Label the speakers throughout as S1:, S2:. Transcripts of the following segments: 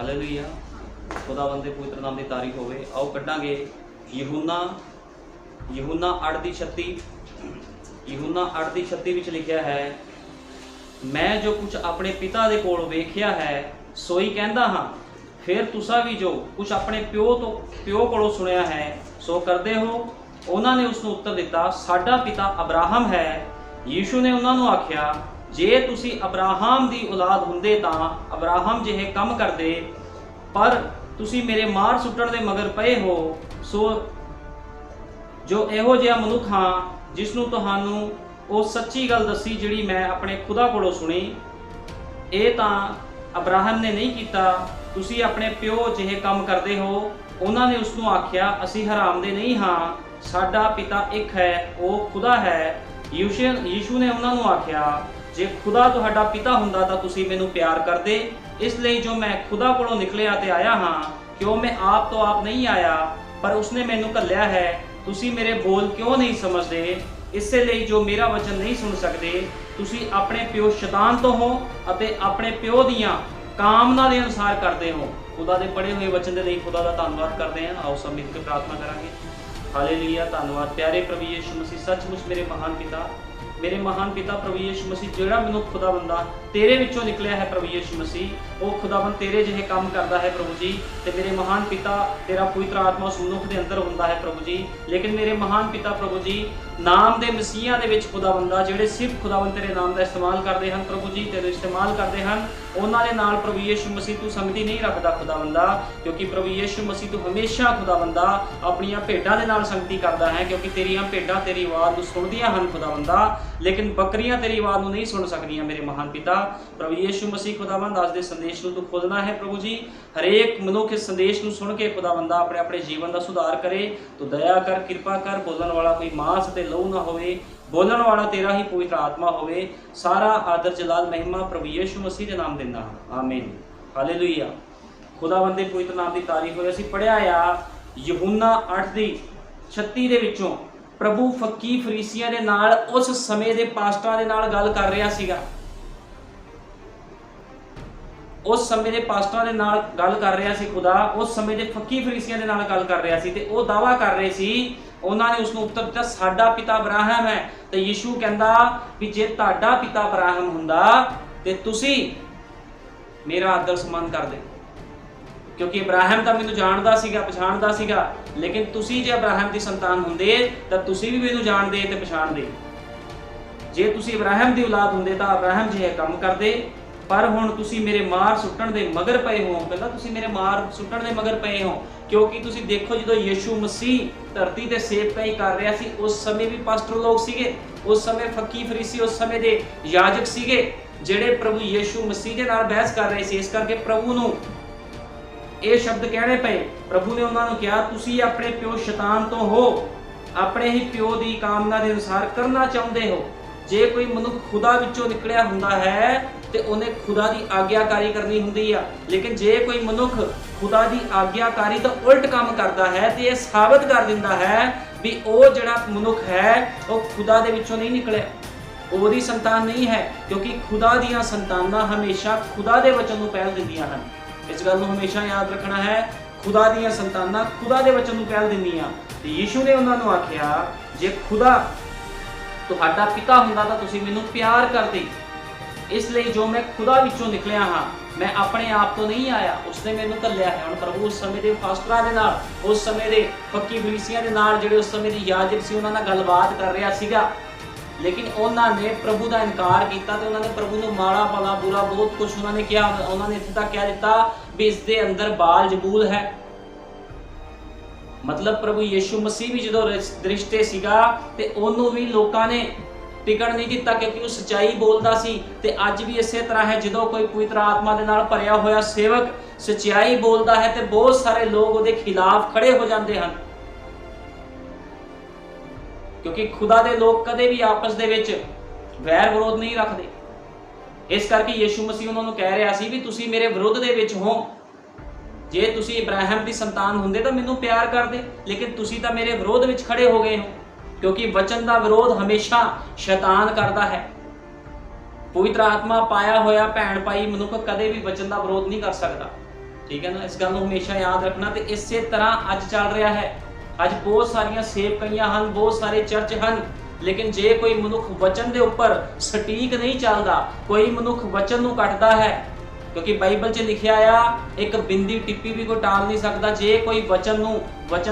S1: Hallelujah. खुदावंद दे पवित्र नाम की तारीफ होवे। आओ कटांगे यूहन्ना 8:36। यूहन्ना 8:36 विच लिखिया है, मैं जो कुछ अपने पिता दे कोल वेखिया है सोई कहंदा हां, फिर तुसा भी जो कुछ अपने प्यो कोलों सुनिया है सो करदे हो। उन्होंने उसनूं उत्तर दिता, साडा पिता अब्राहम है। यीशु ने उन्होंने आख्या, जे तुसी अब्राहम दी औलाद हुंदे तां अब्राहम जिहे कम करदे, पर तुसी मेरे मार सुट्टण दे मगर पए हो। सो जो इहो जिहा मनुख हाँ जिसनूं तुहानूं ਉਹ सच्ची गल दसी जिहड़ी मैं अपने खुदा कोलों सुनी। ये तां अब्राहम ने नहीं कीता, तुसी अपने प्यो जिहे काम करदे हो। उन्होंने उसनूं आख्या, असी हराम दे नहीं हाँ, साडा पिता एक है, वो खुदा है। यीशु ने उन्होंने आख्या, जे खुदा तुहाडा पिता हुंदा तां तुसी मैनूं प्यार करदे, इसलिए जो मैं खुदा कोलों निकलिया ते आया हाँ, क्यों मैं आप तो आप नहीं आया, पर उसने मैनूं घल्लिया है। तुसी मेरे बोल क्यों नहीं समझदे? इसलिए जो मेरा वचन नहीं सुन सकते, तुसी अपने प्यो शैतान तो हो अते अपने प्यो दियां कामना के अनुसार करते हो। खुदा के पढ़े हुए वचन के लिए खुदा का धन्यवाद करते हैं। आओ सब मिल के प्रार्थना करांगे। हालेलुया। धन्यवाद प्यारे प्रभु यीशु मसीह, सचमुच मेरे महान पिता प्रभु यीशु मसीह, जिहड़ा मैनूं खुदा बंदा तेरे विचों निकलिया है प्रभु यीशु मसीह, वो खुदाबंद तेरे जिहे काम करता है प्रभु जी। ते मेरे महान पिता तेरा पवित्र आत्मा उस मनुख के अंदर हुंदा है प्रभु जी। लेकिन मेरे महान पिता प्रभु जी, नाम दे मसीहा दे विच खुदाबंदा जिहड़े सिर्फ खुदाबंद तेरे नाम का इस्तेमाल करते हैं प्रभु जी, तेरे इस्तेमाल करते हैं, उन्हां दे नाल प्रभु यीशु मसीह तू संगति नहीं रखदा खुदाबंदा, क्योंकि प्रभु यीशु मसीह तू हमेशा खुदाबंदा अपनी भेडां दे नाल संगति करदा है, क्योंकि तेरियां भेडां तेरी आवाज़ नूं सुणदियां हन खुदाबंदा, लेकिन बकरियां तेरी आवाज़ नूं नहीं सुन सकदियां। मेरे महान पिता प्रभु यीशु मसीह खुदाबंद अज दे संदेश नूं तू खोलना है प्रभु जी। हरेक मनुख इस संदेश नूं सुन के खुदाबंदा अपने अपने जीवन का सुधार करे। तो दया कर, कृपा कर, बोलण वाला कोई मांस ते लहू ना होवे, बोलण वाला तेरा ही पवित्र आत्मा होवे। सारा आदर जलाल महिमा प्रभु यीशु मसीह के नाम दिंदा हां, आमीन। हालेलुया। खुदावंद दे पवित्र नाम की तारीफ होवे। असीं पढ़िया आ यूहन्ना 8:36 दे विचों प्रभु फक्की फरीसियां दे नाल उस समय दे पास्टरां दे नाल गल कर रहा सीगा। उस समय के पास्टरां दे नाल गल कर रहा सी खुदा, उस समय के फक्की फरीसियां दे नाल गल कर रहा सी, ते वो दावा कर रहे सी। उन्होंने उसनूं उत्तर दिता, साडा पिता अब्राहम है। तो यीशु कहंदा भी जे तुहाडा पिता अब्राहम हुंदा ते तुसी मेरा आदर सम्मान करदे, क्योंकि अब्राहम तो मैनूं जानदा सीगा, पछाणदा सीगा। लेकिन तुसी जे अब्राहम की संतान हुंदे तां तुसी भी मैनूं जाणदे ते पछाणदे। जे तुसी अब्राहम की औलाद हुंदे तां अब्राहम जिहे काम करदे, पर हुण तुसी मेरे मार सुट्टण दे मगर पए हो। कहंदा तुसी मेरे मार सुट्टण दे मगर पए हो, क्योंकि तुसी देखो जो यीशु मसीह धरती ते सेवकाई कर रहा सी, उस समय भी पास्टर लोग सीगे, उस समय फक्की फरीसी, उस समय दे याजक सीगे, जिहड़े प्रभु यीशु मसीह दे नाल बहस कर रहे सी। इस करके प्रभु नूं ये शब्द कहने पे, प्रभु ने उन्होंने कहा, तुसी अपने प्यो शैतान तो हो, अपने ही प्यो की कामना के अनुसार करना चाहते हो। जे कोई मनुख खुदा विचों निकलिया हुंदा है ते उन्हें खुदा की आग्याकारी करनी हुंदी आ, लेकिन जे कोई मनुख खुदा की आग्याकारी तो उल्ट काम करता है तो यह साबित कर दिंदा है भी वो जिहड़ा मनुख है वो खुदा दे विचों नहीं निकलिया, ओहदी संतान नहीं है। क्योंकि खुदा दीयां संतानां हमेशा खुदा दे वचन नूं पहल दिंदियां हन। इस गल नूं हमेशा याद रखना है, खुदा दीयां संतानां खुदा दे वचन नूं पहल दिंदियां। ते यीशु ने उन्हां नूं आख्या, जे खुदा तुहाडा पिता हुंदा तां तुसीं मैनूं प्यार करदे, इसलिए जो मैं खुदा विचों निकलिया हाँ, मैं अपने आप तो नहीं आया, उसने मैनूं घल्लिया है। हुण प्रभु उस समय के पास्टरां दे नाल, उस समय के फक्की फरीसियां दे नाल, जिहड़े उस समय के याजक सी, उन्हां नाल गलबात कर रहा सीगा, लेकिन उन्होंने प्रभु का इनकार किया। तो उन्होंने प्रभु को माड़ा भला बुरा बहुत कुछ उन्होंने कहा। उन्होंने इत्थे तक कह दिता भी इसके अंदर बाल जबूल है। मतलब प्रभु यीशु मसीह भी जो दृष्टे सीगा ते ओनू भी लोगों ने टिकण नहीं दिता, क्योंकि वो सच्चाई बोलता सी। ते अज भी इस तरह है, जो कोई पवित्र आत्मा के नाल भरिया होया सेवक सच्चाई बोलता है तो बहुत सारे लोग उहदे खिलाफ खड़े हो जाते हैं, क्योंकि खुदा दे लोग कदे भी आपस दे विच वैर विरोध नहीं रखते। इस करके यीशु मसीह उन्होंने कह रहा सी भी तुसी मेरे विरोध दे विच हो। जे तुसी इब्राहिम की संतान हुंदे तो मैनूं प्यार करदे, लेकिन तुसी तो मेरे विरोध विच खड़े हो गए हो, क्योंकि वचन का विरोध हमेशा शैतान करता है। पवित्र आत्मा पाया होया भैण भाई मनुख कदे भी वचन का विरोध नहीं कर सकता। ठीक है ना, इस गल हमेशा याद रखना। तो इस तरह अज चल रहा है, अज बहुत सारिया सेवकाइयां हैं, बहुत सारे चर्च हैं, लेकिन जे कोई मनुख वचन के उपर सटीक नहीं चलता, कोई मनुख वचन को कटता है, क्योंकि बाइबल च लिखिया आ एक बिंदी टिप्पी भी कोई टाल नहीं सकता। जे कोई वचन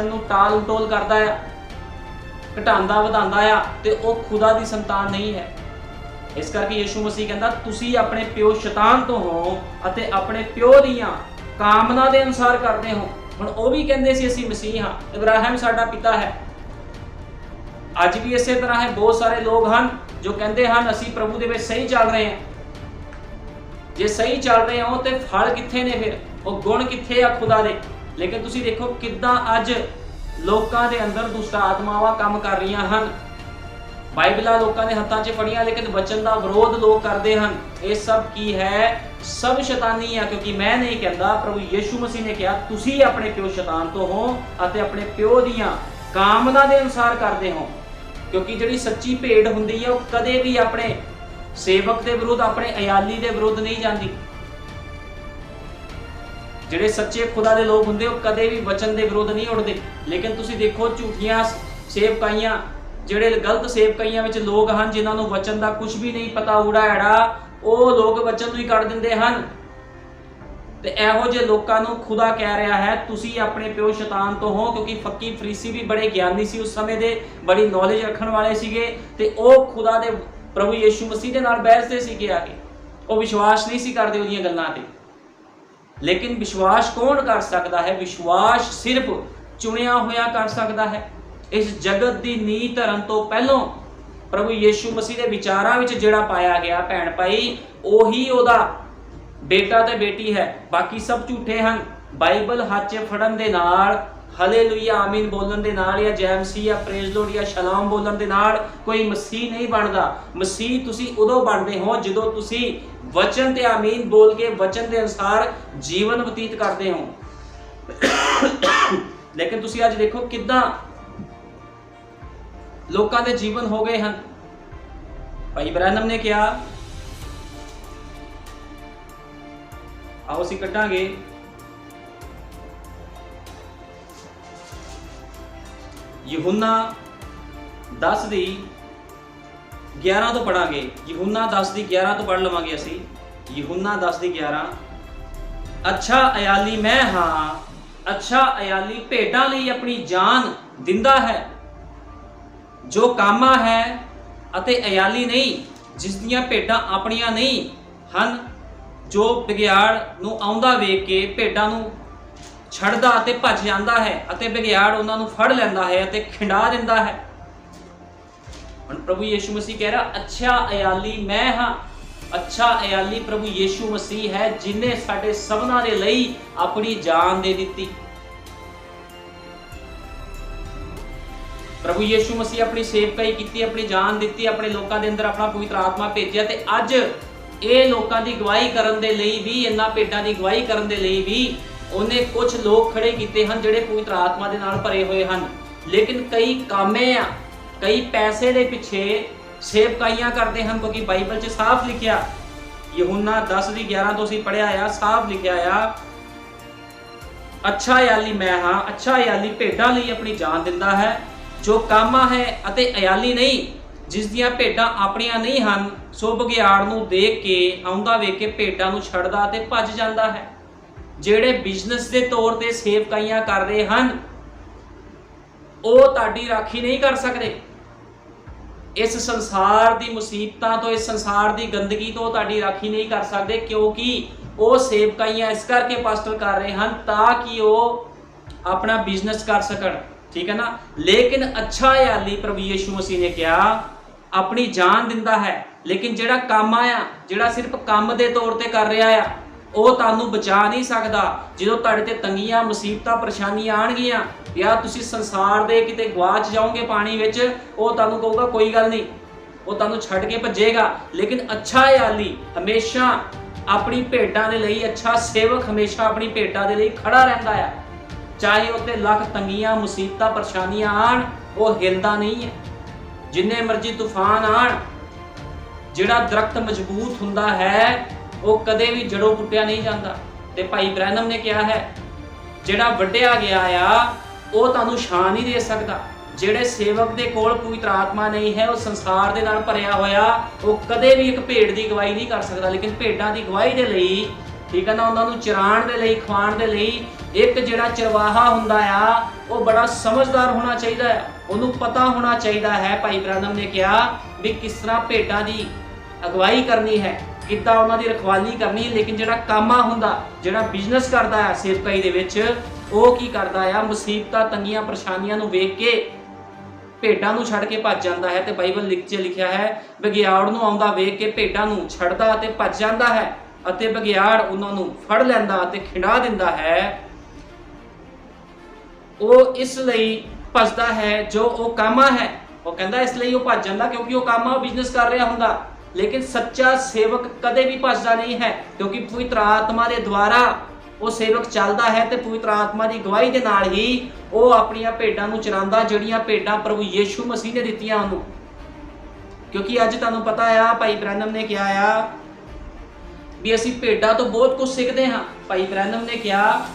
S1: नू टाल टोल करता है, घटांदा वधांदा आ, ते ओह खुदा दी संतान नहीं है। इस करके यीशु मसीह कहता तुसी अपने प्यो शैतान तो हो अते अपने प्यो दीयां कामना दे अनुसार करते हो। हुण ओह भी कहंदे सी असीं मसीह हां, इब्राहिम साडा पिता है। अज भी इस तरह है, बहुत सारे लोग हैं जो कहते हैं असीं प्रभु दे विच सही चल रहे हैं। जे सही चल रहे हो तो फल कित्थे ने, फिर वो गुण कित्थे आ खुदा दे। लेकिन तुसीं देखो किद्दां अज लोकां दे अंदर दुष्ट आत्मावां काम कर रहीआं हन। बाइबलां लोकां दे हत्थां 'च फड़ियां, लेकिन वचन दा विरोध लोग करते हैं। ये सब की है? सब शैतानी है। क्योंकि मैं नहीं कहता, प्रभु यीशु मसीह ने कहा तुसीं अपने प्यो शैतान तो हो अते अपने प्यो दीयां कामना दे अनुसार करते हो। क्योंकि जिहड़ी सच्ची भेड़ हुंदी है वो कदे भी अपने सेवक के विरुद्ध, अपने अयाली के विरुद्ध नहीं जाती। जिहड़े सच्चे खुदा दे लोग हुंदे वो कदे भी वचन के विरुद्ध नहीं उठते। लेकिन तुसीं देखो झूठियां सेवकाइयां, जिहड़े गलत सेवकाइयां विच लोग हैं जिन्हां नूं वचन का कुछ भी नहीं पता, उड़ा एड़ा, वो लोग वचन नूं ही कट दिंदे हन। ते इहो जे लोकां नूं खुदा कह रहा है तुसीं अपने प्यो शैतान तो हो। क्योंकि फक्की फरीसी भी बड़े ज्ञानी सी उस समय दे, बड़ी नॉलेज रखण वाले सीगे, ते ओह खुदा दे प्रभु यीशु मसीह दे नाल बहसदे सीगे आके। वो विश्वास नहीं सी करदे उहदियां गल्लां ते। लेकिन विश्वास कौन कर सकता है? विश्वास सिर्फ चुनिया होया कर सकता है। इस जगत की नींह धरन तो पहलों प्रभु यीशु मसीह के विचारां विच जिहड़ा पाया गया भैण भाई, ओही ओहदा बेटा ते बेटी है। बाकी सब झूठे हैं। बाइबल हाथ 'च फड़न दे नाल, हालेलुया आमीन बोलन दे नाल, या जय मसीह या प्रेज लॉर्ड या शलाम बोलन दे नाल कोई मसीह नहीं बनता। मसीह तुसीं उदों बनदे हो जदों तुसीं वचन ते आमीन बोल के वचन के अनुसार जीवन बतीत करते हो। लेकिन तुसीं अज देखो किद्दां लोकां दे जीवन हो गए हैं। भाई ब्रैनम ने कहा, आओ असीं कड्डांगे यूहन्ना 10 दी 11 तो पढ़ांगे। यूहन्ना 10 दी 11 तो पढ़ लवांगे असीं। यूहन्ना 10 दी 11, अच्छा अयाली मैं हाँ, अच्छा अयाली भेडां लई अपनी जान दिंदा है। जो कामा है अते अयाली नहीं, जिस दियां भेडां अपनियां नहीं हन, जो बघियाड़ नूं आउंदा वेख के भेडां नूं छड़दा अते भज जांदा है अते बघियाड़ उन्हां नूं फड़ लैंदा है अते खिंडा दिंदा है। हुण प्रभु यीशु मसीह कह रहा अच्छा अयाली मैं हाँ। अच्छा अयाली प्रभु यीशु मसीह है जिन्हें साडे सबना दे लई अपनी जान दे दित्ती। प्रभु यीशु मसीह अपनी सेवकाई की, अपनी जान दी, अपने लोगों के अंदर अपना पवित्र आत्मा भेजा। ते अज ये लोगों की गवाही करन दे लई भी, इन्हां भेडां की गवाही करन दे लई भी उन्हें कुछ लोग खड़े किए हैं जिहड़े पवित्र आत्मा दे नाल भरे हुए हैं। लेकिन कई कामे आ, कई पैसे दे पिछे सेवकाइयां करते हैं। क्योंकि बाइबल च साफ लिखिया, यूहन्ना 10 दी 11 तो असीं पढ़िया आ, साफ लिखिया आ अच्छा अयाली मैं हाँ, अच्छा अयाली भेडां लई अपनी जान दिंदा है। जो कामा है अते अयाली नहीं, जिस दियां भेडां अपनियां नहीं हन, सो बघियाड़ नूं देख के आउंदा वेख के भेडां नूं छड़दा ते भज जांदा है। ਜਿਹੜੇ बिजनेस के तौर पर सेवकाइयां कर रहे हैं वो ताड़ी राखी नहीं कर सकते। इस संसार की मुसीबतां तो, इस संसार की गंदगी तो ताड़ी राखी नहीं कर सकते, क्योंकि वो सेवकाइयां इस करके पास्टर कर रहे हैं ताकि वो अपना बिजनेस कर सकन। ठीक है ना। लेकिन अच्छा अयाली प्रभु यीशु मसीह ने कहा अपनी जान दिंदा है। लेकिन जिहड़ा काम आया, जिहड़ा सिर्फ काम के तौर पर कर रहा है, वो तुहानू बचा नहीं सकता। जो तुहाडे ते तंगियां मुसीबतां परेशानियां आउणगियां या तुसीं संसार दे किते गवाच जाओगे पानी विच, वो तुहानू कहूगा कोई गल नहीं, वो तुहानू छड्ड के भजेगा। लेकिन अच्छा अयाली हमेशा अपनी भेडां दे लई, अच्छा सेवक हमेशा अपनी भेडां दे लई खड़ा रहिंदा है। चाहे उत्ते लख तंगियां मुसीबतां परेशानियां आण, वो हिलदा नहीं है। जिन्ने मर्जी तूफान आण, जिहड़ा दरख्त मजबूत हुंदा है वो कदे भी जड़ों पुट्टिया नहीं जाता। ਤੇ ਭਾਈ ਬ੍ਰੈਨਮ ਨੇ ਕਿਹਾ ਹੈ ਜਿਹੜਾ ਵੱਡਿਆ ਗਿਆ ਆ ਉਹ ਤੁਹਾਨੂੰ ਸ਼ਾਨ ਨਹੀਂ ਦੇ ਸਕਦਾ। ਜਿਹੜੇ ਸੇਵਕ ਦੇ ਕੋਲ ਪਵਿੱਤਰ ਆਤਮਾ ਨਹੀਂ ਹੈ, ਉਹ ਸੰਸਾਰ ਦੇ ਨਾਲ ਭਰਿਆ ਹੋਇਆ, ਉਹ ਕਦੇ ਵੀ ਇੱਕ ਭੇਡ ਦੀ ਅਗਵਾਈ ਨਹੀਂ ਕਰ ਸਕਦਾ। ਲੇਕਿਨ ਭੇਡਾਂ ਦੀ ਅਗਵਾਈ ਦੇ ਲਈ, ਠੀਕ ਹੈ ਨਾ, ਉਹਨਾਂ ਨੂੰ ਚਰਾਉਣ ਦੇ ਲਈ, ਖਵਾਉਣ ਦੇ ਲਈ ਇੱਕ ਜਿਹੜਾ ਚਰਵਾਹਾ ਹੁੰਦਾ ਆ ਉਹ ਬੜਾ ਸਮਝਦਾਰ ਹੋਣਾ ਚਾਹੀਦਾ ਹੈ। ਉਹਨੂੰ ਪਤਾ ਹੋਣਾ ਚਾਹੀਦਾ ਹੈ, ਭਾਈ ਬ੍ਰੈਨਮ ਨੇ ਕਿਹਾ, ਵੀ ਕਿਸ ਤਰ੍ਹਾਂ ਭੇਡਾਂ ਦੀ ਅਗਵਾਈ ਕਰਨੀ ਹੈ, ਕਿੱਦਾਂ ਉਹਨਾਂ ਦੀ ਰਖਵਾਲੀ ਕਰਨੀ ਹੈ। ਲੇਕਿਨ ਜਿਹੜਾ ਕਾਮਾ ਹੁੰਦਾ, ਜਿਹੜਾ ਬਿਜ਼ਨਸ ਕਰਦਾ ਹੈ ਸੇਵਕਾਈ ਦੇ ਵਿੱਚ, ਉਹ ਕੀ ਕਰਦਾ ਆ, ਮੁਸੀਬਤਾਂ, ਤੰਗੀਆਂ, ਪਰੇਸ਼ਾਨੀਆਂ ਨੂੰ ਵੇਖ ਕੇ ਭੇਡਾਂ ਨੂੰ ਛੱਡ ਕੇ ਭੱਜ ਜਾਂਦਾ ਹੈ। ਤੇ ਬਾਈਬਲ ਵਿੱਚ ਲਿਖਿਆ ਹੈ, ਬਘਿਆੜ ਨੂੰ ਆਉਂਦਾ ਵੇਖ ਕੇ ਭੇਡਾਂ ਨੂੰ ਛੱਡਦਾ ਅਤੇ ਭੱਜ ਜਾਂਦਾ ਹੈ, ਅਤੇ ਬਘਿਆੜ ਉਹਨਾਂ ਨੂੰ ਫੜ ਲੈਂਦਾ ਅਤੇ ਖਿੰਡਾ ਦਿੰਦਾ ਹੈ। ਉਹ ਇਸ ਲਈ ਭੱਜਦਾ ਹੈ ਜੋ ਉਹ ਕਾਮਾ ਹੈ। ਉਹ ਕਹਿੰਦਾ ਇਸ ਲਈ ਉਹ ਭੱਜ ਜਾਂਦਾ ਕਿਉਂਕਿ ਉਹ ਕਾਮਾ, ਉਹ ਬਿਜ਼ਨਸ ਕਰ ਰਿਹਾ ਹੁੰਦਾ। ਲੇਕਿਨ ਸੱਚਾ ਸੇਵਕ ਕਦੇ ਵੀ ਭੱਜਦਾ ਨਹੀਂ ਹੈ, ਕਿਉਂਕਿ ਪਵਿੱਤਰ ਆਤਮਾ ਦੇ ਦੁਆਰਾ ਉਹ ਸੇਵਕ ਚੱਲਦਾ ਹੈ ਤੇ ਪਵਿੱਤਰ ਆਤਮਾ ਦੀ ਗਵਾਹੀ ਦੇ ਨਾਲ ਹੀ ਉਹ ਆਪਣੀਆਂ ਭੇਡਾਂ ਨੂੰ ਚਰਾਉਂਦਾ, ਜਿਹੜੀਆਂ ਭੇਡਾਂ ਪ੍ਰਭੂ ਯੀਸ਼ੂ ਮਸੀਹ ਨੇ ਦਿੱਤੀਆਂ ਉਹਨੂੰ। ਕਿਉਂਕਿ ਅੱਜ ਤੁਹਾਨੂੰ ਪਤਾ ਆ, ਭਾਈ ਬ੍ਰੈਨਮ ਨੇ ਕਿਹਾ ਆ ਵੀ ਅਸੀਂ ਭੇਡਾਂ ਤੋਂ ਬਹੁਤ ਕੁਝ ਸਿੱਖਦੇ ਹਾਂ। ਭਾਈ ਬ੍ਰੈਨਮ ਨੇ ਕਿਹਾ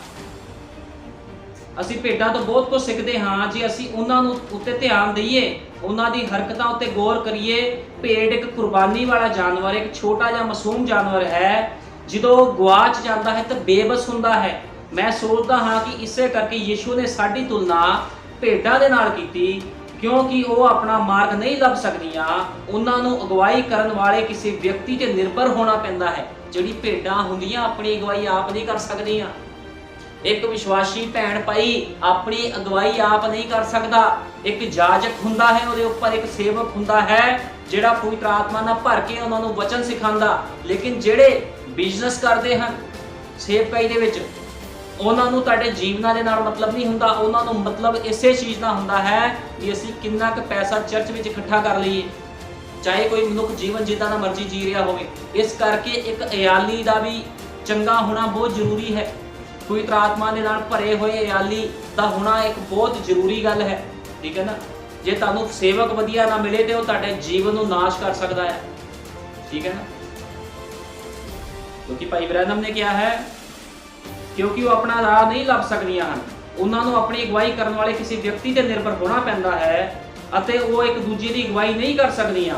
S1: ਅਸੀਂ ਭੇਡਾਂ ਤੋਂ ਬਹੁਤ ਕੁਝ ਸਿੱਖਦੇ ਹਾਂ ਜੇ ਅਸੀਂ ਉਹਨਾਂ ਨੂੰ ਉੱਤੇ ਧਿਆਨ ਦਈਏ, ਉਹਨਾਂ ਦੀ ਹਰਕਤਾਂ ਉੱਤੇ ਗੌਰ ਕਰੀਏ। ਭੇਡ ਇੱਕ ਕੁਰਬਾਨੀ ਵਾਲਾ ਜਾਨਵਰ, ਇੱਕ ਛੋਟਾ ਜਿਹਾ ਮਾਸੂਮ ਜਾਨਵਰ ਹੈ। ਜਦੋਂ ਗਵਾਚ ਜਾਂਦਾ ਹੈ ਤਾਂ ਬੇਬਸ ਹੁੰਦਾ ਹੈ। ਮੈਂ ਸੋਚਦਾ ਹਾਂ ਕਿ ਇਸੇ ਕਰਕੇ ਯੀਸ਼ੂ ਨੇ ਸਾਡੀ ਤੁਲਨਾ ਭੇਡਾਂ ਦੇ ਨਾਲ ਕੀਤੀ, ਕਿਉਂਕਿ ਉਹ ਆਪਣਾ ਮਾਰਗ ਨਹੀਂ ਲੱਭ ਸਕਦੀਆਂ। ਉਹਨਾਂ ਨੂੰ ਅਗਵਾਈ ਕਰਨ ਵਾਲੇ ਕਿਸੇ ਵਿਅਕਤੀ ਤੇ ਨਿਰਭਰ ਹੋਣਾ ਪੈਂਦਾ ਹੈ। ਜਿਹੜੀ ਭੇਡਾਂ ਹੁੰਦੀਆਂ ਆਪਣੀ ਅਗਵਾਈ ਆਪ ਨਹੀਂ ਕਰ ਸਕਦੀਆਂ। ਇੱਕ ਵਿਸ਼ਵਾਸੀ ਭੈਣ ਭਾਈ ਆਪਣੀ ਅਗਵਾਈ ਆਪ ਨਹੀਂ ਕਰ ਸਕਦਾ। ਇੱਕ ਜਾਜਕ ਹੁੰਦਾ ਹੈ, ਉਹਦੇ ਉੱਪਰ ਇੱਕ ਸੇਵਕ ਹੁੰਦਾ ਹੈ ਜਿਹੜਾ ਪਵਿੱਤਰ ਆਤਮਾ ਨਾਲ ਭਰ ਕੇ ਉਹਨਾਂ ਨੂੰ ਵਚਨ ਸਿਖਾਉਂਦਾ। ਲੇਕਿਨ ਜਿਹੜੇ ਬਿਜ਼ਨਸ ਕਰਦੇ ਹਨ ਸੇਵਕਾਈ ਦੇ ਵਿੱਚ, ਉਹਨਾਂ ਨੂੰ ਤੁਹਾਡੇ ਜੀਵਨਾਂ ਦੇ ਨਾਲ ਮਤਲਬ ਨਹੀਂ ਹੁੰਦਾ। ਉਹਨਾਂ ਨੂੰ ਮਤਲਬ ਇਸੇ ਚੀਜ਼ ਦਾ ਹੁੰਦਾ ਹੈ ਕਿ ਅਸੀਂ ਕਿੰਨਾ ਕੁ ਪੈਸਾ ਚਰਚ ਵਿੱਚ ਇਕੱਠਾ ਕਰ ਲਈਏ, ਚਾਹੇ ਕੋਈ ਮਨੁੱਖ ਜੀਵਨ ਜਿੱਦਾਂ ਦਾ ਮਰਜ਼ੀ ਜੀ ਰਿਹਾ ਹੋਵੇ। ਇਸ ਕਰਕੇ ਇੱਕ ਇਆਲੀ ਦਾ ਵੀ ਚੰਗਾ ਹੋਣਾ ਬਹੁਤ ਜ਼ਰੂਰੀ ਹੈ। ਪਵਿੱਤਰ ਆਤਮਾ ਦੇ ਨਾਲ ਭਰੇ ਹੋਏ ਇਆਲੀ ਦਾ ਹੋਣਾ ਇੱਕ ਬਹੁਤ ਜ਼ਰੂਰੀ ਗੱਲ ਹੈ, ਠੀਕ ਹੈ ਨਾ। ਜੇ ਤੁਹਾਨੂੰ ਸੇਵਕ ਵਧੀਆ ਨਾ ਮਿਲੇ ਤੇ ਉਹ ਤੁਹਾਡੇ ਜੀਵਨ ਨੂੰ ਨਾਸ਼ ਕਰ ਸਕਦਾ ਹੈ, ਠੀਕ ਹੈ ਨਾ। ਕਿਉਂਕਿ ਭਾਈ ਬ੍ਰੈਨਮ ਨੇ ਕਿਹਾ ਹੈ, ਕਿਉਂਕਿ ਉਹ ਆਪਣਾ ਰਾਹ ਨਹੀਂ ਲੱਭ ਸਕਦੀਆਂ ਹਨ, ਉਹਨਾਂ ਨੂੰ ਆਪਣੀ ਅਗਵਾਈ ਕਰਨ ਵਾਲੇ ਕਿਸੇ ਵਿਅਕਤੀ ਤੇ ਨਿਰਭਰ ਹੋਣਾ ਪੈਂਦਾ ਹੈ, ਅਤੇ ਉਹ ਇੱਕ ਦੂਜੇ ਦੀ ਅਗਵਾਈ ਨਹੀਂ ਕਰ ਸਕਦੀਆਂ।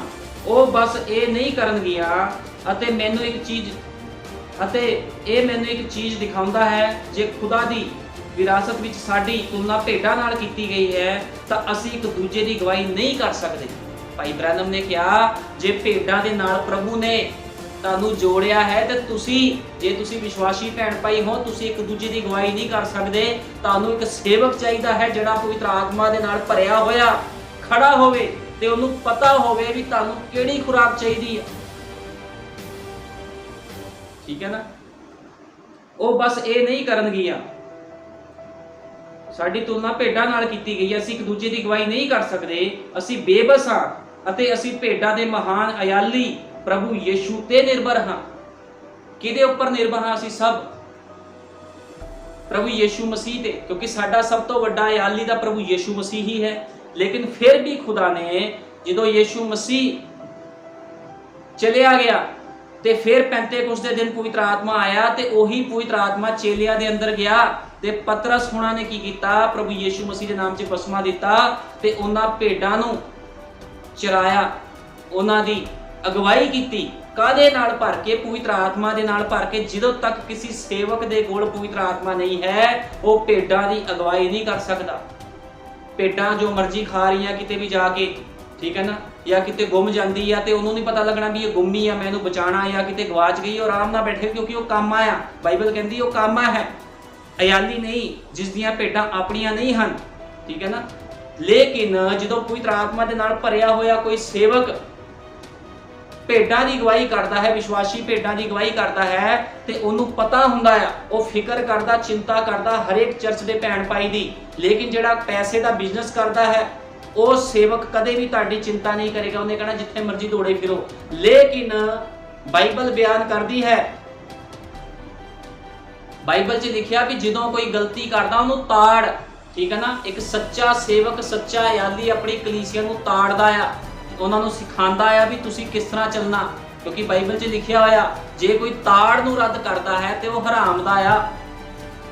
S1: ਉਹ ਬਸ ਇਹ ਨਹੀਂ ਕਰਨਗੀਆਂ। ਅਤੇ ਮੈਨੂੰ ਇੱਕ ਚੀਜ਼ ਦਿਖਾਉਂਦਾ ਹੈ, ਜੇ ਖੁਦਾ ਦੀ ਵਿਰਾਸਤ ਵਿੱਚ ਸਾਡੀ ਤੁਲਨਾ ਭੇਡਾਂ ਨਾਲ ਕੀਤੀ ਗਈ ਹੈ ਤਾਂ ਅਸੀਂ ਇੱਕ ਦੂਜੇ ਦੀ ਅਗਵਾਈ ਨਹੀਂ ਕਰ ਸਕਦੇ। ਭਾਈ ਬ੍ਰੈਨਮ ਨੇ ਕਿਹਾ, ਜੇ ਭੇਡਾਂ ਦੇ ਨਾਲ ਪ੍ਰਭੂ ਨੇ ਤੁਹਾਨੂੰ ਜੋੜਿਆ ਹੈ ਤੇ ਜੇ ਤੁਸੀਂ ਵਿਸ਼ਵਾਸੀ ਭੈਣ ਭਾਈ ਹੋ, ਤੁਸੀਂ ਇੱਕ ਦੂਜੇ ਦੀ ਅਗਵਾਈ ਨਹੀਂ ਕਰ ਸਕਦੇ। ਤੁਹਾਨੂੰ ਇੱਕ ਸੇਵਕ ਚਾਹੀਦਾ ਹੈ ਜਿਹੜਾ ਪਵਿੱਤਰ ਆਤਮਾ ਦੇ ਨਾਲ ਭਰਿਆ ਹੋਇਆ ਖੜਾ ਹੋਵੇ ਤੇ ਉਹਨੂੰ ਪਤਾ ਹੋਵੇ ਵੀ ਤੁਹਾਨੂੰ ਕਿਹੜੀ ਖੁਰਾਕ ਚਾਹੀਦੀ ਹੈ, ਠੀਕ ਹੈ ਨਾ। ਉਹ ਬਸ ਇਹ ਨਹੀਂ ਕਰਨਗੀਆਂ। ਸਾਡੀ ਤੁਲਨਾ ਭੇਡਾਂ ਨਾਲ ਕੀਤੀ ਗਈ ਹੈ, ਅਸੀਂ ਇੱਕ ਦੂਜੇ ਦੀ ਅਗਵਾਈ ਨਹੀਂ ਕਰ ਸਕਦੇ। ਅਸੀਂ ਬੇਬਸ ਹਾਂ ਅਤੇ ਅਸੀਂ ਭੇਡਾਂ ਦੇ ਮਹਾਨ ਅਯਾਲੀ ਪ੍ਰਭੂ ਯੀਸ਼ੂ ਤੇ ਨਿਰਭਰ ਹਾਂ। ਕਿਹਦੇ ਉੱਪਰ ਨਿਰਭਰ ਹਾਂ? ਅਸੀਂ ਸਭ ਪ੍ਰਭੂ ਯੀਸ਼ੂ ਮਸੀਹ ਤੇ, ਕਿਉਂਕਿ ਸਾਡਾ ਸਭ ਤੋਂ ਵੱਡਾ ਅਯਾਲੀ ਦਾ ਪ੍ਰਭੂ ਯੀਸ਼ੂ ਮਸੀਹ ਹੀ ਹੈ। ਲੇਕਿਨ ਫਿਰ ਵੀ ਖੁਦਾ ਨੇ ਜਦੋਂ ਯੀਸ਼ੂ ਮਸੀਹ ਚਲਿਆ ਗਿਆ ਤੇ ਫਿਰ ਪੈਂਤੇਕੁਸਤ ਦੇ ਦਿਨ ਪਵਿੱਤਰ ਆਤਮਾ ਆਇਆ ਤੇ ਉਹੀ ਪਵਿੱਤਰ ਆਤਮਾ ਚੇਲਿਆਂ ਦੇ ਅੰਦਰ ਗਿਆ ਤੇ ਪਤਰਸ ਹੁਣਾਂ ਨੇ ਕੀ ਕੀਤਾ? ਪ੍ਰਭੂ ਯੀਸ਼ੂ ਮਸੀਹ ਦੇ ਨਾਮ 'ਚ ਬਪਤਿਸਮਾ ਦਿੱਤਾ ਤੇ ਉਹਨਾਂ ਭੇਡਾਂ ਨੂੰ ਚਰਾਇਆ, ਉਹਨਾਂ ਦੀ ਅਗਵਾਈ ਕੀਤੀ। ਕਾਹਦੇ ਨਾਲ ਭਰ ਕੇ? ਪਵਿੱਤਰ ਆਤਮਾ ਦੇ ਨਾਲ ਭਰ ਕੇ। ਜਦੋਂ ਤੱਕ ਕਿਸੇ ਸੇਵਕ ਦੇ ਕੋਲ ਪਵਿੱਤਰ ਆਤਮਾ ਨਹੀਂ ਹੈ, ਉਹ ਭੇਡਾਂ ਦੀ ਅਗਵਾਈ ਨਹੀਂ ਕਰ ਸਕਦਾ। ਭੇਡਾਂ ਜੋ ਮਰਜ਼ੀ ਖਾ ਰਹੀਆਂ ਕਿਤੇ ਵੀ ਜਾ ਕੇ, ਠੀਕ ਹੈ ਨਾ, ਜਾਂ ਕਿਤੇ ਗੁੰਮ ਜਾਂਦੀ ਆ ਤੇ ਉਹਨੂੰ ਨਹੀਂ ਪਤਾ ਲੱਗਣਾ ਵੀ ਇਹ ਗੁੰਮੀ ਆ, ਮੈਂ ਇਹਨੂੰ ਬਚਾਉਣਾ, ਜਾਂ ਕਿਤੇ ਗਵਾਚ ਗਈ, ਉਹ ਆਰਾਮ ਨਾਲ ਬੈਠੇ ਕਿਉਂਕਿ ਉਹ ਕਾਮਾ ਆ। ਬਾਈਬਲ ਕਹਿੰਦੀ ਉਹ ਕਾਮਾ ਹੈ, ਅਯਾਲੀ ਨਹੀਂ, ਜਿਸ ਦੀਆਂ ਭੇਡਾਂ ਆਪਣੀਆਂ ਨਹੀਂ ਹਨ, ਠੀਕ ਹੈ ਨਾ। ਲੇਕਿਨ ਜਦੋਂ ਪਵਿੱਤਰ ਆਤਮਾ ਦੇ ਨਾਲ ਭਰਿਆ ਹੋਇਆ ਕੋਈ ਸੇਵਕ ਭੇਡਾਂ ਦੀ ਅਗਵਾਈ ਕਰਦਾ ਹੈ, ਵਿਸ਼ਵਾਸੀ ਭੇਡਾਂ ਦੀ ਅਗਵਾਈ ਕਰਦਾ ਹੈ, ਤੇ ਉਹਨੂੰ ਪਤਾ ਹੁੰਦਾ ਆ, ਉਹ ਫਿਕਰ ਕਰਦਾ, ਚਿੰਤਾ ਕਰਦਾ ਹਰੇਕ ਚਰਚ ਦੇ ਭੈਣ ਭਾਈ ਦੀ। ਲੇਕਿਨ ਜਿਹੜਾ ਪੈਸੇ ਦਾ ਬਿਜ਼ਨਸ ਕਰਦਾ ਹੈ, ਉਹ ਸੇਵਕ ਕਦੇ ਵੀ ਤੁਹਾਡੀ ਚਿੰਤਾ ਨਹੀਂ ਕਰੇਗਾ। ਉਹਨੇ ਕਹਿਣਾ ਜਿੱਥੇ ਮਰਜ਼ੀ ਦੌੜੇ ਫਿਰੋ। ਲੇਕਿਨ ਬਾਈਬਲ ਬਿਆਨ ਕਰਦੀ ਹੈ, ਬਾਈਬਲ 'ਚ ਲਿਖਿਆ ਵੀ ਜਦੋਂ ਕੋਈ ਗਲਤੀ ਕਰਦਾ ਉਹਨੂੰ ਤਾੜ, ਠੀਕ ਹੈ ਨਾ। ਇੱਕ ਸੱਚਾ ਸੇਵਕ, ਸੱਚਾ ਅਯਾਲੀ ਆਪਣੀ ਕਲੀਸਿਆ ਨੂੰ ਤਾੜਦਾ ਆ, ਉਹਨਾਂ ਨੂੰ ਸਿਖਾਉਂਦਾ ਆ ਵੀ ਤੁਸੀਂ ਕਿਸ ਤਰ੍ਹਾਂ ਚੱਲਣਾ, क्योंकि बाइबल 'ਚ लिखिया होया जे कोई ताड़ नूं रद्द करता है तो वह हराम दा आ,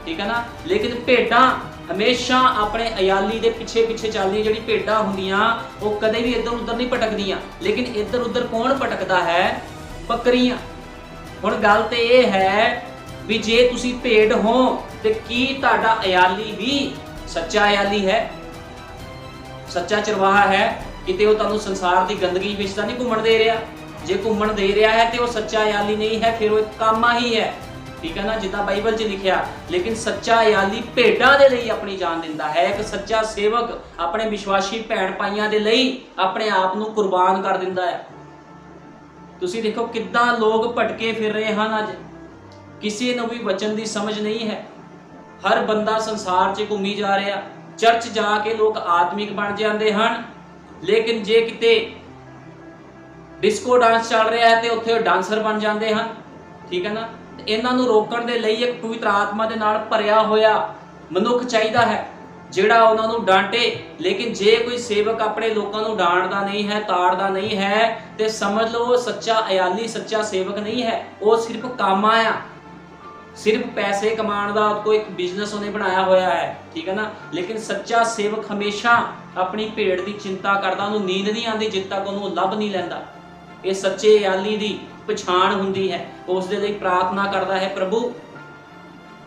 S1: ठीक है ना। लेकिन भेडां हमेशा अपने अयाली दे पिछे पिछे चलदी, जिहड़ी भेडां हुंदियां वो कदे भी इधर उधर नहीं भटकदियां। लेकिन इधर उधर कौन भटकदा है? बकरियां। हुण गल ते इह है भी जे तुसी भेड़ हो ते की तुहाडा अयाली भी सच्चा अयाली है, सच्चा चरवाहा है? किते वो तुहानूं संसार की गंदगी विच तां नहीं घुम्मण दे रहा। जे घुम्मण दे रहा है तो वो सच्चा अयाली नहीं है, फिर वो एक कामा ही है, ठीक है ना, जिद्दां बाइबल 'ਚ लिखिया। लेकिन सच्चा अयाली भेडां दे लई अपनी जान दिंदा है। एक सच्चा सेवक अपने विश्वासी भैण भाइयां दे लई अपने आप नूं कुर्बान कर दिंदा है। तुसीं देखो किद्दां लोग भटके फिर रहे हैं अज, किसी नूं भी वचन की समझ नहीं है। हर बंदा संसार 'ਚ घूमी जा रहा। चर्च जाके लोग आत्मिक बन जाते हैं, लेकिन जे किते डिस्को डांस चल रहा है तो उत्थे डांसर बन जाते हैं, ठीक है ना। इन्हां नूं रोकण दे लई एक पवित्र आत्मा दे नाल भरिया होया मनुख चाहिदा है, जिहड़ा उन्हां नूं डांटे। लेकिन जे कोई सेवक अपने लोकां नूं डांटदा नहीं है, ताड़दा नहीं है, तो समझ लो वो सच्चा अयाली, सच्चा सेवक नहीं है। वो सिर्फ कामा आ, सिर्फ पैसे कमाने का कोई एक बिजनेस उन्हें बनाया होया है, ठीक है ना। लेकिन सच्चा सेवक हमेशा अपनी भेड़ की चिंता करता, उन्होंने नींद नहीं आती जब तक उन्होंने लभ नहीं लैंदा। ये सच्चे अयाली की पछाण हुंदी है। उस दे लई प्रार्थना करता है, प्रभु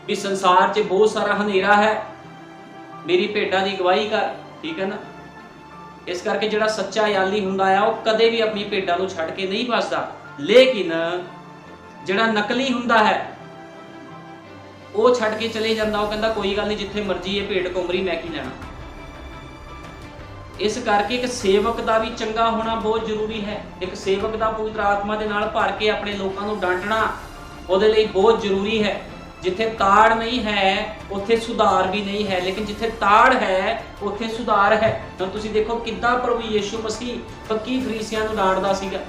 S1: भी संसार 'ਚ बहुत सारा हनेरा है, मेरी भेडां की अगवाई कर, ठीक है ना। इस करके जिहड़ा सच्चा अयाली हुंदा है वो कदे भी अपनी भेडां नूं छड्ड के नहीं भजदा। लेकिन जिहड़ा नकली हुंदा है वो छड्ड के चले जांदा, वो कहंदा कोई गल नहीं, जिथे मर्जी ये भेड़ घुम रही, मैं की लैणा। इस करके एक सेवक का भी चंगा होना बहुत जरूरी है। एक सेवक का पवित्र आत्मा के नाल भर के अपने लोगों को डांटना उहदे लई बहुत जरूरी है। जिथे ताड़ नहीं है उत्थे सुधार भी नहीं है, लेकिन जिथे ताड़ है उत्थे सुधार है। हुण तुसीं देखो किद्दां प्रभु यीशु मसीह पक्की फरीसियां नूं डांटदा सीगा।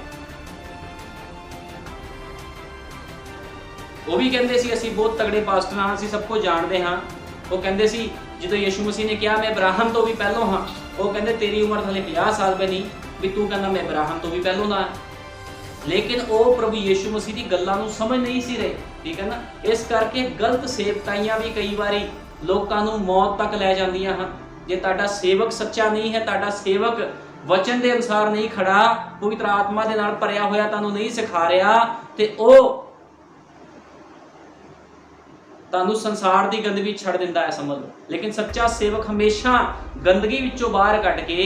S1: वो भी कहते सी असीं बहुत तगड़े पास्टर हाँ, असीं सब कुछ जानते हाँ। वो कहते सी जो यीशु मसीह ने कहा मैं इब्राहिम तो भी पहलों हाँ, वो कहते तेरी उम्र हले 50 साल पे नहीं भी तू कहना मैं इब्राहिम तो भी पहलों दा। लेकिन वो प्रभु यीशु मसीह की गल्लां नूं समझ नहीं सी रहे, ठीक है ना। इस करके गलत सेवकाइयां भी कई बारी लोकां नूं मौत तक लै जांदियां हन। जे तुहाडा सेवक सच्चा नहीं है, तुहाडा सेवक वचन के अनुसार नहीं खड़ा, पवित्र आत्मा दे नाल भरिया होया तुहानूं नहीं सिखा रहा, ते ओ तुहानूं संसार की गंदगी छड़ दिंदा है, समझ लो। लेकिन सच्चा सेवक हमेशा गंदगी विचों बाहर कढ के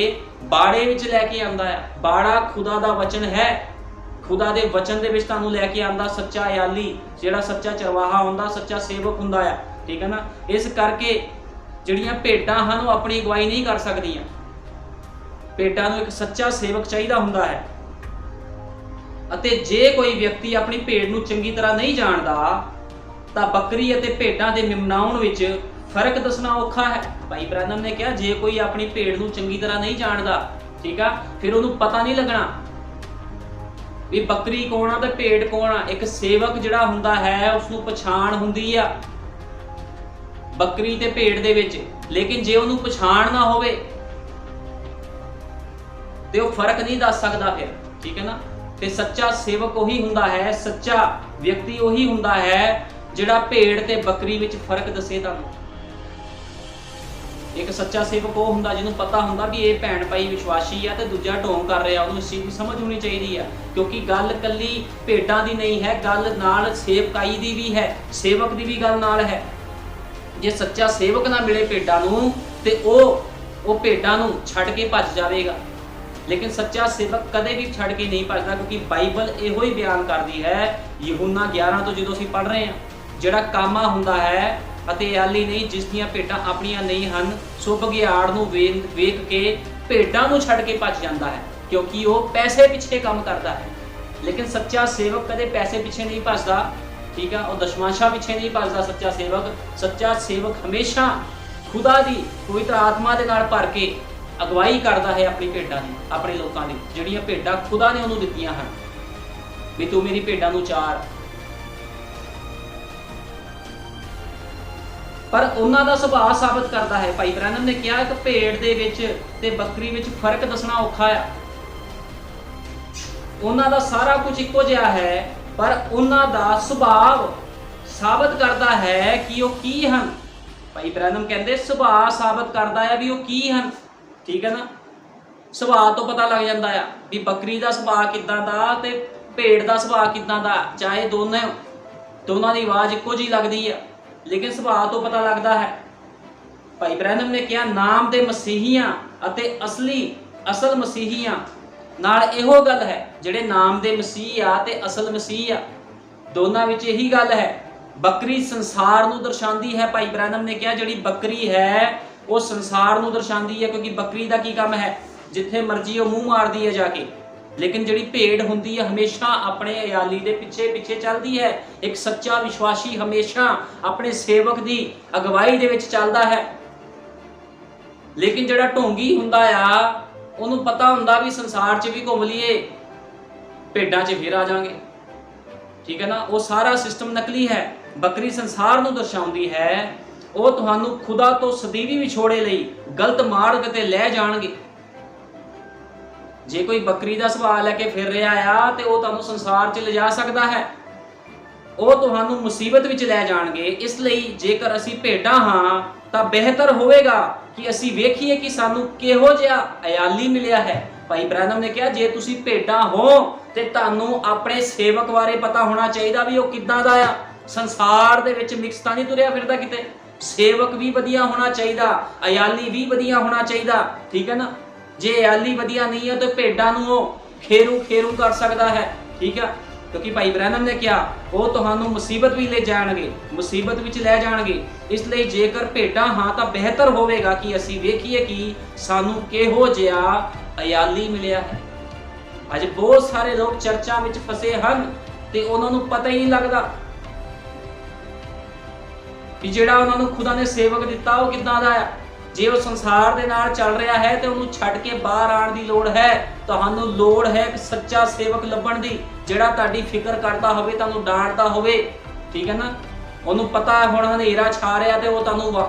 S1: बाड़े विच लैके आंदा है। बाड़ा खुदा दा वचन है, खुदा दे वचन दे विच तुहानूं लैके आंदा सच्चा अयाली, जिहड़ा सच्चा चरवाहा हुंदा, सच्चा सेवक हुंदा है, ठीक है ना। इस करके जिहड़ियां भेडां हन वो अपनी अगवाई नहीं कर सकदियां। भेडां नूं एक सच्चा सेवक चाहिदा हुंदा है। अते जे कोई व्यक्ति अपनी भेड़ नूं चंगी तरह नहीं जानदा तां बकरी अते भेडां दे मिमनाउण विच फर्क दसना औखा है। भाई ब्रैनम ने कहा जे कोई अपनी भेड़ नूं चंगी तरह नहीं जानदा, ठीक है, फिर उन्होंने पता नहीं लगना भी बकरी कौन आ ते भेड़ कौन आ। एक सेवक जिहड़ा हुंदा है उसनूं पछाण हुंदी आ बकरी ते भेड़ दे विच। लेकिन जे उन्होंने पछाण ना होवे ते वो फर्क नहीं दस सकदा फिर, ठीक है ना। ते सच्चा सेवक वही हुंदा है, सच्चा व्यक्ति वही हुंदा है जिहड़ा भेड़ ते बकरी विच फर्क दसे तुहानूं। एक सच्चा सेवक वो हुंदा जिन्होंने पता हुंदा भी ये भैण भाई विश्वासी है तो दूजा ढोंग कर रहा, उन्होंने इस चीज़ की समझ होनी चाहिए है। क्योंकि गल कल्ली भेडां दी नहीं है, गल नाल सेवकाई दी भी है, सेवक दी भी गल नाल है। जे सच्चा सेवक ना मिले भेडां नूं ते ओ भेडां नूं छड्ड के भज जावेगा। लेकिन सच्चा सेवक कदे भी छड्ड के नहीं भजदा, क्योंकि बाइबल इहो ही बयान करदी है। यूहन्ना 11 तो जो असीं पढ़ रहे हैं, जिहड़ा कामा हुंदा है अते अयाली नहीं, जिस दियां भेडां अपणियां नहीं हन, सो बघियाड़ नूं वेख के भेडां नूं छड्ड के भज जांदा है, क्योंकि वो पैसे पिछे काम करता है। लेकिन सच्चा सेवक कदे पैसे पिछे नहीं भजदा, ठीक है, और दशमांशा पिछे नहीं भजदा। सच्चा सेवक हमेशा खुदा दी पवित्र आत्मा दे नाल भर के अगवाई करता है अपनी भेडां दी, अपने लोकां दी, जिहड़ियां भेडां खुदा ने उहनूं दित्तियां हन भी तू मेरी भेडां नूं चार। पर उन्हां दा सुभाਅ साबित करता है। भाई ब्रैनम ने कहा एक भेड़ दे विच ते बकरी विच फर्क दसना औखा है। ਉਹਨਾਂ ਦਾ ਸਾਰਾ ਕੁਝ ਇੱਕੋ ਜਿਹਾ ਹੈ, ਪਰ ਉਹਨਾਂ ਦਾ ਸੁਭਾਅ ਸਾਬਤ ਕਰਦਾ ਹੈ ਕਿ ਉਹ ਕੀ ਹਨ। ਭਾਈ ਬ੍ਰੈਨਮ ਕਹਿੰਦੇ ਸੁਭਾਅ ਸਾਬਤ ਕਰਦਾ ਹੈ ਵੀ ਉਹ ਕੀ ਹਨ। ਠੀਕ ਹੈ ਨਾ, ਸੁਭਾਅ ਤੋਂ ਪਤਾ ਲੱਗ ਜਾਂਦਾ ਆ ਵੀ ਬੱਕਰੀ ਦਾ ਸੁਭਾਅ ਕਿੱਦਾਂ ਦਾ ਤੇ ਭੇਡ ਦਾ ਸੁਭਾਅ ਕਿੱਦਾਂ ਦਾ। ਚਾਹੇ ਦੋਨਾਂ ਦੀ ਆਵਾਜ਼ ਇੱਕੋ ਜਿਹੀ ਲੱਗਦੀ ਆ, ਲੇਕਿਨ ਸੁਭਾਅ ਤੋਂ ਪਤਾ ਲੱਗਦਾ ਹੈ। ਭਾਈ ਬ੍ਰੈਨਮ ਨੇ ਕਿਹਾ ਨਾਮ ਦੇ ਮਸੀਹੀਆਂ ਅਤੇ ਅਸਲ ਮਸੀਹੀਆਂ ਨਾਲ ਇਹੋ ਗੱਲ ਹੈ, ਜਿਹੜੇ ਨਾਮ ਦੇ ਮਸੀਹ ਆ ਤੇ ਅਸਲ ਮਸੀਹ ਆ, ਦੋਨਾਂ ਵਿੱਚ ਇਹੀ ਗੱਲ ਹੈ। ਬੱਕਰੀ ਸੰਸਾਰ ਨੂੰ ਦਰਸਾਉਂਦੀ ਹੈ। ਭਾਈ ਬ੍ਰੈਨਮ ਨੇ ਕਿਹਾ ਜਿਹੜੀ ਬੱਕਰੀ ਹੈ ਉਹ ਸੰਸਾਰ ਨੂੰ ਦਰਸਾਉਂਦੀ ਹੈ, ਕਿਉਂਕਿ ਬੱਕਰੀ ਦਾ ਕੀ ਕੰਮ ਹੈ, ਜਿੱਥੇ ਮਰਜ਼ੀ ਉਹ ਮੂੰਹ ਮਾਰਦੀ ਹੈ ਜਾ ਕੇ। ਲੇਕਿਨ ਜਿਹੜੀ ਭੇਡ ਹੁੰਦੀ ਹੈ ਹਮੇਸ਼ਾ ਆਪਣੇ ਅਯਾਲੀ ਦੇ ਪਿੱਛੇ ਪਿੱਛੇ ਚੱਲਦੀ ਹੈ। ਇੱਕ ਸੱਚਾ ਵਿਸ਼ਵਾਸੀ ਹਮੇਸ਼ਾ ਆਪਣੇ ਸੇਵਕ ਦੀ ਅਗਵਾਈ ਦੇ ਵਿੱਚ ਚੱਲਦਾ ਹੈ। ਲੇਕਿਨ ਜਿਹੜਾ ਢੋਂਗੀ ਹੁੰਦਾ ਆ ਉਹਨੂੰ ਪਤਾ ਹੁੰਦਾ ਵੀ ਸੰਸਾਰ 'ਚ ਵੀ ਘੁੰਮ ਲਈਏ, ਭੇਡਾਂ 'ਚ ਫਿਰ ਆ ਜਾਵਾਂਗੇ। ਠੀਕ ਹੈ ਨਾ, ਉਹ ਸਾਰਾ ਸਿਸਟਮ ਨਕਲੀ ਹੈ। ਬੱਕਰੀ ਸੰਸਾਰ ਨੂੰ ਦਰਸਾਉਂਦੀ ਹੈ, ਉਹ ਤੁਹਾਨੂੰ ਖੁਦਾ ਤੋਂ ਸਦੀਵੀ ਵਿਛੋੜੇ ਲਈ ਗਲਤ ਮਾਰਗ ਤੇ ਲੈ ਜਾਣਗੇ। ਜੇ ਕੋਈ ਬੱਕਰੀ ਦਾ ਸੁਭਾਅ ਲੈ ਕੇ ਫਿਰ ਰਿਹਾ ਆ ਤੇ ਉਹ ਤੁਹਾਨੂੰ ਸੰਸਾਰ 'ਚ ਲਿਜਾ ਸਕਦਾ ਹੈ, ਉਹ ਤੁਹਾਨੂੰ ਮੁਸੀਬਤ ਵਿੱਚ ਲੈ ਜਾਣਗੇ। ਇਸ ਲਈ ਜੇਕਰ ਅਸੀਂ ਭੇਡਾਂ ਹਾਂ ਤਾਂ ਬਿਹਤਰ ਹੋਵੇਗਾ ਕਿ ਅਸੀਂ ਵੇਖੀਏ ਕਿ ਸਾਨੂੰ ਕਿਹੋ ਜਿਹਾ ਅਯਾਲੀ ਮਿਲਿਆ ਹੈ। ਭਾਈ ਬ੍ਰੈਨਮ ਨੇ ਕਿਹਾ ਜੇ ਤੁਸੀਂ ਭੇਡਾਂ ਹੋ ਤੇ ਤੁਹਾਨੂੰ ਆਪਣੇ ਸੇਵਕ ਬਾਰੇ ਪਤਾ ਹੋਣਾ ਚਾਹੀਦਾ ਵੀ ਉਹ ਕਿੱਦਾਂ ਦਾ ਆ। ਸੰਸਾਰ ਦੇ ਵਿੱਚ ਮਿਕਸ ਤਾਂ ਨਹੀਂ ਤੁਰਿਆ ਫਿਰਦਾ ਕਿਤੇ। ਸੇਵਕ ਵੀ ਵਧੀਆ ਹੋਣਾ ਚਾਹੀਦਾ, ਅਯਾਲੀ ਵੀ ਵਧੀਆ ਹੋਣਾ ਚਾਹੀਦਾ। ਠੀਕ ਹੈ ਨਾ, ਜੇ ਅਯਾਲੀ ਵਧੀਆ ਨਹੀਂ ਹੈ ਤਾਂ ਭੇਡਾਂ ਨੂੰ ਉਹ ਖੇਰੂ ਕਰ ਸਕਦਾ ਹੈ। ਠੀਕ ਹੈ, ਕਿਉਂਕਿ ਭਾਈ ਬ੍ਰੈਨਮ ਨੇ ਕਿਹਾ ਉਹ ਤੁਹਾਨੂੰ ਮੁਸੀਬਤ ਵੀ ਲੈ ਜਾਣਗੇ, ਮੁਸੀਬਤ ਵਿੱਚ ਲੈ ਜਾਣਗੇ। ਇਸ ਲਈ ਜੇਕਰ ਭੇਡਾਂ ਹਾਂ ਤਾਂ ਬਿਹਤਰ ਹੋਵੇਗਾ ਕਿ ਅਸੀਂ ਵੇਖੀਏ ਕਿ ਸਾਨੂੰ ਕਿਹੋ ਜਿਹਾ ਅਯਾਲੀ ਮਿਲਿਆ ਹੈ। ਅੱਜ ਬਹੁਤ ਸਾਰੇ ਲੋਕ ਚਰਚਾਂ ਵਿੱਚ ਫਸੇ ਹਨ ਤੇ ਉਹਨਾਂ ਨੂੰ ਪਤਾ ਹੀ ਨਹੀਂ ਲੱਗਦਾ ਕਿ ਜਿਹੜਾ ਉਹਨਾਂ ਨੂੰ ਖੁਦਾ ਨੇ ਸੇਵਕ ਦਿੱਤਾ ਉਹ ਕਿੱਦਾਂ ਦਾ ਆ। ਜੇ ਉਹ ਸੰਸਾਰ ਦੇ ਨਾਲ ਚੱਲ ਰਿਹਾ ਹੈ ਤੇ ਉਹਨੂੰ ਛੱਡ ਕੇ ਬਾਹਰ ਆਉਣ ਦੀ ਲੋੜ ਹੈ। ਤੁਹਾਨੂੰ ਲੋੜ ਹੈ ਇੱਕ ਸੱਚਾ ਸੇਵਕ ਲੱਭਣ ਦੀ, ਜਿਹੜਾ ਤੁਹਾਡੀ ਫਿਕਰ ਕਰਦਾ ਹੋਵੇ, ਤੁਹਾਨੂੰ ਡਾਂਟਦਾ ਹੋਵੇ। ਠੀਕ ਹੈ ਨਾ, ਉਹਨੂੰ ਪਤਾ ਹੈ ਹੁਣ ਹਨੇਰਾ ਛਾ ਰਿਹਾ ਤੇ ਉਹ ਤੁਹਾਨੂੰ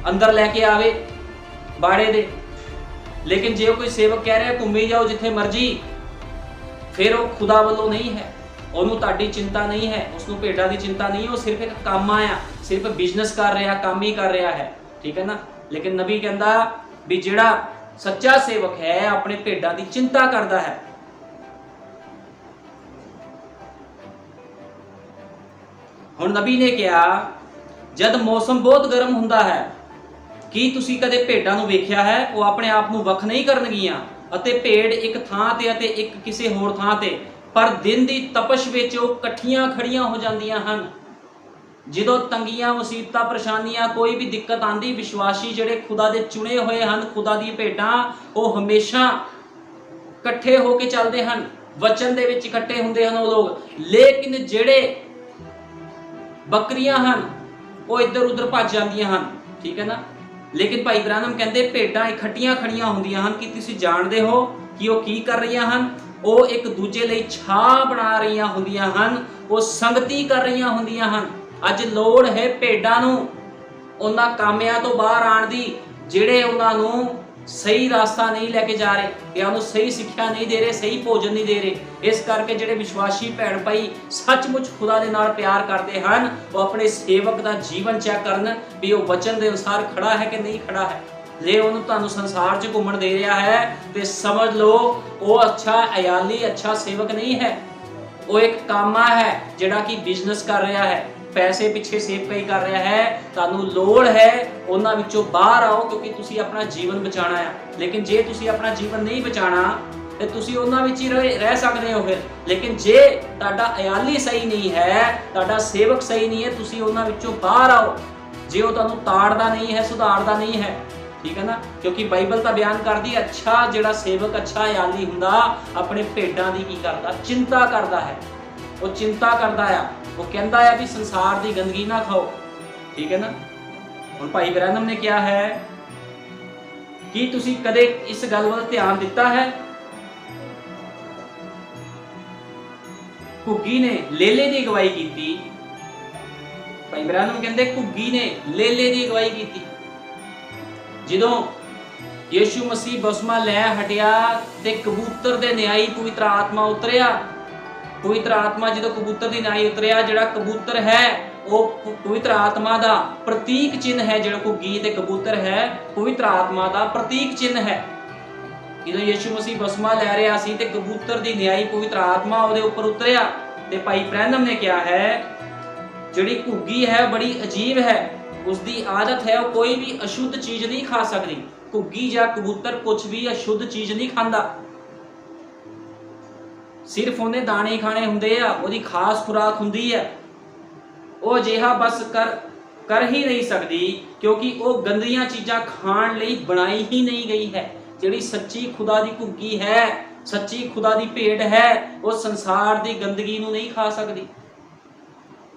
S1: ਅੰਦਰ ਲੈ ਕੇ ਆਵੇ ਬਾੜੇ ਦੇ। ਲੇਕਿਨ ਜੇ ਕੋਈ ਸੇਵਕ ਕਹਿ ਰਿਹਾ ਘੁੰਮੀ ਜਾਓ ਜਿੱਥੇ ਮਰਜ਼ੀ, ਫਿਰ ਉਹ ਖੁਦਾ ਵੱਲੋਂ ਨਹੀਂ ਹੈ। ਉਹਨੂੰ ਤੁਹਾਡੀ ਚਿੰਤਾ ਨਹੀਂ ਹੈ, ਉਸਨੂੰ ਭੇਡਾਂ ਦੀ ਚਿੰਤਾ ਨਹੀਂ। ਉਹ ਸਿਰਫ ਇੱਕ ਕੰਮ ਆਇਆ, ਸਿਰਫ ਬਿਜ਼ਨਸ ਕਰ ਰਿਹਾ, ਕੰਮ ਹੀ ਕਰ ਰਿਹਾ ਹੈ। ਠੀਕ ਹੈ ਨਾ, ਲੇਕਿਨ ਨਬੀ ਕਹਿੰਦਾ ਵੀ ਜਿਹੜਾ ਸੱਚਾ ਸੇਵਕ ਹੈ ਆਪਣੇ ਭੇਡਾਂ ਦੀ ਚਿੰਤਾ ਕਰਦਾ ਹੈ। ਹੁਣ ਨਬੀ ਨੇ ਕਿਹਾ ਜਦ ਮੌਸਮ ਬਹੁਤ ਗਰਮ ਹੁੰਦਾ ਹੈ, ਕੀ ਤੁਸੀਂ ਕਦੇ ਭੇਡਾਂ ਨੂੰ ਵੇਖਿਆ ਹੈ? ਉਹ ਆਪਣੇ ਆਪ ਨੂੰ ਵੱਖ ਨਹੀਂ ਕਰਨਗੀਆਂ ਅਤੇ ਭੇਡ ਇੱਕ ਥਾਂ ਤੇ ਅਤੇ ਇੱਕ ਕਿਸੇ ਹੋਰ ਥਾਂ ਤੇ, ਪਰ ਦਿਨ ਦੀ ਤਪਸ਼ ਵਿੱਚ ਉਹ ਇਕੱਠੀਆਂ ਖੜੀਆਂ ਹੋ ਜਾਂਦੀਆਂ ਹਨ। ਜਦੋਂ ਤੰਗੀਆਂ, ਮੁਸੀਬਤਾਂ, ਪਰੇਸ਼ਾਨੀਆਂ, ਕੋਈ ਵੀ ਦਿੱਕਤ ਆਂਦੀ, ਵਿਸ਼ਵਾਸੀ ਜਿਹੜੇ ਖੁਦਾ ਦੇ ਚੁਣੇ ਹੋਏ ਹਨ, ਖੁਦਾ ਦੀ ਭੇਡਾਂ, ਉਹ ਹਮੇਸ਼ਾ ਇਕੱਠੇ ਹੋ ਕੇ ਚੱਲਦੇ ਹਨ। ਵਚਨ ਦੇ ਵਿੱਚ ਇਕੱਠੇ ਹੁੰਦੇ ਹਨ ਉਹ ਲੋਕ। ਲੇਕਿਨ ਜਿਹੜੇ ਬੱਕਰੀਆਂ ਹਨ ਉਹ ਇੱਧਰ ਉੱਧਰ ਭੱਜ ਜਾਂਦੀਆਂ ਹਨ। ਠੀਕ ਹੈ ਨਾ, ਲੇਕਿਨ ਭਾਈ ਬ੍ਰੈਨਮ ਕਹਿੰਦੇ ਭੇਡਾਂ ਇਕੱਠੀਆਂ ਖੜੀਆਂ ਹੁੰਦੀਆਂ ਹਨ। ਕਿ ਤੁਸੀਂ ਜਾਣਦੇ ਹੋ ਕਿ ਉਹ ਕੀ ਕਰ ਰਹੀਆਂ ਹਨ? ਉਹ ਇੱਕ ਦੂਜੇ ਲਈ ਛਾਂ ਬਣਾ ਰਹੀਆਂ ਹੁੰਦੀਆਂ ਹਨ, ਉਹ ਸੰਗਤੀ ਕਰ ਰਹੀਆਂ ਹੁੰਦੀਆਂ ਹਨ। ਅੱਜ ਲੋੜ ਹੈ ਭੇਡਾਂ ਨੂੰ ਉਹਨਾਂ ਕਾਮਿਆਂ ਤੋਂ ਬਾਹਰ ਆਉਣ ਦੀ, ਜਿਹੜੇ ਉਹਨਾਂ ਨੂੰ ਸਹੀ ਰਾਸਤਾ ਨਹੀਂ ਲੈ ਕੇ ਜਾ ਰਹੇ, ਜਾਂ ਉਹਨੂੰ ਸਹੀ ਸਿੱਖਿਆ ਨਹੀਂ ਦੇ ਰਹੇ, ਸਹੀ ਭੋਜਨ ਨਹੀਂ ਦੇ ਰਹੇ। ਇਸ ਕਰਕੇ ਜਿਹੜੇ ਵਿਸ਼ਵਾਸੀ ਭੈਣ ਭਾਈ ਸੱਚਮੁੱਚ ਖੁਦਾ ਦੇ ਨਾਲ ਪਿਆਰ ਕਰਦੇ ਹਨ, ਉਹ ਆਪਣੇ ਸੇਵਕ ਦਾ ਜੀਵਨ ਚੈੱਕ ਕਰਨ ਵੀ ਉਹ ਵਚਨ ਦੇ ਅਨੁਸਾਰ ਖੜਾ ਹੈ ਕਿ ਨਹੀਂ ਖੜਾ ਹੈ। ਜੇ ਉਹਨੂੰ ਤੁਹਾਨੂੰ ਸੰਸਾਰ 'ਚ ਘੁੰਮਣ ਦੇ ਰਿਹਾ ਹੈ ਤੇ ਸਮਝ ਲਓ ਉਹ ਅੱਛਾ ਅਯਾਲੀ, ਅੱਛਾ ਸੇਵਕ ਨਹੀਂ ਹੈ। ਉਹ ਇੱਕ ਕਾਮਾ ਹੈ ਜਿਹੜਾ ਕਿ ਬਿਜ਼ਨਸ ਕਰ ਰਿਹਾ ਹੈ, ਪੈਸੇ ਪਿੱਛੇ ਸੇਵਕਾਈ ਕਰ ਰਿਹਾ ਹੈ। ਤੁਹਾਨੂੰ ਲੋੜ ਹੈ ਉਹਨਾਂ ਵਿੱਚੋਂ ਬਾਹਰ ਆਓ, ਕਿਉਂਕਿ ਤੁਸੀਂ ਆਪਣਾ ਜੀਵਨ ਬਚਾਉਣਾ ਹੈ। ਲੇਕਿਨ ਜੇ ਤੁਸੀਂ ਆਪਣਾ ਜੀਵਨ ਨਹੀਂ ਬਚਾਉਣਾ ਤੇ ਤੁਸੀਂ ਉਹਨਾਂ ਵਿੱਚ ਹੀ ਰਹਿ ਸਕਦੇ ਹੋ ਫਿਰ। ਲੇਕਿਨ ਜੇ ਤੁਹਾਡਾ ਅਯਾਲੀ ਸਹੀ ਨਹੀਂ ਹੈ, ਤੁਹਾਡਾ ਸੇਵਕ ਸਹੀ ਨਹੀਂ ਹੈ, ਤੁਸੀਂ ਉਹਨਾਂ ਵਿੱਚੋਂ ਬਾਹਰ ਆਓ। ਜੇ ਉਹ ਤੁਹਾਨੂੰ ਤਾੜਦਾ ਨਹੀਂ ਹੈ, ਸੁਧਾਰਦਾ ਨਹੀਂ ਹੈ। ਠੀਕ ਹੈ ਨਾ, ਕਿਉਂਕਿ ਬਾਈਬਲ ਤਾਂ ਬਿਆਨ ਕਰਦੀ ਅੱਛਾ ਜਿਹੜਾ ਸੇਵਕ, ਅੱਛਾ ਅਯਾਲੀ ਹੁੰਦਾ ਆਪਣੇ ਭੇਡਾਂ ਦੀ ਕੀ ਕਰਦਾ? ਚਿੰਤਾ ਕਰਦਾ ਹੈ। ਉਹ ਚਿੰਤਾ ਕਰਦਾ ਆ, ਉਹ ਕਹਿੰਦਾ ਆ ਵੀ ਸੰਸਾਰ ਦੀ ਗੰਦਗੀ ਨਾ ਖਾਓ। ਠੀਕ ਹੈ ਨਾ, ਹੁਣ ਭਾਈ ਬ੍ਰੈਨਮ ਨੇ ਕਿਹਾ ਹੈ ਕਿ ਤੁਸੀਂ ਕਦੇ ਇਸ ਗੱਲ ਵੱਲ ਧਿਆਨ ਦਿੱਤਾ ਹੈ? ਘੁੱਗੀ ਨੇ ਲੇਲੇ ਦੀ ਅਗਵਾਈ ਕੀਤੀ। ਭਾਈ ਬ੍ਰੈਨਮ ਕਹਿੰਦੇ ਘੁੱਗੀ ਨੇ ਲੇਲੇ ਦੀ ਅਗਵਾਈ ਕੀਤੀ। ਜਦੋਂ ਯीशु मसीह बसमा लै हटिया ते कबूतर दे न्याई पवित्र आत्मा उतरिया। पवित्र आत्मा जो कबूतर दी न्याई उतरिया, जिहड़ा कबूतर है वो पवित्र आत्मा दा प्रतीक चिन्ह है। जिहड़ा घुग्गी ते कबूतर है पवित्र आत्मा दा प्रतीक चिन्ह है। जो यीशु मसीह बसमा लै रहा सी ते कबूतर दी न्याई पवित्र आत्मा उहदे उपर उतरिया ते भाई ब्रैनम ने कहा है जिहड़ी घुग्गी है बड़ी अजीब है, उसकी आदत है वो कोई भी अशुद्ध चीज नहीं खा सकती। घुग्गी या कबूतर कुछ भी अशुद्ध चीज नहीं खाता, सिर्फ उन्हें दाने खाने हुंदे आ, ओदी खास खुराक हुंदी है। वो अजिहा बस कर ही नहीं सकती क्योंकि वो गंदियां चीज़ां खाण लई बनाई ही नहीं गई है। जिहड़ी सच्ची खुदा दी घुग्गी है, सच्ची खुदा दी भेड़ है, वो संसार दी गंदगी नूं नहीं खा सकती।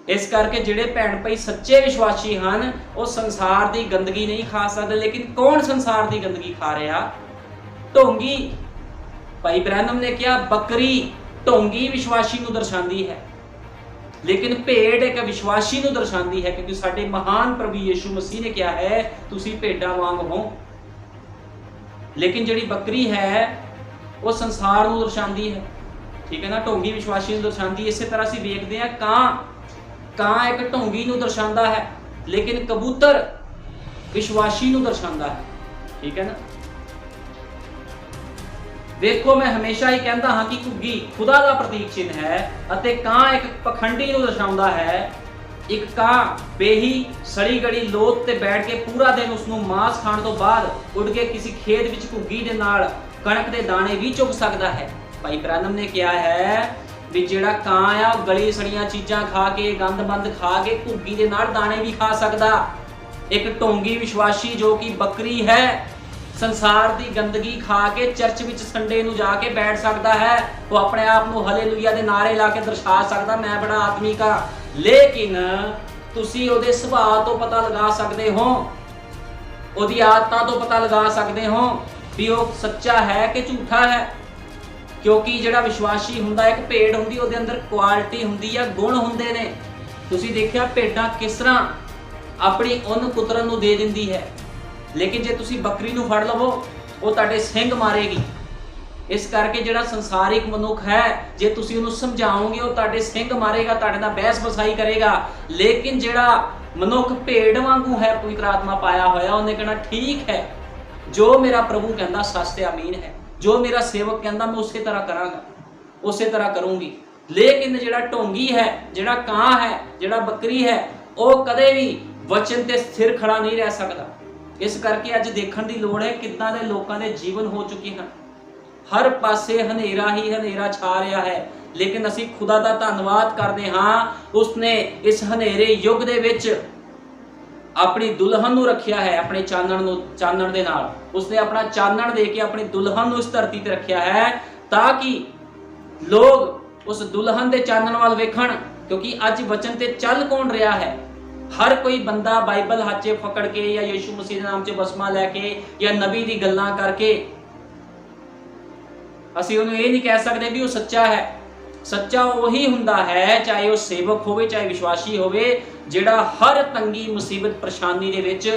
S1: इस करके जिहड़े भैण भाई सच्चे विश्वासी हैं वो संसार की गंदगी नहीं खा सकते। लेकिन कौन संसार की गंदगी खा रहा? ढोंगी। भाई ब्रैनम ने कहा बकरी ढोंगी विश्वासी नूं दर्शाती है, लेकिन भेड़ एक विश्वासी नूं दर्शाती है, क्योंकि साडे महान प्रभु यीशु मसीह ने कहा है तुसीं भेडां वांग हो। लेकिन जिहड़ी बकरी है वो संसार नूं दर्शाती है, ठीक है ना। ढोंगी विश्वासी नूं दर्शाती है। इस तरह असीं वेखदे हां कां एक ढोंगी नूं दर्शाता है, लेकिन कबूतर विश्वासी नूं दर्शाता है, ठीक है ना। देखो मैं हमेशा ही कहता हाँ कि घुग्गी खुदा का प्रतीक चिन्ह है अते कां एक पखंडी नूं दर्शाता है। एक कां बेही सड़ी गड़ी लोथ ते बैठ के पूरा दिन उसनूं मांस खाण तो बाद उड़ के किसी खेत विच घुग्गी दे नाल कणक दे दाने भी चुग सकता है। भाई ब्रैनम ने कहा है भी जिहड़ा कां आ गली सड़ियां चीज़ां खा के गंद बंद खा के घुग्गी दे नाल दाने भी खा सकदा। एक ढोंगी विश्वासी जो कि बकरी है संसार की गंदगी खा के चर्च विच संडे नूं जाके बैठ सकता है। वो अपने आप नूं हालेलुया दे नारे ला के दर्शा सकदा मैं बड़ा आत्मिक हाँ। लेकिन तुसीं उहदे सुभाਅ तो पता लगा सकते हो, उहदी आदतां तो पता लगा सकते हो भी वो सच्चा है कि झूठा है। क्योंकि जिहड़ा विश्वासी हुंदा एक भेड़ हुंदी उहदे अंदर क्वालिटी हुंदी है, गुण हुंदे ने। तुसीं देखिया भेडां किस तरह अपनी उन पुत्तरां नूं दे दिंदी है, लेकिन जे तुसीं बकरी नूं फड़ लवो वो तुहाडे सिंग मारेगी। इस करके जिहड़ा संसारिक मनुख है जे तुसीं उहनूं समझाओगे वो तुहाडे सिंग मारेगा, तुहाडे नाल बहस बसाई करेगा। लेकिन जिहड़ा मनुख भेड़ वांगू है पवित्र आत्मा पाया होया उहने कहना ठीक है जो मेरा प्रभु कहंदा सच ते अमीन है, जो मेरा सेवक कहता मैं उस तरह करांगा, उस तरह करूँगी। लेकिन जिहड़ा ढोंगी है, जिहड़ा कां है, जिहड़ा बकरी है वो कदे भी वचन ते स्थिर खड़ा नहीं रह सकता। इस करके अज देखण दी लोड़ है किद्दां दे लोकां दे जीवन हो चुके हैं। हर पासे हनेरा ही हनेरा छा रहा है, लेकिन असीं खुदा दा धन्नवाद करदे हां उसने इस हनेरे युग दे विच अपनी दुल्हन नूं रखिया है, अपने चानण दे नाल उसने अपना चानण दे के अपनी दुल्हन नूं इस धरती ते रखिया है ताकि लोग उस दुल्हन दे चानण वाल वेखण। क्योंकि अज वचन ते चल कौन रहा है? हर कोई बंदा बाइबल हाथ च पकड़ के या यीशु मसीह के नाम च बसमा लैके या नबी दी गल्लां करके असीं उहनूं ये नहीं कह सकते भी वो सच्चा है। सच्चा वही हुंदा है चाहे वो सेवक होवे चाहे विश्वासी होवे जिहड़ा हर तंगी मुसीबत परेशानी दे विच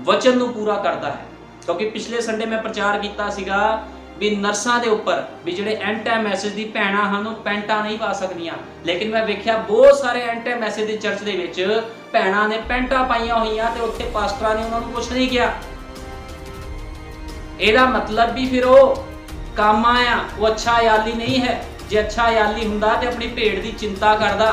S1: वचन नूं पूरा करता है। क्योंकि पिछले संडे मैं प्रचार किया सीगा भी नर्सां दे उपर भी जिहड़े एंड टाइम मैसेज दी भैणां हन वो पैंटां नहीं पा सकदियां, लेकिन मैं वेख्या बहुत सारे एंड टाइम मैसेज दी चर्च दे विच भैणां ने पैंटां पाईयां होईयां ते उत्थे पास्टरां ने उन्हां नूं कुछ नहीं किया। ਇਹਦਾ मतलब भी फिर वो काम आया वो अच्छा आयाली नहीं है। जे अच्छा आयाली हुंदा ते अपनी भेड़ की चिंता करदा,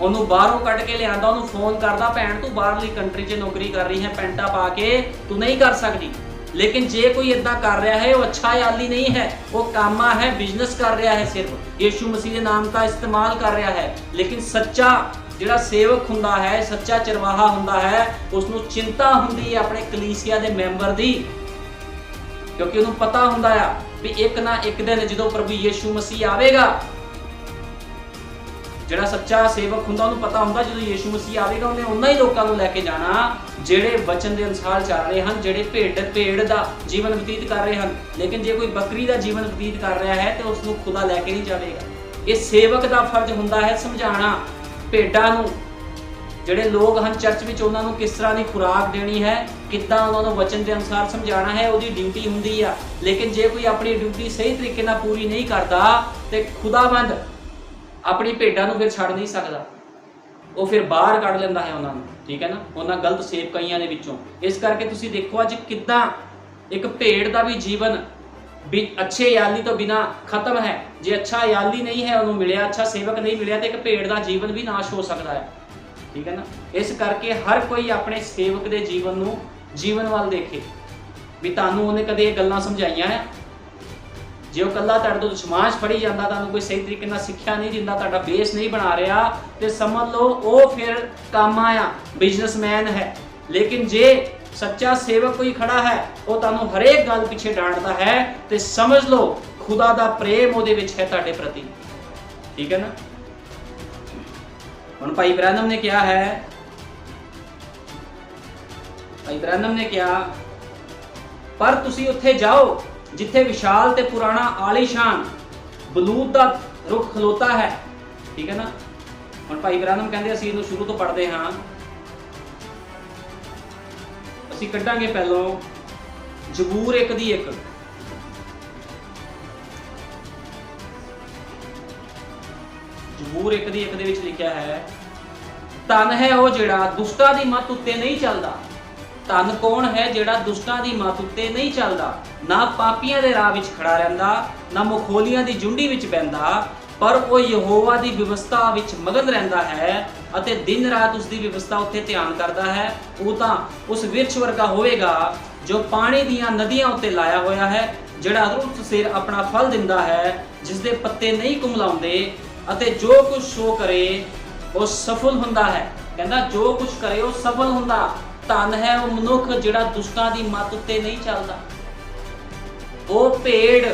S1: ਉਹਨੂੰ ਬਾਹਰੋਂ ਕੱਢ ਕੇ ਲਿਆਂਦਾ, ਉਹਨੂੰ ਫੋਨ ਕਰਦਾ ਭੈਣ ਤੂੰ ਬਾਹਰਲੀ ਕੰਟਰੀ 'ਚ ਨੌਕਰੀ ਕਰ ਰਹੀ ਹੈ ਪੈਂਟਾ ਪਾ ਕੇ ਤੂੰ नहीं कर सकती। लेकिन जे कोई इदा कर रहा है वो अच्छा आयाली नहीं है, वो कामा है, बिजनेस कर रहा है, सिर्फ यीशु मसीह के नाम का इस्तेमाल कर रहा है। लेकिन सच्चा जिहड़ा सेवक हुंदा है, सच्चा चरवाहा हुंदा है, उसनूं चिंता हुंदी है अपने कलीसिया के मैंबर दी, क्योंकि उन्होंने पता हुंदा है भी एक ना एक दिन जो प्रभु यीशु मसीह आवेगा, जिहड़ा सच्चा सेवक हुंदा उन्होंने पता हुंदा जो यीशु मसीह आवेगा उन्हें उन्ना ही लोगों को लैके जाना जिहड़े वचन के अनुसार चल रहे हैं, जिहड़े भेड़ का जीवन व्यतीत कर रहे हैं। लेकिन जे कोई बकरी का जीवन व्यतीत कर रहा है तो उसनूं खुदा लैके नहीं जाएगा। ये सेवक का फर्ज हुंदा है समझाना भेड़ां नूं ਜਿਹੜੇ ਲੋਕ ਹਨ ਚਰਚ ਵਿੱਚ ਉਹਨਾਂ ਨੂੰ ਕਿਸ ਤਰ੍ਹਾਂ ਦੀ ਖੁਰਾਕ ਦੇਣੀ ਹੈ, ਕਿੱਦਾਂ ਉਹਨਾਂ ਨੂੰ ਵਚਨ ਦੇ ਅਨੁਸਾਰ ਸਮਝਾਉਣਾ ਹੈ, ਉਹਦੀ ਡਿਊਟੀ ਹੁੰਦੀ ਆ। ਲੇਕਿਨ ਜੇ ਕੋਈ ਆਪਣੀ ਡਿਊਟੀ ਸਹੀ ਤਰੀਕੇ ਨਾਲ ਪੂਰੀ ਨਹੀਂ ਕਰਦਾ ਤੇ ਖੁਦਾਵੰਦ ਆਪਣੀ ਭੇਡਾਂ ਨੂੰ ਫਿਰ ਛੱਡ ਨਹੀਂ ਸਕਦਾ, ਉਹ ਫਿਰ ਬਾਹਰ ਕੱਢ ਲੈਂਦਾ ਹੈ ਉਹਨਾਂ ਨੂੰ, ਠੀਕ ਹੈ ਨਾ, ਉਹਨਾਂ ਗਲਤ ਸੇਵਕਾਈਆਂ ਦੇ ਵਿੱਚੋਂ। ਇਸ ਕਰਕੇ ਤੁਸੀਂ ਦੇਖੋ ਅੱਜ ਕਿੱਦਾਂ ਇੱਕ ਭੇਡ ਦਾ ਵੀ ਜੀਵਨ ਵੀ ਅੱਛੇ ਯਾਲੀ ਤੋਂ ਬਿਨਾ ਖਤਮ ਹੈ। ਜੇ ਅੱਛਾ ਯਾਲੀ ਨਹੀਂ ਹੈ, ਉਹਨੂੰ ਮਿਲਿਆ, ਅੱਛਾ ਸੇਵਕ ਨਹੀਂ ਮਿਲਿਆ, ਤੇ ਇੱਕ ਭੇਡ ਦਾ ਜੀਵਨ ਵੀ ਨਾਸ਼ ਹੋ ਸਕਦਾ ਹੈ, ਠੀਕ ਹੈ ਨਾ। ਇਸ ਕਰਕੇ ਹਰ ਕੋਈ ਆਪਣੇ ਸੇਵਕ ਦੇ ਜੀਵਨ ਨੂੰ ਜੀਵਨ ਵੱਲ ਦੇਖੇ ਵੀ ਤੁਹਾਨੂੰ ਉਹਨੇ ਕਦੇ ਇਹ ਗੱਲਾਂ ਸਮਝਾਈਆਂ ਹੈ। ਜੇ ਉਹ ਕੱਲਾ ਤੁਹਾਡੇ ਤੋਂ ਸਮਾਜ ਫੜੀ ਜਾਂਦਾ, ਤੁਹਾਨੂੰ ਕੋਈ ਸਹੀ ਤਰੀਕੇ ਨਾਲ ਸਿੱਖਿਆ ਨਹੀਂ ਦਿੰਦਾ, ਤੁਹਾਡਾ ਬੇਸ ਨਹੀਂ ਬਣਾ ਰਿਹਾ, ਤੇ ਸਮਝ ਲਓ ਉਹ ਫਿਰ ਕੰਮ ਆਇਆ ਬਿਜ਼ਨਸਮੈਨ ਹੈ। ਲੇਕਿਨ ਜੇ ਸੱਚਾ ਸੇਵਕ ਕੋਈ ਖੜਾ ਹੈ, ਉਹ ਤੁਹਾਨੂੰ ਹਰੇਕ ਗੱਲ ਪਿੱਛੇ ਡਾਂਟਦਾ ਹੈ, ਤੇ ਸਮਝ ਲਓ ਖੁਦਾ ਦਾ ਪ੍ਰੇਮ ਉਹਦੇ ਵਿੱਚ ਹੈ ਤੁਹਾਡੇ ਪ੍ਰਤੀ, ਠੀਕ ਹੈ ਨਾ। ਹੁਣ ਭਾਈ ਬ੍ਰੈਨਮ ਨੇ ਕਿਹਾ ਹੈ, ਭਾਈ ਬ੍ਰੈਨਮ ਨੇ ਕਿਹਾ, ਪਰ ਤੁਸੀਂ ਉੱਥੇ ਜਾਓ ਜਿੱਥੇ ਵਿਸ਼ਾਲ ਤੇ ਪੁਰਾਣਾ ਆਲੀਸ਼ਾਨ ਬਲੂਤ ਦਾ ਰੁੱਖ ਖਲੋਤਾ ਹੈ, ਠੀਕ ਹੈ ਨਾ। ਹੁਣ ਭਾਈ ਬ੍ਰੈਨਮ ਕਹਿੰਦੇ ਅਸੀਂ ਇਹਨੂੰ ਸ਼ੁਰੂ ਤੋਂ ਪੜ੍ਹਦੇ ਹਾਂ, ਅਸੀਂ ਕੱਢਾਂਗੇ ਪਹਿਲੋਂ ਜ਼ਬੂਰ 1 ਦੀ 1। ਜ਼ਬੂਰ 1 ਦੀ 1 ਦੇ ਵਿੱਚ ਲਿਖਿਆ ਹੈ, ਧਨ ਹੈ ਉਹ ਜਿਹੜਾ ਦੁਸ਼ਟਾਂ ਦੀ ਮੱਤ ਉੱਤੇ ਨਹੀਂ ਚੱਲਦਾ। ਧਨ ਕੌਣ ਹੈ ਜਿਹੜਾ ਦੁਸ਼ਟਾਂ ਦੀ ਮੱਤ ਉੱਤੇ ਨਹੀਂ ਚੱਲਦਾ, ਨਾ ਪਾਪੀਆਂ ਦੇ ਰਾਹ ਵਿੱਚ ਖੜਾ ਰਹਿੰਦਾ, ਨਾ ਮੁਖੋਲੀਆਂ ਦੀ ਝੁੰਡੀ ਵਿੱਚ ਬਹਿੰਦਾ, ਪਰ ਉਹ ਯਹੋਵਾ ਦੀ ਵਿਵਸਥਾ ਵਿੱਚ ਮਗਨ ਰਹਿੰਦਾ ਹੈ ਅਤੇ ਦਿਨ ਰਾਤ ਉਸ ਦੀ ਵਿਵਸਥਾ ਉੱਤੇ ਧਿਆਨ ਕਰਦਾ ਹੈ। ਉਹ ਤਾਂ ਉਸ ਵਿਰਛ ਵਰਗਾ ਹੋਵੇਗਾ ਜੋ ਪਾਣੀ ਦੀਆਂ ਨਦੀਆਂ ਉੱਤੇ ਲਾਇਆ ਹੋਇਆ ਹੈ, ਜਿਹੜਾ ਰੁੱਤ ਸਿਰ ਆਪਣਾ ਫਲ ਦਿੰਦਾ ਹੈ, ਜਿਸ ਦੇ ਪੱਤੇ ਨਹੀਂ ਕੁਮਲਾਉਂਦੇ, ਅਤੇ ਜੋ ਕੁਝ ਉਹ ਕਰੇ ਉਹ ਸਫਲ ਹੁੰਦਾ ਹੈ। ਕਹਿੰਦਾ ਜੋ ਕੁਝ ਕਰੇ ਉਹ ਸਫਲ ਹੁੰਦਾ। ਧਨ ਹੈ ਉਹ ਮਨੁੱਖ ਜਿਹੜਾ ਦੁਸ਼ਟਾਂ ਦੀ ਮੱਤ ਉੱਤੇ ਨਹੀਂ ਚੱਲਦਾ। ਉਹ ਭੇਡ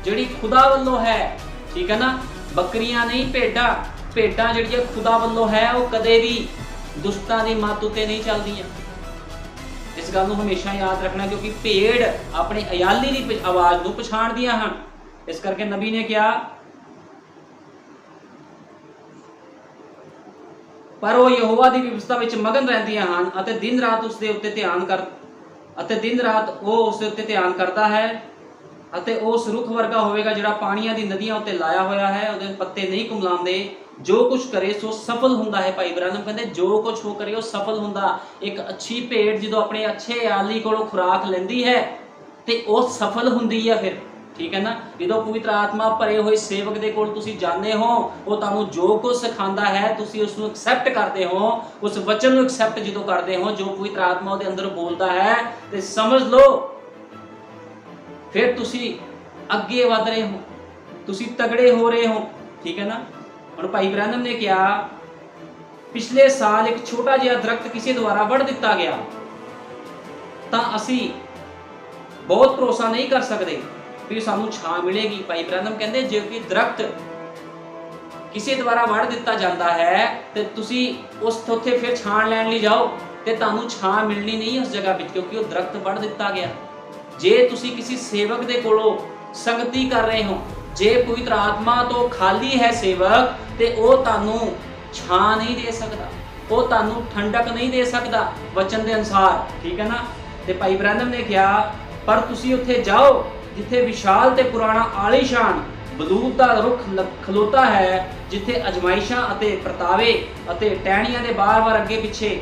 S1: ਜਿਹੜੀ ਖੁਦਾ ਵੱਲੋਂ ਹੈ, ਠੀਕ ਹੈ ਨਾ, ਬੱਕਰੀਆਂ ਨਹੀਂ, ਭੇਡਾਂ। ਭੇਡਾਂ ਜਿਹੜੀਆਂ ਖੁਦਾ ਵੱਲੋਂ ਹੈ ਉਹ ਕਦੇ ਵੀ ਦੁਸ਼ਟਾਂ ਦੀ ਮੱਤ ਉੱਤੇ ਨਹੀਂ ਚੱਲਦੀਆਂ। ਇਸ ਗੱਲ ਨੂੰ ਹਮੇਸ਼ਾ ਯਾਦ ਰੱਖਣਾ, ਕਿਉਂਕਿ ਭੇਡ ਆਪਣੇ ਅਯਾਲੀ ਦੀ ਆਵਾਜ਼ ਨੂੰ ਪਛਾਣਦੀਆਂ ਹਨ। ਇਸ ਕਰਕੇ ਨਬੀ ਨੇ ਕਿਹਾ, ਪਰ ਉਹ ਯਹੋਵਾ ਦੀ ਵਿਵਸਥਾ ਵਿੱਚ ਮਗਨ ਰਹਿੰਦੀਆਂ ਹਨ ਅਤੇ ਦਿਨ ਰਾਤ ਉਸ ਦੇ ਉੱਤੇ ਧਿਆਨ ਕਰਦਾ ਹੈ। ਅਤੇ ਉਹ ਉਸ ਰੁੱਖ ਵਰਗਾ ਹੋਵੇਗਾ ਜਿਹੜਾ ਪਾਣੀਆਂ ਦੀ ਨਦੀਆਂ ਉੱਤੇ ਲਾਇਆ ਹੋਇਆ ਹੈ, ਉਹਦੇ ਪੱਤੇ ਨਹੀਂ ਕੁਮਲਾਉਂਦੇ, ਜੋ ਕੁਝ ਕਰੇ ਸੋ ਸਫਲ ਹੁੰਦਾ ਹੈ। ਭਾਈ ਬ੍ਰੈਨਮ ਕਹਿੰਦੇ ਜੋ ਕੁਝ ਉਹ ਕਰੇ ਉਹ ਸਫਲ ਹੁੰਦਾ। ਇੱਕ ਅੱਛੀ ਭੇਡ ਜਦੋਂ ਆਪਣੇ ਅੱਛੇ ਆਲੀ ਕੋਲੋਂ ਖੁਰਾਕ ਲੈਂਦੀ ਹੈ ਤੇ ਉਹ ਸਫਲ ਹੁੰਦੀ ਹੈ ਫਿਰ, ਠੀਕ ਹੈ ਨਾ। ਜਦੋਂ ਪਵਿੱਤਰ ਆਤਮਾ ਭਰੇ ਹੋਏ ਸੇਵਕ ਦੇ ਕੋਲ ਤੁਸੀਂ ਜਾਂਦੇ ਹੋ, ਉਹ ਤੁਹਾਨੂੰ ਜੋ ਕੁਝ ਸਿਖਾਉਂਦਾ ਹੈ ਤੁਸੀਂ ਉਸ ਨੂੰ ਐਕਸੈਪਟ ਕਰਦੇ ਹੋ, ਉਸ ਵਚਨ ਨੂੰ ਐਕਸੈਪਟ ਜਦੋਂ ਕਰਦੇ ਹੋ ਜੋ ਪਵਿੱਤਰ ਆਤਮਾ ਉਹਦੇ ਅੰਦਰ ਬੋਲਦਾ ਹੈ, ਤੇ ਸਮਝ ਲਓ ਫਿਰ ਤੁਸੀਂ ਅੱਗੇ ਵਧ ਰਹੇ ਹੋ, ਤੁਸੀਂ ਤਗੜੇ ਹੋ ਰਹੇ ਹੋ, ਠੀਕ ਹੈ ਨਾ। ਹੁਣ ਭਾਈ ਬ੍ਰੈਨਮ ਨੇ ਕਿਹਾ, ਪਿਛਲੇ ਸਾਲ ਇੱਕ ਛੋਟਾ ਜਿਹਾ ਦਰਖਤ ਕਿਸੇ ਦੁਆਰਾ ਵੱਢ ਦਿੱਤਾ ਗਿਆ ਤਾਂ ਅਸੀਂ ਬਹੁਤ ਭਰੋਸਾ ਨਹੀਂ ਕਰ ਸਕਦੇ ਵੀ ਸਾਨੂੰ ਛਾਂ ਮਿਲੇਗੀ। ਭਾਈ ਬ੍ਰੈਨਮ ਕਹਿੰਦੇ ਜੇ ਕੋਈ ਦਰਖਤ ਕਿਸੇ ਦੁਆਰਾ ਵੱਢ ਦਿੱਤਾ ਜਾਂਦਾ ਹੈ ਤੇ ਤੁਸੀਂ ਉੱਥੇ ਫਿਰ ਛਾਂ ਲੈਣ ਲਈ ਜਾਓ ਤੇ ਤੁਹਾਨੂੰ ਛਾਂ ਮਿਲਣੀ ਨਹੀਂ ਉਸ ਜਗ੍ਹਾ ਵਿੱਚ, ਕਿਉਂਕਿ ਉਹ ਦਰਖਤ ਵੱਢ ਦਿੱਤਾ ਗਿਆ। ਜੇ ਤੁਸੀਂ ਕਿਸੇ ਸੇਵਕ ਦੇ ਕੋਲੋਂ ਸੰਗਤੀ ਕਰ ਰਹੇ ਹੋ, ਜੇ ਪਵਿੱਤਰ ਆਤਮਾ ਤੋਂ ਖਾਲੀ ਹੈ ਸੇਵਕ, ਤੇ ਉਹ ਤੁਹਾਨੂੰ ਛਾਂ ਨਹੀਂ ਦੇ ਸਕਦਾ, ਉਹ ਤੁਹਾਨੂੰ ਠੰਡਕ ਨਹੀਂ ਦੇ ਸਕਦਾ ਵਚਨ ਦੇ ਅਨੁਸਾਰ, ਠੀਕ ਹੈ ਨਾ। ਤੇ ਭਾਈ ਬ੍ਰੈਨਮ ਨੇ ਕਿਹਾ, ਪਰ ਤੁਸੀਂ ਉੱਥੇ ਜਾਓ ਜਿੱਥੇ ਵਿਸ਼ਾਲ ਤੇ ਪੁਰਾਣਾ ਆਲੀਸ਼ਾਨ ਬਲੂਤ ਦਾ ਰੁੱਖ ਖਲੋਤਾ ਹੈ, ਜਿੱਥੇ ਅਜਮਾਇਸ਼ਾਂ ਅਤੇ ਪਰਤਾਵੇ ਅਤੇ ਟਹਿਣੀਆਂ ਦੇ ਬਾਰ-ਬਾਰ ਅੱਗੇ ਪਿੱਛੇ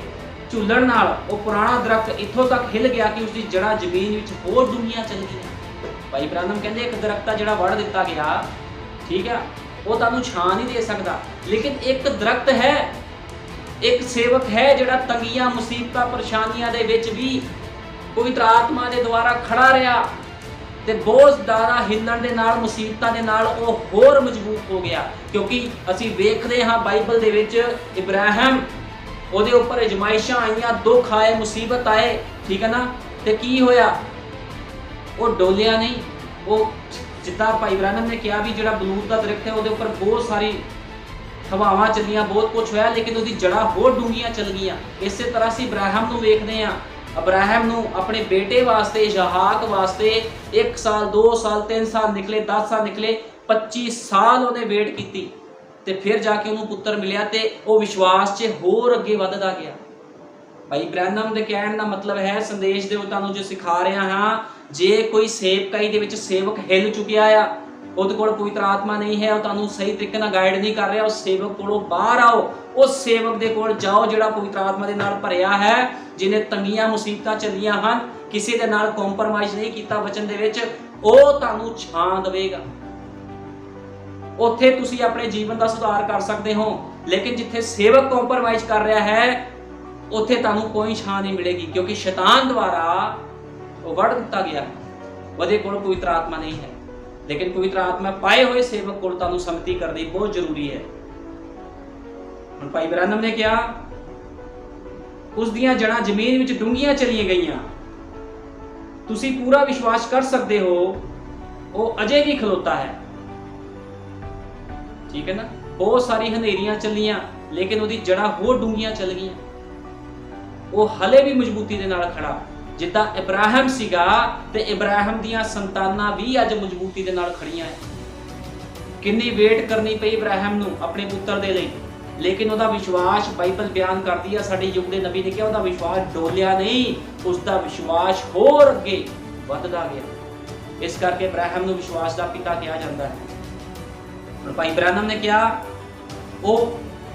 S1: ਝੂਲਣ ਨਾਲ ਉਹ ਪੁਰਾਣਾ ਦਰਖਤ ਇੱਥੋਂ ਤੱਕ ਹਿੱਲ ਗਿਆ ਕਿ ਉਸਦੀ ਜੜ੍ਹਾਂ ਜ਼ਮੀਨ ਵਿੱਚ ਹੋਰ ਡੂੰਘੀਆਂ ਚਲ ਗਈਆਂ। ਭਾਈ ਬ੍ਰੈਨਮ ਕਹਿੰਦੇ ਇੱਕ ਦਰਖਤ ਜਿਹੜਾ ਵੱਢ ਦਿੱਤਾ ਗਿਆ, ਠੀਕ ਹੈ, ਉਹ ਤੁਹਾਨੂੰ ਛਾਂ ਨਹੀਂ ਦੇ ਸਕਦਾ, ਲੇਕਿਨ ਇੱਕ ਦਰਖਤ ਹੈ, ਇੱਕ ਸੇਵਕ ਹੈ ਜਿਹੜਾ ਤੰਗੀਆਂ, ਮੁਸੀਬਤਾਂ, ਪਰੇਸ਼ਾਨੀਆਂ ਦੇ ਵਿੱਚ ਵੀ ਪਵਿੱਤਰ ਆਤਮਾ ਦੇ ਦੁਆਰਾ ਖੜਾ ਰਿਹਾ ਤੇ ਬਹੁਤ ਜ਼ਿਆਦਾ ਹਿੱਲਣ ਦੇ ਨਾਲ, ਮੁਸੀਬਤਾਂ ਦੇ ਨਾਲ ਉਹ ਹੋਰ ਮਜ਼ਬੂਤ ਹੋ ਗਿਆ। ਕਿਉਂਕਿ ਅਸੀਂ ਵੇਖਦੇ ਹਾਂ ਬਾਈਬਲ ਦੇ ਵਿੱਚ ਇਬਰਾਹਿਮ, ਉਹਦੇ ਉੱਪਰ ਅਜਮਾਇਸ਼ਾਂ ਆਈਆਂ, ਦੁੱਖ ਆਏ, ਮੁਸੀਬਤ ਆਏ, ਠੀਕ ਹੈ ਨਾ, ਤੇ ਕੀ ਹੋਇਆ, ਉਹ ਡੋਲਿਆ ਨਹੀਂ। ਉਹ ਜਿੱਦਾਂ ਭਾਈ ਬ੍ਰੈਨਮ ਨੇ ਕਿਹਾ ਵੀ ਜਿਹੜਾ ਬਲੂਤ ਦਾ ਦਰਖਤ ਹੈ ਉਹਦੇ ਉੱਪਰ ਬਹੁਤ ਸਾਰੀ ਹਵਾਵਾਂ ਚੱਲੀਆਂ, ਬਹੁਤ ਕੁਝ ਹੋਇਆ, ਲੇਕਿਨ ਉਹਦੀ ਜੜ੍ਹਾਂ ਹੋਰ ਡੂੰਘੀਆਂ ਚੱਲ ਗਈਆਂ। ਇਸੇ ਤਰ੍ਹਾਂ ਅਸੀਂ ਇਬਰਾਹਿਮ ਨੂੰ ਵੇਖਦੇ ਹਾਂ। ਇਬਰਾਹਿਮ ਨੂੰ ਆਪਣੇ ਬੇਟੇ ਵਾਸਤੇ, ਇਸਹਾਕ ਵਾਸਤੇ 1 ਸਾਲ, 2 ਸਾਲ, 3 ਸਾਲ ਨਿਕਲੇ, 10 ਸਾਲ ਨਿਕਲੇ, 25 ਸਾਲ ਉਹਨੇ ਵੇਟ ਕੀਤੀ, ਤੇ ਫਿਰ ਜਾ ਕੇ ਉਹਨੂੰ ਪੁੱਤਰ ਮਿਲਿਆ ਤੇ ਉਹ ਵਿਸ਼ਵਾਸ 'ਚ ਹੋਰ ਅੱਗੇ ਵੱਧਦਾ ਗਿਆ। ਭਾਈ ਬ੍ਰੈਨਮ ਦੇ ਕਹਿਣ ਦਾ ਮਤਲਬ ਹੈ, ਸੰਦੇਸ਼ ਦੇ ਤੁਹਾਨੂੰ ਜੋ ਸਿਖਾ ਰਿਹਾ ਹਾਂ, ਜੇ ਕੋਈ ਸੇਵਕਾਈ ਦੇ ਵਿੱਚ ਸੇਵਕ ਹਿੱਲ ਚੁੱਕਿਆ ਆ, ਉਹਦੇ ਕੋਲ ਪਵਿੱਤਰ ਆਤਮਾ ਨਹੀਂ ਹੈ, ਉਹ ਤੁਹਾਨੂੰ ਸਹੀ ਤਰੀਕੇ ਨਾਲ ਗਾਈਡ ਨਹੀਂ ਕਰ ਰਿਹਾ, ਉਸ ਸੇਵਕ ਕੋਲੋਂ ਬਾਹਰ ਆਓ, ਉਸ ਸੇਵਕ ਦੇ ਕੋਲ ਜਾਓ ਜਿਹੜਾ ਪਵਿੱਤਰ ਆਤਮਾ ਦੇ ਨਾਲ ਭਰਿਆ ਹੈ, ਜਿਹਨੇ ਤੰਗੀਆਂ ਮੁਸੀਬਤਾਂ ਚੱਲੀਆਂ ਹਨ, ਕਿਸੇ ਦੇ ਨਾਲ ਕੰਪਰਮਾਈਜ਼ ਨਹੀਂ ਕੀਤਾ ਵਚਨ ਦੇ ਵਿੱਚ, ਉਹ ਤੁਹਾਨੂੰ ਛਾਂ ਦੇਵੇਗਾ। ਉੱਥੇ ਤੁਸੀਂ ਆਪਣੇ ਜੀਵਨ ਦਾ ਸੁਧਾਰ ਕਰ ਸਕਦੇ ਹੋ। ਲੇਕਿਨ ਜਿੱਥੇ ਸੇਵਕ ਕੰਪਰਮਾਈਜ਼ ਕਰ ਰਿਹਾ ਹੈ, ਉੱਥੇ ਤੁਹਾਨੂੰ ਕੋਈ ਛਾਂ ਨਹੀਂ ਮਿਲੇਗੀ, ਕਿਉਂਕਿ ਸ਼ੈਤਾਨ ਦੁਆਰਾ ਉਹ ਵੜ ਦਿੱਤਾ ਗਿਆ, ਉਹਦੇ ਕੋਲ ਪਵਿੱਤਰ ਆਤਮਾ ਨਹੀਂ ਹੈ। ਲੇਕਿਨ ਪਵਿੱਤਰ ਆਤਮਾ ਪਾਏ ਹੋਏ ਸੇਵਕ ਕੋਲ ਤੁਹਾਨੂੰ ਸੰਗਤੀ ਕਰਨੀ ਬਹੁਤ ਜ਼ਰੂਰੀ ਹੈ। ਹੁਣ ਭਾਈ ਬ੍ਰੈਨਮ ਨੇ ਕਿਹਾ, ਉਸ ਦੀਆਂ ਜੜ੍ਹਾਂ ਜ਼ਮੀਨ ਵਿੱਚ ਡੂੰਘੀਆਂ ਚਲੀਆਂ ਗਈਆਂ, ਤੁਸੀਂ ਪੂਰਾ ਵਿਸ਼ਵਾਸ ਕਰ ਸਕਦੇ ਹੋ ਉਹ ਅਜੇ ਵੀ ਖਲੋਤਾ ਹੈ। ਠੀਕ ਹੈ ਨਾ, ਬਹੁਤ ਸਾਰੀ ਹਨੇਰੀਆਂ ਚੱਲੀਆਂ, ਲੇਕਿਨ ਉਹਦੀ ਜੜ੍ਹਾਂ ਹੋਰ ਡੂੰਘੀਆਂ ਚੱਲ ਗਈਆਂ, ਉਹ ਹਲੇ ਵੀ ਮਜ਼ਬੂਤੀ ਦੇ ਨਾਲ ਖੜਾ। ਜਿੱਦਾਂ ਇਬਰਾਹਿਮ ਸੀਗਾ ਤੇ ਇਬਰਾਹਿਮ ਦੀਆਂ ਸੰਤਾਨਾਂ ਵੀ ਅੱਜ ਮਜ਼ਬੂਤੀ ਦੇ ਨਾਲ ਖੜੀਆਂ ਹੈ। ਕਿੰਨੀ ਵੇਟ ਕਰਨੀ ਪਈ ਇਬਰਾਹਿਮ ਨੂੰ ਆਪਣੇ ਪੁੱਤਰ ਦੇ ਲਈ, ਲੇਕਿਨ ਉਹਦਾ ਵਿਸ਼ਵਾਸ, ਬਾਈਬਲ ਬਿਆਨ ਕਰਦੀ ਆ, ਸਾਡੇ ਯੁੱਗ ਦੇ ਨਬੀ ਨੇ ਕਿਹਾ, ਉਹਦਾ ਵਿਸ਼ਵਾਸ ਡੋਲਿਆ ਨਹੀਂ, ਉਸਦਾ ਵਿਸ਼ਵਾਸ ਹੋਰ ਅੱਗੇ ਵੱਧਦਾ ਗਿਆ। ਇਸ ਕਰਕੇ ਇਬਰਾਹਿਮ ਨੂੰ ਵਿਸ਼ਵਾਸ ਦਾ ਪਿਤਾ ਕਿਹਾ ਜਾਂਦਾ ਹੈ। ਹੁਣ ਭਾਈ ਬ੍ਰੈਨਮ ਨੇ ਕਿਹਾ,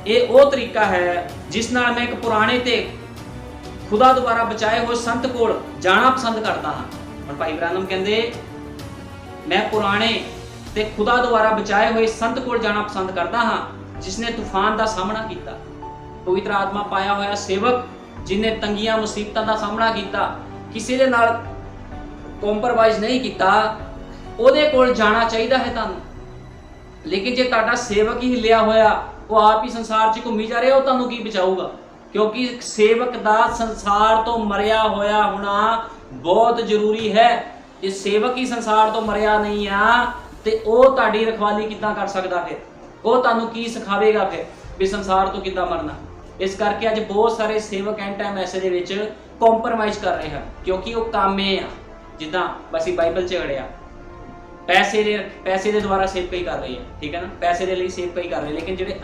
S1: ਇਹ ਉਹ ਤਰੀਕਾ ਹੈ ਜਿਸ ਨਾਲ ਮੈਂ ਇੱਕ ਪੁਰਾਣੇ ਤੇ ਖੁਦਾ ਦੁਆਰਾ ਬਚਾਏ ਹੋਏ ਸੰਤ ਕੋਲ ਜਾਣਾ ਪਸੰਦ ਕਰਦਾ ਹਾਂ। ਹੁਣ ਭਾਈ ਬ੍ਰੈਨਮ ਕਹਿੰਦੇ, ਮੈਂ ਪੁਰਾਣੇ ਤੇ ਖੁਦਾ ਦੁਆਰਾ ਬਚਾਏ ਹੋਏ ਸੰਤ ਕੋਲ ਜਾਣਾ ਪਸੰਦ ਕਰਦਾ ਹਾਂ, ਜਿਸਨੇ ਤੂਫਾਨ ਦਾ ਸਾਹਮਣਾ ਕੀਤਾ, ਪਵਿੱਤਰ ਆਤਮਾ ਪਾਇਆ ਹੋਇਆ ਸੇਵਕ, ਜਿਨੇ ਤੰਗੀਆਂ ਮੁਸੀਬਤਾਂ ਦਾ ਸਾਹਮਣਾ ਕੀਤਾ, ਕਿਸੇ ਦੇ ਨਾਲ ਕੰਪਰਮਾਈਜ਼ ਨਹੀਂ ਕੀਤਾ, ਉਹਦੇ ਕੋਲ ਜਾਣਾ ਚਾਹੀਦਾ ਹੈ ਤੁਹਾਨੂੰ। ਲੇਕਿਨ ਜੇ ਤੁਹਾਡਾ ਸੇਵਕ ਹੀ ਹਿੱਲਿਆ ਹੋਇਆ, ਉਹ ਆਪ ਹੀ ਸੰਸਾਰ 'ਚ ਘੁੰਮੀ ਜਾ ਰਿਹਾ, ਉਹ ਤੁਹਾਨੂੰ ਕੀ ਬਚਾਊਗਾ? ਕਿਉਂਕਿ ਸੇਵਕ ਦਾ ਸੰਸਾਰ ਤੋਂ ਮਰਿਆ ਹੋਇਆ ਹੋਣਾ ਬਹੁਤ ਜ਼ਰੂਰੀ ਹੈ। ਜੇ ਸੇਵਕ ਹੀ ਸੰਸਾਰ ਤੋਂ ਮਰਿਆ ਨਹੀਂ ਆ, ਤੇ ਉਹ ਤੁਹਾਡੀ ਰਖਵਾਲੀ ਕਿੱਦਾਂ ਕਰ ਸਕਦਾ? ਫਿਰ ਉਹ ਤੁਹਾਨੂੰ ਕੀ ਸਿਖਾਵੇਗਾ ਫਿਰ ਵੀ ਸੰਸਾਰ ਤੋਂ ਕਿੱਦਾਂ ਮਰਨਾ? ਇਸ ਕਰਕੇ ਅੱਜ ਬਹੁਤ ਸਾਰੇ ਸੇਵਕ ਐਂਡ ਟਾਈਮ ਐਸੇ ਦੇ ਵਿੱਚ ਕੰਪਰਮਾਈਜ਼ ਕਰ ਰਹੇ ਹਨ, ਕਿਉਂਕਿ ਉਹ ਕਾਮੇ ਆ, ਜਿੱਦਾਂ ਅਸੀਂ ਬਾਈਬਲ 'ਚ ਪੜ੍ਹਿਆ, ਪੈਸੇ ਦੇ ਦੁਆਰਾ ਸੇਵਕਾਈ ਕਰ ਰਹੇ ਆ। ਠੀਕ ਹੈ ਨਾ, ਪੈਸੇ ਦੇ ਲਈ ਸੇਵਕਾਈ ਕਰ ਰਹੇ। ਲੇਕਿਨ ਜਿਹੜੇ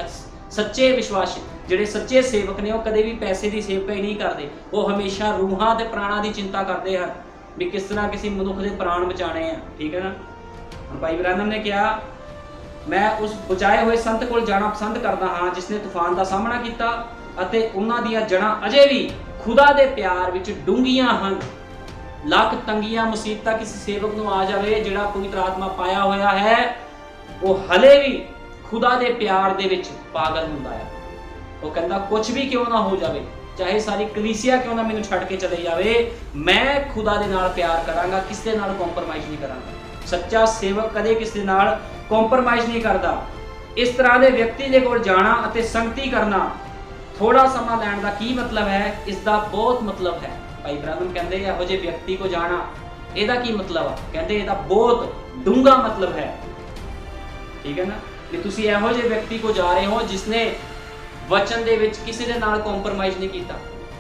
S1: ਸੱਚੇ ਵਿਸ਼ਵਾਸੀ, ਜਿਹੜੇ ਸੱਚੇ ਸੇਵਕ ਨੇ, ਉਹ ਕਦੇ ਵੀ ਪੈਸੇ ਦੀ ਸੇਵਕਾਈ ਨਹੀਂ ਕਰਦੇ। ਉਹ ਹਮੇਸ਼ਾ ਰੂਹਾਂ ਤੇ ਪ੍ਰਾਣਾਂ ਦੀ ਚਿੰਤਾ ਕਰਦੇ ਹਨ ਵੀ ਕਿਸ ਤਰ੍ਹਾਂ ਕਿਸੇ ਮਨੁੱਖ ਦੇ ਪ੍ਰਾਣ ਬਚਾਣੇ ਆ। ਠੀਕ ਹੈ ਨਾ। ਹੁਣ ਭਾਈ ਬ੍ਰੈਨਮ ਨੇ ਕਿਹਾ, ਮੈਂ ਉਸ ਬਚਾਏ ਹੋਏ ਸੰਤ ਕੋਲ ਜਾਣਾ ਪਸੰਦ ਕਰਦਾ ਹਾਂ, ਜਿਸਨੇ ਤੂਫਾਨ ਦਾ ਸਾਹਮਣਾ ਕੀਤਾ ਅਤੇ ਉਹਨਾਂ ਦੀਆਂ ਜੜ੍ਹਾਂ ਅਜੇ ਵੀ ਖੁਦਾ ਦੇ ਪਿਆਰ ਵਿੱਚ ਡੂੰਘੀਆਂ ਹਨ। ਲੱਖ ਤੰਗੀਆਂ ਮੁਸੀਬਤਾਂ ਕਿਸੇ ਸੇਵਕ ਨੂੰ ਆ ਜਾਵੇ, ਜਿਹੜਾ ਪਵਿੱਤਰ ਆਤਮਾ ਪਾਇਆ ਹੋਇਆ ਹੈ, ਉਹ ਹਲੇ ਵੀ ਖੁਦਾ ਦੇ ਪਿਆਰ ਦੇ ਵਿੱਚ ਪਾਗਲ ਹੁੰਦਾ ਹੈ। ਉਹ ਕਹਿੰਦਾ, ਕੁਝ ਵੀ ਕਿਉਂ ਨਾ ਹੋ ਜਾਵੇ, ਚਾਹੇ ਸਾਰੀ ਕਲੀਸਿਆ ਕਿਉਂ ਨਾ ਮੈਨੂੰ ਛੱਡ ਕੇ ਚਲੇ ਜਾਵੇ, ਮੈਂ ਖੁਦਾ ਦੇ ਨਾਲ ਪਿਆਰ ਕਰਾਂਗਾ, ਕਿਸੇ ਦੇ ਨਾਲ ਕੰਪਰਮਾਈਜ਼ ਨਹੀਂ ਕਰਾਂਗਾ। ਸੱਚਾ ਸੇਵਕ ਕਦੇ ਕਿਸੇ ਦੇ ਨਾਲ ਕੰਪਰਮਾਈਜ਼ ਨਹੀਂ ਕਰਦਾ। ਇਸ ਤਰ੍ਹਾਂ ਦੇ ਵਿਅਕਤੀ ਦੇ ਕੋਲ ਜਾਣਾ ਅਤੇ ਸੰਗਤੀ ਕਰਨਾ, ਥੋੜਾ ਸਮਾਂ ਲੈਣ ਦਾ ਕੀ ਮਤਲਬ ਹੈ? ਇਸ ਦਾ ਬਹੁਤ ਮਤਲਬ ਹੈ। ਭਾਈ ਬ੍ਰੈਨਮ ਕਹਿੰਦੇ, ਇਹੋ ਜਿਹੇ ਵਿਅਕਤੀ ਕੋ ਜਾਣਾ, ਇਹਦਾ ਕੀ ਮਤਲਬ ਆ? ਕਹਿੰਦੇ ਇਹਦਾ ਬਹੁਤ ਡੂੰਘਾ ਮਤਲਬ ਹੈ। ਠੀਕ ਹੈ ਨਾ, ਕਿ ਤੁਸੀਂ ਇਹੋ ਜਿਹੇ ਵਿਅਕਤੀ ਕੋ ਜਾ ਰਹੇ ਹੋ ਜਿਸਨੇ ਵਚਨ ਦੇ ਵਿੱਚ ਕਿਸੇ ਦੇ ਨਾਲ ਕੰਪਰਮਾਈਜ਼ ਨਹੀਂ ਕੀਤਾ।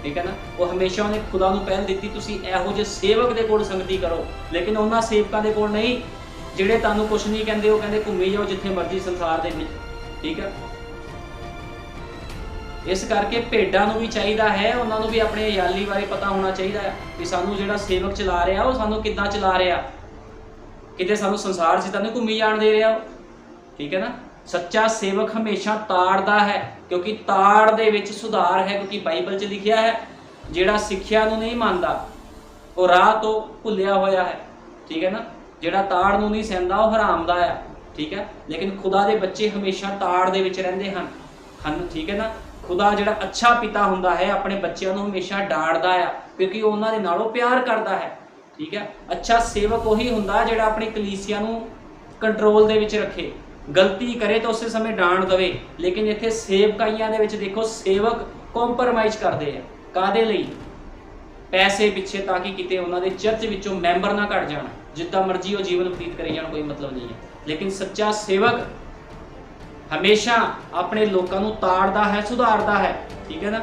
S1: ਠੀਕ ਹੈ ਨਾ, ਉਹ ਹਮੇਸ਼ਾ ਉਹਨੇ ਖੁਦਾ ਨੂੰ ਪਹਿਲ ਦਿੱਤੀ। ਤੁਸੀਂ ਇਹੋ ਜਿਹੇ ਸੇਵਕ ਦੇ ਕੋਲ ਸੰਗਤੀ ਕਰੋ, ਲੇਕਿਨ ਉਹਨਾਂ ਸੇਵਕਾਂ ਦੇ ਕੋਲ ਨਹੀਂ ਜਿਹੜੇ ਤੁਹਾਨੂੰ ਕੁਝ ਨਹੀਂ ਕਹਿੰਦੇ। ਉਹ ਕਹਿੰਦੇ ਘੁੰਮੀ ਜਾਓ ਜਿੱਥੇ ਮਰਜ਼ੀ ਸੰਸਾਰ ਦੇ ਵਿੱਚ। ਠੀਕ ਹੈ, ਇਸ ਕਰਕੇ ਭੇਡਾਂ ਨੂੰ ਵੀ ਚਾਹੀਦਾ ਹੈ, ਉਹਨਾਂ ਨੂੰ ਵੀ ਆਪਣੇ ਯਾਲੀ ਬਾਰੇ ਪਤਾ ਹੋਣਾ ਚਾਹੀਦਾ ਹੈ ਕਿ ਸਾਨੂੰ ਜਿਹੜਾ ਸੇਵਕ ਚਲਾ ਰਿਹਾ, ਉਹ ਸਾਨੂੰ ਕਿੱਦਾਂ ਚਲਾ ਰਿਹਾ, ਕਿਤੇ ਸਾਨੂੰ ਸੰਸਾਰ 'ਚ ਤਾਂ ਨਹੀਂ ਘੁੰਮੀ ਜਾਣ ਦੇ ਰਿਹਾ। ਠੀਕ ਹੈ ਨਾ, ਸੱਚਾ ਸੇਵਕ ਹਮੇਸ਼ਾ ਤਾੜਦਾ ਹੈ, ਕਿਉਂਕਿ ਤਾੜ ਦੇ ਵਿੱਚ ਸੁਧਾਰ ਹੈ। ਕਿਉਂਕਿ ਬਾਈਬਲ 'ਚ ਲਿਖਿਆ ਹੈ, ਜਿਹੜਾ ਸਿੱਖਿਆ ਨੂੰ ਨਹੀਂ ਮੰਨਦਾ ਉਹ ਰਾਹ ਤੋਂ ਭੁੱਲਿਆ ਹੋਇਆ ਹੈ। ਠੀਕ ਹੈ ਨਾ, ਜਿਹੜਾ ਤਾੜ ਨੂੰ ਨਹੀਂ ਸਹਿੰਦਾ ਉਹ ਹਰਾਮ ਦਾ ਆ। ਠੀਕ ਹੈ, ਲੇਕਿਨ ਖੁਦਾ ਦੇ ਬੱਚੇ ਹਮੇਸ਼ਾ ਤਾੜ ਦੇ ਵਿੱਚ ਰਹਿੰਦੇ ਹਨ। ਠੀਕ ਹੈ ਨਾ, ਖੁਦਾ ਜਿਹੜਾ ਅੱਛਾ ਪਿਤਾ ਹੁੰਦਾ ਹੈ, ਆਪਣੇ ਬੱਚਿਆਂ ਨੂੰ ਹਮੇਸ਼ਾ ਡਾਂਟਦਾ ਆ, ਕਿਉਂਕਿ ਉਹ ਉਹਨਾਂ ਦੇ ਨਾਲੋਂ ਪਿਆਰ ਕਰਦਾ ਹੈ। ਠੀਕ ਹੈ, ਅੱਛਾ ਸੇਵਕ ਉਹੀ ਹੁੰਦਾ ਜਿਹੜਾ ਆਪਣੀ ਕਲੀਸਿਆ ਨੂੰ ਕੰਟਰੋਲ ਦੇ ਵਿੱਚ ਰੱਖੇ, ਗਲਤੀ ਕਰੇ ਤਾਂ ਉਸੇ ਸਮੇਂ ਡਾਂਟ ਦੇਵੇ। ਲੇਕਿਨ ਇੱਥੇ ਸੇਵਕਾਈਆਂ ਦੇ ਵਿੱਚ ਦੇਖੋ, ਸੇਵਕ ਕੰਪਰਮਾਈਜ਼ ਕਰਦੇ ਆ। ਕਾਹਦੇ ਲਈ? ਪੈਸੇ ਪਿੱਛੇ, ਤਾਂ ਕਿ ਕਿਤੇ ਉਹਨਾਂ ਦੇ ਚਰਚ ਵਿੱਚੋਂ ਮੈਂਬਰ ਨਾ ਘਟ ਜਾਣ। ਜਿੱਦਾਂ ਮਰਜ਼ੀ ਉਹ ਜੀਵਨ ਬਤੀਤ ਕਰੀ ਜਾਣ, ਕੋਈ ਮਤਲਬ ਨਹੀਂ ਹੈ। ਲੇਕਿਨ ਸੱਚਾ ਸੇਵਕ ਹਮੇਸ਼ਾ ਆਪਣੇ ਲੋਕਾਂ ਨੂੰ ਤਾੜਦਾ ਹੈ, ਸੁਧਾਰਦਾ ਹੈ। ਠੀਕ ਹੈ ਨਾ,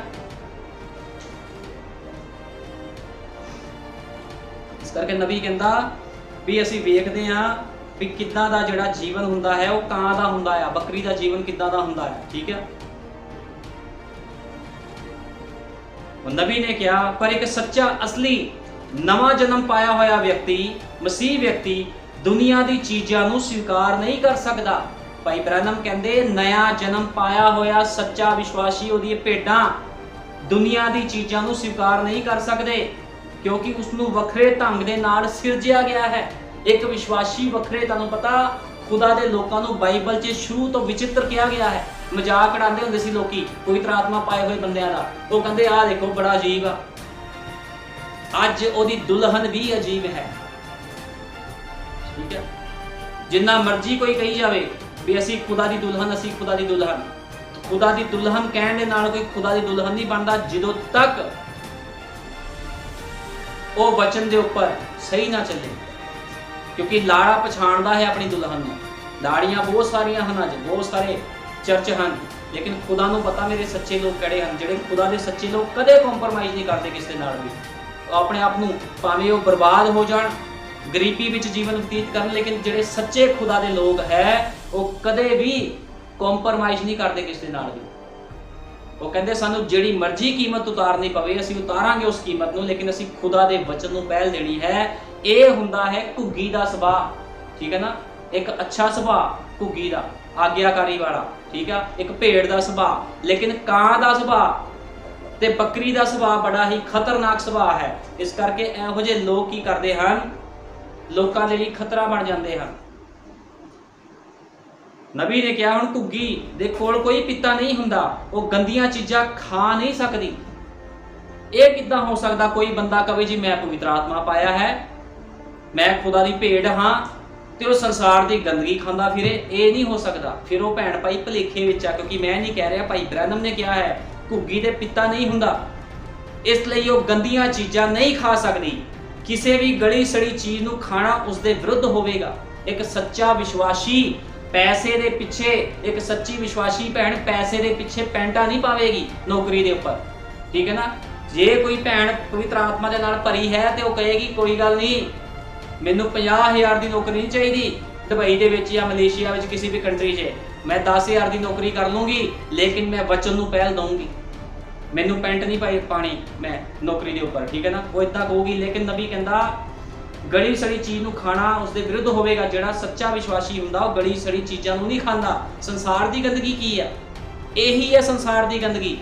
S1: ਇਸ ਕਰਕੇ ਨਬੀ ਕਹਿੰਦਾ ਵੀ ਅਸੀਂ ਵੇਖਦੇ ਹਾਂ ਵੀ ਕਿੱਦਾਂ ਦਾ ਜਿਹੜਾ ਜੀਵਨ ਹੁੰਦਾ ਹੈ ਉਹ ਕਾਂ ਦਾ ਹੁੰਦਾ ਆ, ਬੱਕਰੀ ਦਾ ਜੀਵਨ ਕਿੱਦਾਂ ਦਾ ਹੁੰਦਾ ਹੈ। ਠੀਕ ਹੈ। ਨਬੀ ਨੇ ਕਿਹਾ ਪਰ ਇੱਕ ਸੱਚਾ ਅਸਲੀ ਨਵਾਂ ਜਨਮ ਪਾਇਆ ਹੋਇਆ ਵਿਅਕਤੀ, ਮਸੀਹ ਵਿਅਕਤੀ ਦੁਨੀਆ ਦੀ ਚੀਜ਼ਾਂ ਨੂੰ ਸਵੀਕਾਰ ਨਹੀਂ ਕਰ ਸਕਦਾ। ਭਾਈ ਬ੍ਰੈਨਮ ਕਹਿੰਦੇ ਨया ਜਨਮ ਪਾਇਆ ਹੋਇਆ ਸੱਚਾ ਵਿਸ਼ਵਾਸੀ, ਉਹਦੀਆਂ ਭੇਡਾਂ ਦੁਨੀਆ ਦੀ ਚੀਜ਼ਾਂ ਨੂੰ ਸਵੀਕਾਰ ਨਹੀਂ ਕਰ ਸਕਦੇ, ਕਿਉਂਕਿ ਉਸ ਨੂੰ ਵੱਖਰੇ ਢੰਗ ਦੇ ਨਾਲ ਸਿਰਜਿਆ ਗਿਆ ਹੈ। ਇੱਕ ਵਿਸ਼ਵਾਸੀ ਵੱਖਰੇ, ਤੁਹਾਨੂੰ ਪਤਾ ਖੁਦਾ ਦੇ ਲੋਕਾਂ ਨੂੰ ਬਾਈਬਲ 'ਚ ਸ਼ੁਰੂ ਤੋਂ ਵਿਚਿੱਤਰ ਕਿਹਾ ਗਿਆ ਹੈ। ਮਜ਼ਾਕ ਉਡਾਉਂਦੇ ਹੁੰਦੇ ਸੀ ਲੋਕੀ ਪਵਿੱਤਰ ਆਤਮਾ ਪਾਏ ਹੋਏ ਬੰਦਿਆਂ ਦਾ, ਉਹ ਕਹਿੰਦੇ ਆਹ ਦੇਖੋ ਬੜਾ ਅਜੀਬ ਆ। ਅੱਜ ਉਹਦੀ ਦੁਲਹਨ ਵੀ ਅਜੀਬ ਹੈ। ਠੀਕ ਹੈ। ਜਿੰਨਾ ਮਰਜ਼ੀ ਕੋਈ ਕਹੀ ਜਾਵੇ ਵੀ ਅਸੀਂ ਖੁਦਾ ਦੀ ਦੁਲਹਨ, ਅਸੀਂ ਖੁਦਾ ਦੀ ਦੁਲਹਨ, ਖੁਦਾ ਦੀ ਦੁਲਹਨ ਕਹਿਣ ਦੇ ਨਾਲ ਕੋਈ ਖੁਦਾ ਦੀ ਦੁਲਹਨ ਨਹੀਂ ਬਣਦਾ ਜਦੋਂ ਤੱਕ ਉਹ ਵਚਨ ਦੇ ਉੱਪਰ ਸਹੀ ਨਾ ਚੱਲੇ। ਕਿਉਂਕਿ ਲਾੜਾ ਪਛਾਣਦਾ ਹੈ ਆਪਣੀ ਦੁਲਹਨ ਨੂੰ। ਲਾੜੀਆਂ ਬਹੁਤ ਸਾਰੀਆਂ ਹਨ, ਅੱਜ ਬਹੁਤ ਸਾਰੇ ਚਰਚ ਹਨ, ਲੇਕਿਨ ਖੁਦਾ ਨੂੰ ਪਤਾ ਮੇਰੇ ਸੱਚੇ ਲੋਕ ਕਿਹੜੇ ਹਨ। ਜਿਹੜੇ ਖੁਦਾ ਦੇ ਸੱਚੇ ਲੋਕ ਕਦੇ ਕੰਪਰਮਾਈਜ਼ ਨਹੀਂ ਕਰਦੇ ਕਿਸੇ ਨਾਲ ਵੀ। ਆਪਣੇ ਆਪ ਨੂੰ ਭਾਵੇਂ ਉਹ ਬਰਬਾਦ ਹੋ ਜਾਣ, ਗਰੀਬੀ ਵਿੱਚ ਜੀਵਨ ਬਤੀਤ ਕਰਨ, ਲੇਕਿਨ ਜਿਹੜੇ ਸੱਚੇ ਖੁਦਾ ਦੇ ਲੋਕ ਹੈ ਉਹ ਕਦੇ ਵੀ ਕੰਪਰਮਾਈਜ਼ ਨਹੀਂ ਕਰਦੇ ਕਿਸੇ ਦੇ ਨਾਲ ਵੀ। ਉਹ ਕਹਿੰਦੇ ਸਾਨੂੰ ਜਿਹੜੀ ਮਰਜ਼ੀ ਕੀਮਤ ਉਤਾਰਨੀ ਪਵੇ ਅਸੀਂ ਉਤਾਰਾਂਗੇ ਉਸ ਕੀਮਤ ਨੂੰ, ਲੇਕਿਨ ਅਸੀਂ ਖੁਦਾ ਦੇ ਵਚਨ ਨੂੰ ਪਹਿਲ ਦੇਣੀ ਹੈ। ਇਹ ਹੁੰਦਾ ਹੈ ਘੁੱਗੀ ਦਾ ਸੁਭਾਅ। ਠੀਕ ਹੈ ਨਾ। ਇੱਕ ਅੱਛਾ ਸੁਭਾਅ ਘੁੱਗੀ ਦਾ, ਆਗਿਆਕਾਰੀ ਵਾਲਾ। ਠੀਕ ਆ। ਇੱਕ ਭੇਡ ਦਾ ਸੁਭਾਅ, ਲੇਕਿਨ ਕਾਂ ਦਾ ਸੁਭਾਅ ਤੇ ਬੱਕਰੀ ਦਾ ਸੁਭਾਅ ਬੜਾ ਹੀ ਖਤਰਨਾਕ ਸੁਭਾਅ ਹੈ। ਇਸ ਕਰਕੇ ਇਹੋ ਜਿਹੇ ਲੋਕ ਕੀ ਕਰਦੇ ਹਨ, ਲੋਕਾਂ ਦੇ ਲਈ ਖਤਰਾ ਬਣ ਜਾਂਦੇ ਹਨ। ਨਬੀ ਨੇ ਕਿਹਾ ਹੁਣ ਘੁੱਗੀ ਦੇ ਕੋਲ ਕੋਈ ਪਿੱਤਾ ਨਹੀਂ ਹੁੰਦਾ, ਉਹ ਗੰਦੀਆਂ ਚੀਜ਼ਾਂ ਖਾ ਨਹੀਂ ਸਕਦੀ। ਇਹ ਕਿੱਦਾਂ ਹੋ ਸਕਦਾ ਕੋਈ ਬੰਦਾ ਕਵੇ ਜੀ ਮੈਂ ਪਵਿੱਤਰ ਆਤਮਾ ਪਾਇਆ ਹੈ, ਮੈਂ ਖੁਦਾ ਦੀ ਭੇਡ ਹਾਂ, ਤੇ ਉਹ ਸੰਸਾਰ ਦੀ ਗੰਦਗੀ ਖਾਂਦਾ ਫਿਰੇ? ਇਹ ਨਹੀਂ ਹੋ ਸਕਦਾ। ਫਿਰ ਉਹ ਭੈਣ ਭਾਈ ਭੁਲੇਖੇ ਵਿੱਚ ਆ, ਕਿਉਂਕਿ ਮੈਂ ਨਹੀਂ ਕਹਿ ਰਿਹਾ, ਭਾਈ ਬ੍ਰੈਨਮ ਨੇ ਕਿਹਾ ਹੈ ਘੁੱਗੀ ਦੇ ਪਿੱਤਾ ਨਹੀਂ ਹੁੰਦਾ, ਇਸ ਲਈ ਉਹ ਗੰਦੀਆਂ ਚੀਜ਼ਾਂ ਨਹੀਂ ਖਾ ਸਕਦੀ। ਕਿਸੇ ਵੀ ਗਲੀ ਸੜੀ ਚੀਜ਼ ਨੂੰ ਖਾਣਾ ਉਸ ਦੇ ਵਿਰੁੱਧ ਹੋਵੇਗਾ। ਇੱਕ ਸੱਚਾ ਵਿਸ਼ਵਾਸੀ ਪੈਸੇ ਦੇ ਪਿੱਛੇ, ਇੱਕ ਸੱਚੀ ਵਿਸ਼ਵਾਸੀ ਭੈਣ ਪੈਸੇ ਦੇ ਪਿੱਛੇ ਪੈਂਟਾ ਨਹੀਂ ਪਾਵੇਗੀ ਨੌਕਰੀ ਦੇ ਉੱਪਰ। ਠੀਕ ਹੈ ਨਾ। ਜੇ ਕੋਈ ਭੈਣ ਪਵਿੱਤਰ ਆਤਮਾ ਦੇ ਨਾਲ ਭਰੀ ਹੈ ਤੇ ਉਹ ਕਹੇਗੀ ਕੋਈ ਗੱਲ ਨਹੀਂ, ਮੈਨੂੰ 50,000 ਦੀ ਨੌਕਰੀ ਨਹੀਂ ਚਾਹੀਦੀ ਦੁਬਈ ਦੇ ਵਿੱਚ ਜਾਂ ਮਲੇਸ਼ੀਆ ਵਿੱਚ, ਕਿਸੇ ਵੀ ਕੰਟਰੀ 'ਚ ਮੈਂ 10,000 ਦੀ ਨੌਕਰੀ ਕਰ ਲੂੰਗੀ, ਲੇਕਿਨ ਮੈਂ ਵਚਨ ਨੂੰ ਪਹਿਲ ਦਊਂਗੀ, ਮੈਨੂੰ ਪੈਂਟ ਨਹੀਂ ਪਾਣੀ ਮੈਂ ਨੌਕਰੀ ਦੇ ਉੱਪਰ। ਠੀਕ ਹੈ ਨਾ। ਉਹ ਇਦਾਂ ਕਹੂਗੀ। ਲੇਕਿਨ ਨਬੀ ਕਹਿੰਦਾ ਗਲੀ ਸੜੀ ਚੀਜ਼ ਨੂੰ ਖਾਣਾ ਉਸ ਦੇ ਵਿਰੁੱਧ ਹੋਵੇਗਾ। ਜਿਹੜਾ ਸੱਚਾ ਵਿਸ਼ਵਾਸੀ ਹੁੰਦਾ ਉਹ ਗਲੀ ਸੜੀ ਚੀਜ਼ਾਂ ਨੂੰ ਨਹੀਂ ਖਾਂਦਾ। ਸੰਸਾਰ ਦੀ ਗੰਦਗੀ ਕੀ ਹੈ? ਇਹੀ ਹੈ ਸੰਸਾਰ ਦੀ ਗੰਦਗੀ,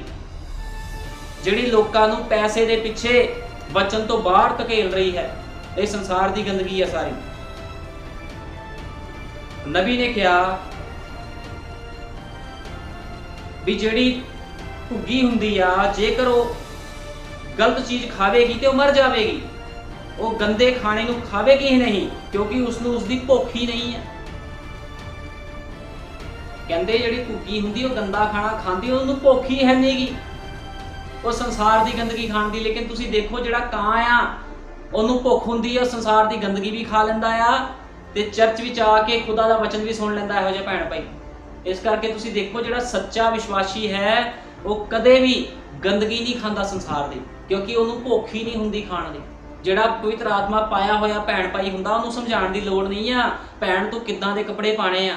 S1: ਜਿਹੜੀ ਲੋਕਾਂ ਨੂੰ ਪੈਸੇ ਦੇ ਪਿੱਛੇ ਵਚਨ ਤੋਂ ਬਾਹਰ ਧਕੇਲ ਰਹੀ ਹੈ। ਇਹ ਸੰਸਾਰ ਦੀ ਗੰਦਗੀ ਹੈ ਸਾਰੀ। ਨਬੀ ਨੇ ਕਿਹਾ ਵੀ ਜਿਹੜੀ ਘੁੱਗੀ ਹੁੰਦੀ ਆ, ਜੇਕਰ ਉਹ ਗਲਤ ਚੀਜ਼ ਖਾਵੇਗੀ ਤੇ ਉਹ ਮਰ ਜਾਵੇਗੀ। ਉਹ ਗੰਦੇ ਖਾਣੇ ਨੂੰ ਖਾਵੇਗੀ ਹੀ ਨਹੀਂ, ਕਿਉਂਕਿ ਉਸ ਨੂੰ ਉਸਦੀ ਭੁੱਖ ਹੀ ਨਹੀਂ ਹੈ। ਕਹਿੰਦੇ ਜਿਹੜੀ ਘੁੱਗੀ ਹੁੰਦੀ ਉਹ ਗੰਦਾ ਖਾਣਾ ਖਾਂਦੀ, ਉਹਨੂੰ ਭੁੱਖ ਹੀ ਹੈ ਨਹੀਂਗੀ, ਉਹ ਸੰਸਾਰ ਦੀ ਗੰਦਗੀ ਖਾਣ ਦੀ। ਲੇਕਿਨ ਤੁਸੀਂ ਦੇਖੋ ਜਿਹੜਾ ਕਾਂ ਆ ਉਹਨੂੰ ਭੁੱਖ ਹੁੰਦੀ ਹੈ, ਸੰਸਾਰ ਦੀ ਗੰਦਗੀ ਵੀ ਖਾ ਲੈਂਦਾ ਆ ਤੇ ਚਰਚ ਵਿੱਚ ਆ ਕੇ ਖੁਦਾ ਦਾ ਵਚਨ ਵੀ ਸੁਣ ਲੈਂਦਾ ਇਹੋ ਜਿਹਾ ਭੈਣ ਭਾਈ। ਇਸ ਕਰਕੇ ਤੁਸੀਂ ਦੇਖੋ ਜਿਹੜਾ ਸੱਚਾ ਵਿਸ਼ਵਾਸੀ ਹੈ ਉਹ ਕਦੇ ਵੀ ਗੰਦਗੀ ਨਹੀਂ ਖਾਂਦਾ ਸੰਸਾਰ ਦੀ, ਕਿਉਂਕਿ ਉਹਨੂੰ ਭੁੱਖ ਹੀ ਨਹੀਂ ਹੁੰਦੀ ਖਾਣ ਦੀ। ਜਿਹੜਾ ਪਵਿੱਤਰ ਆਤਮਾ ਪਾਇਆ ਹੋਇਆ ਭੈਣ ਭਾਈ ਹੁੰਦਾ ਉਹਨੂੰ ਸਮਝਾਉਣ ਦੀ ਲੋੜ ਨਹੀਂ ਆ ਭੈਣ ਤੂੰ ਕਿੱਦਾਂ ਦੇ ਕੱਪੜੇ ਪਾਣੇ ਆ।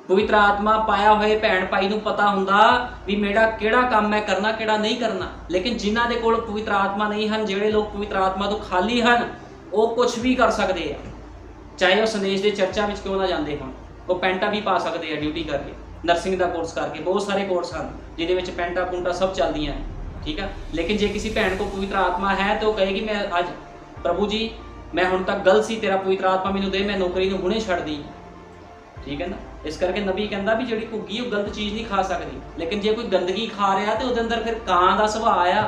S1: ਪਵਿੱਤਰ ਆਤਮਾ ਪਾਇਆ ਹੋਏ ਭੈਣ ਭਾਈ ਨੂੰ ਪਤਾ ਹੁੰਦਾ ਵੀ ਮੇਰਾ ਕਿਹੜਾ ਕੰਮ ਮੈਂ ਕਰਨਾ, ਕਿਹੜਾ ਨਹੀਂ ਕਰਨਾ। ਲੇਕਿਨ ਜਿਨ੍ਹਾਂ ਦੇ ਕੋਲ ਪਵਿੱਤਰ ਆਤਮਾ ਨਹੀਂ ਹਨ, ਜਿਹੜੇ ਲੋਕ ਪਵਿੱਤਰ ਆਤਮਾ ਤੋਂ ਖਾਲੀ ਹਨ, ਉਹ ਕੁਝ ਵੀ ਕਰ ਸਕਦੇ ਆ, ਚਾਹੇ ਉਹ ਸੰਦੇਸ਼ ਦੇ ਚਰਚਾ ਵਿੱਚ ਕਿਉਂ ਨਾ ਜਾਂਦੇ ਹੋਣ। ਉਹ ਪੈਂਟਾ ਵੀ ਪਾ ਸਕਦੇ ਆ ਡਿਊਟੀ ਕਰਕੇ, ਨਰਸਿੰਗ ਦਾ ਕੋਰਸ ਕਰਕੇ। ਬਹੁਤ ਸਾਰੇ ਕੋਰਸ ਹਨ ਜਿਹਦੇ ਵਿੱਚ ਪੈਂਟਾ ਪੁੰਟਾ ਸਭ ਚੱਲਦੀਆਂ ਹੈ। ਠੀਕ ਹੈ। ਲੇਕਿਨ ਜੇ ਕਿਸੇ ਭੈਣ ਕੋਲ ਪਵਿੱਤਰ ਆਤਮਾ ਹੈ ਤਾਂ ਉਹ ਕਹੇਗੀ ਮੈਂ ਅੱਜ ਪ੍ਰਭੂ ਜੀ ਮੈਂ ਹੁਣ ਤੱਕ ਗਲਤ ਸੀ, ਤੇਰਾ ਪਵਿੱਤਰ ਆਤਮਾ ਮੈਨੂੰ ਦੇ, ਮੈਂ ਨੌਕਰੀ ਨੂੰ ਹੁਣੇ ਛੱਡ ਦੀ। ਠੀਕ ਹੈ ਨਾ। ਇਸ ਕਰਕੇ ਨਬੀ ਕਹਿੰਦਾ ਵੀ ਜਿਹੜੀ ਘੁੱਗੀ ਉਹ ਗਲਤ ਚੀਜ਼ ਨਹੀਂ ਖਾ ਸਕਦੀ, ਲੇਕਿਨ ਜੇ ਕੋਈ ਗੰਦਗੀ ਖਾ ਰਿਹਾ ਤੇ ਉਹਦੇ ਅੰਦਰ ਫਿਰ ਕਾਂ ਦਾ ਸੁਭਾਅ ਆ।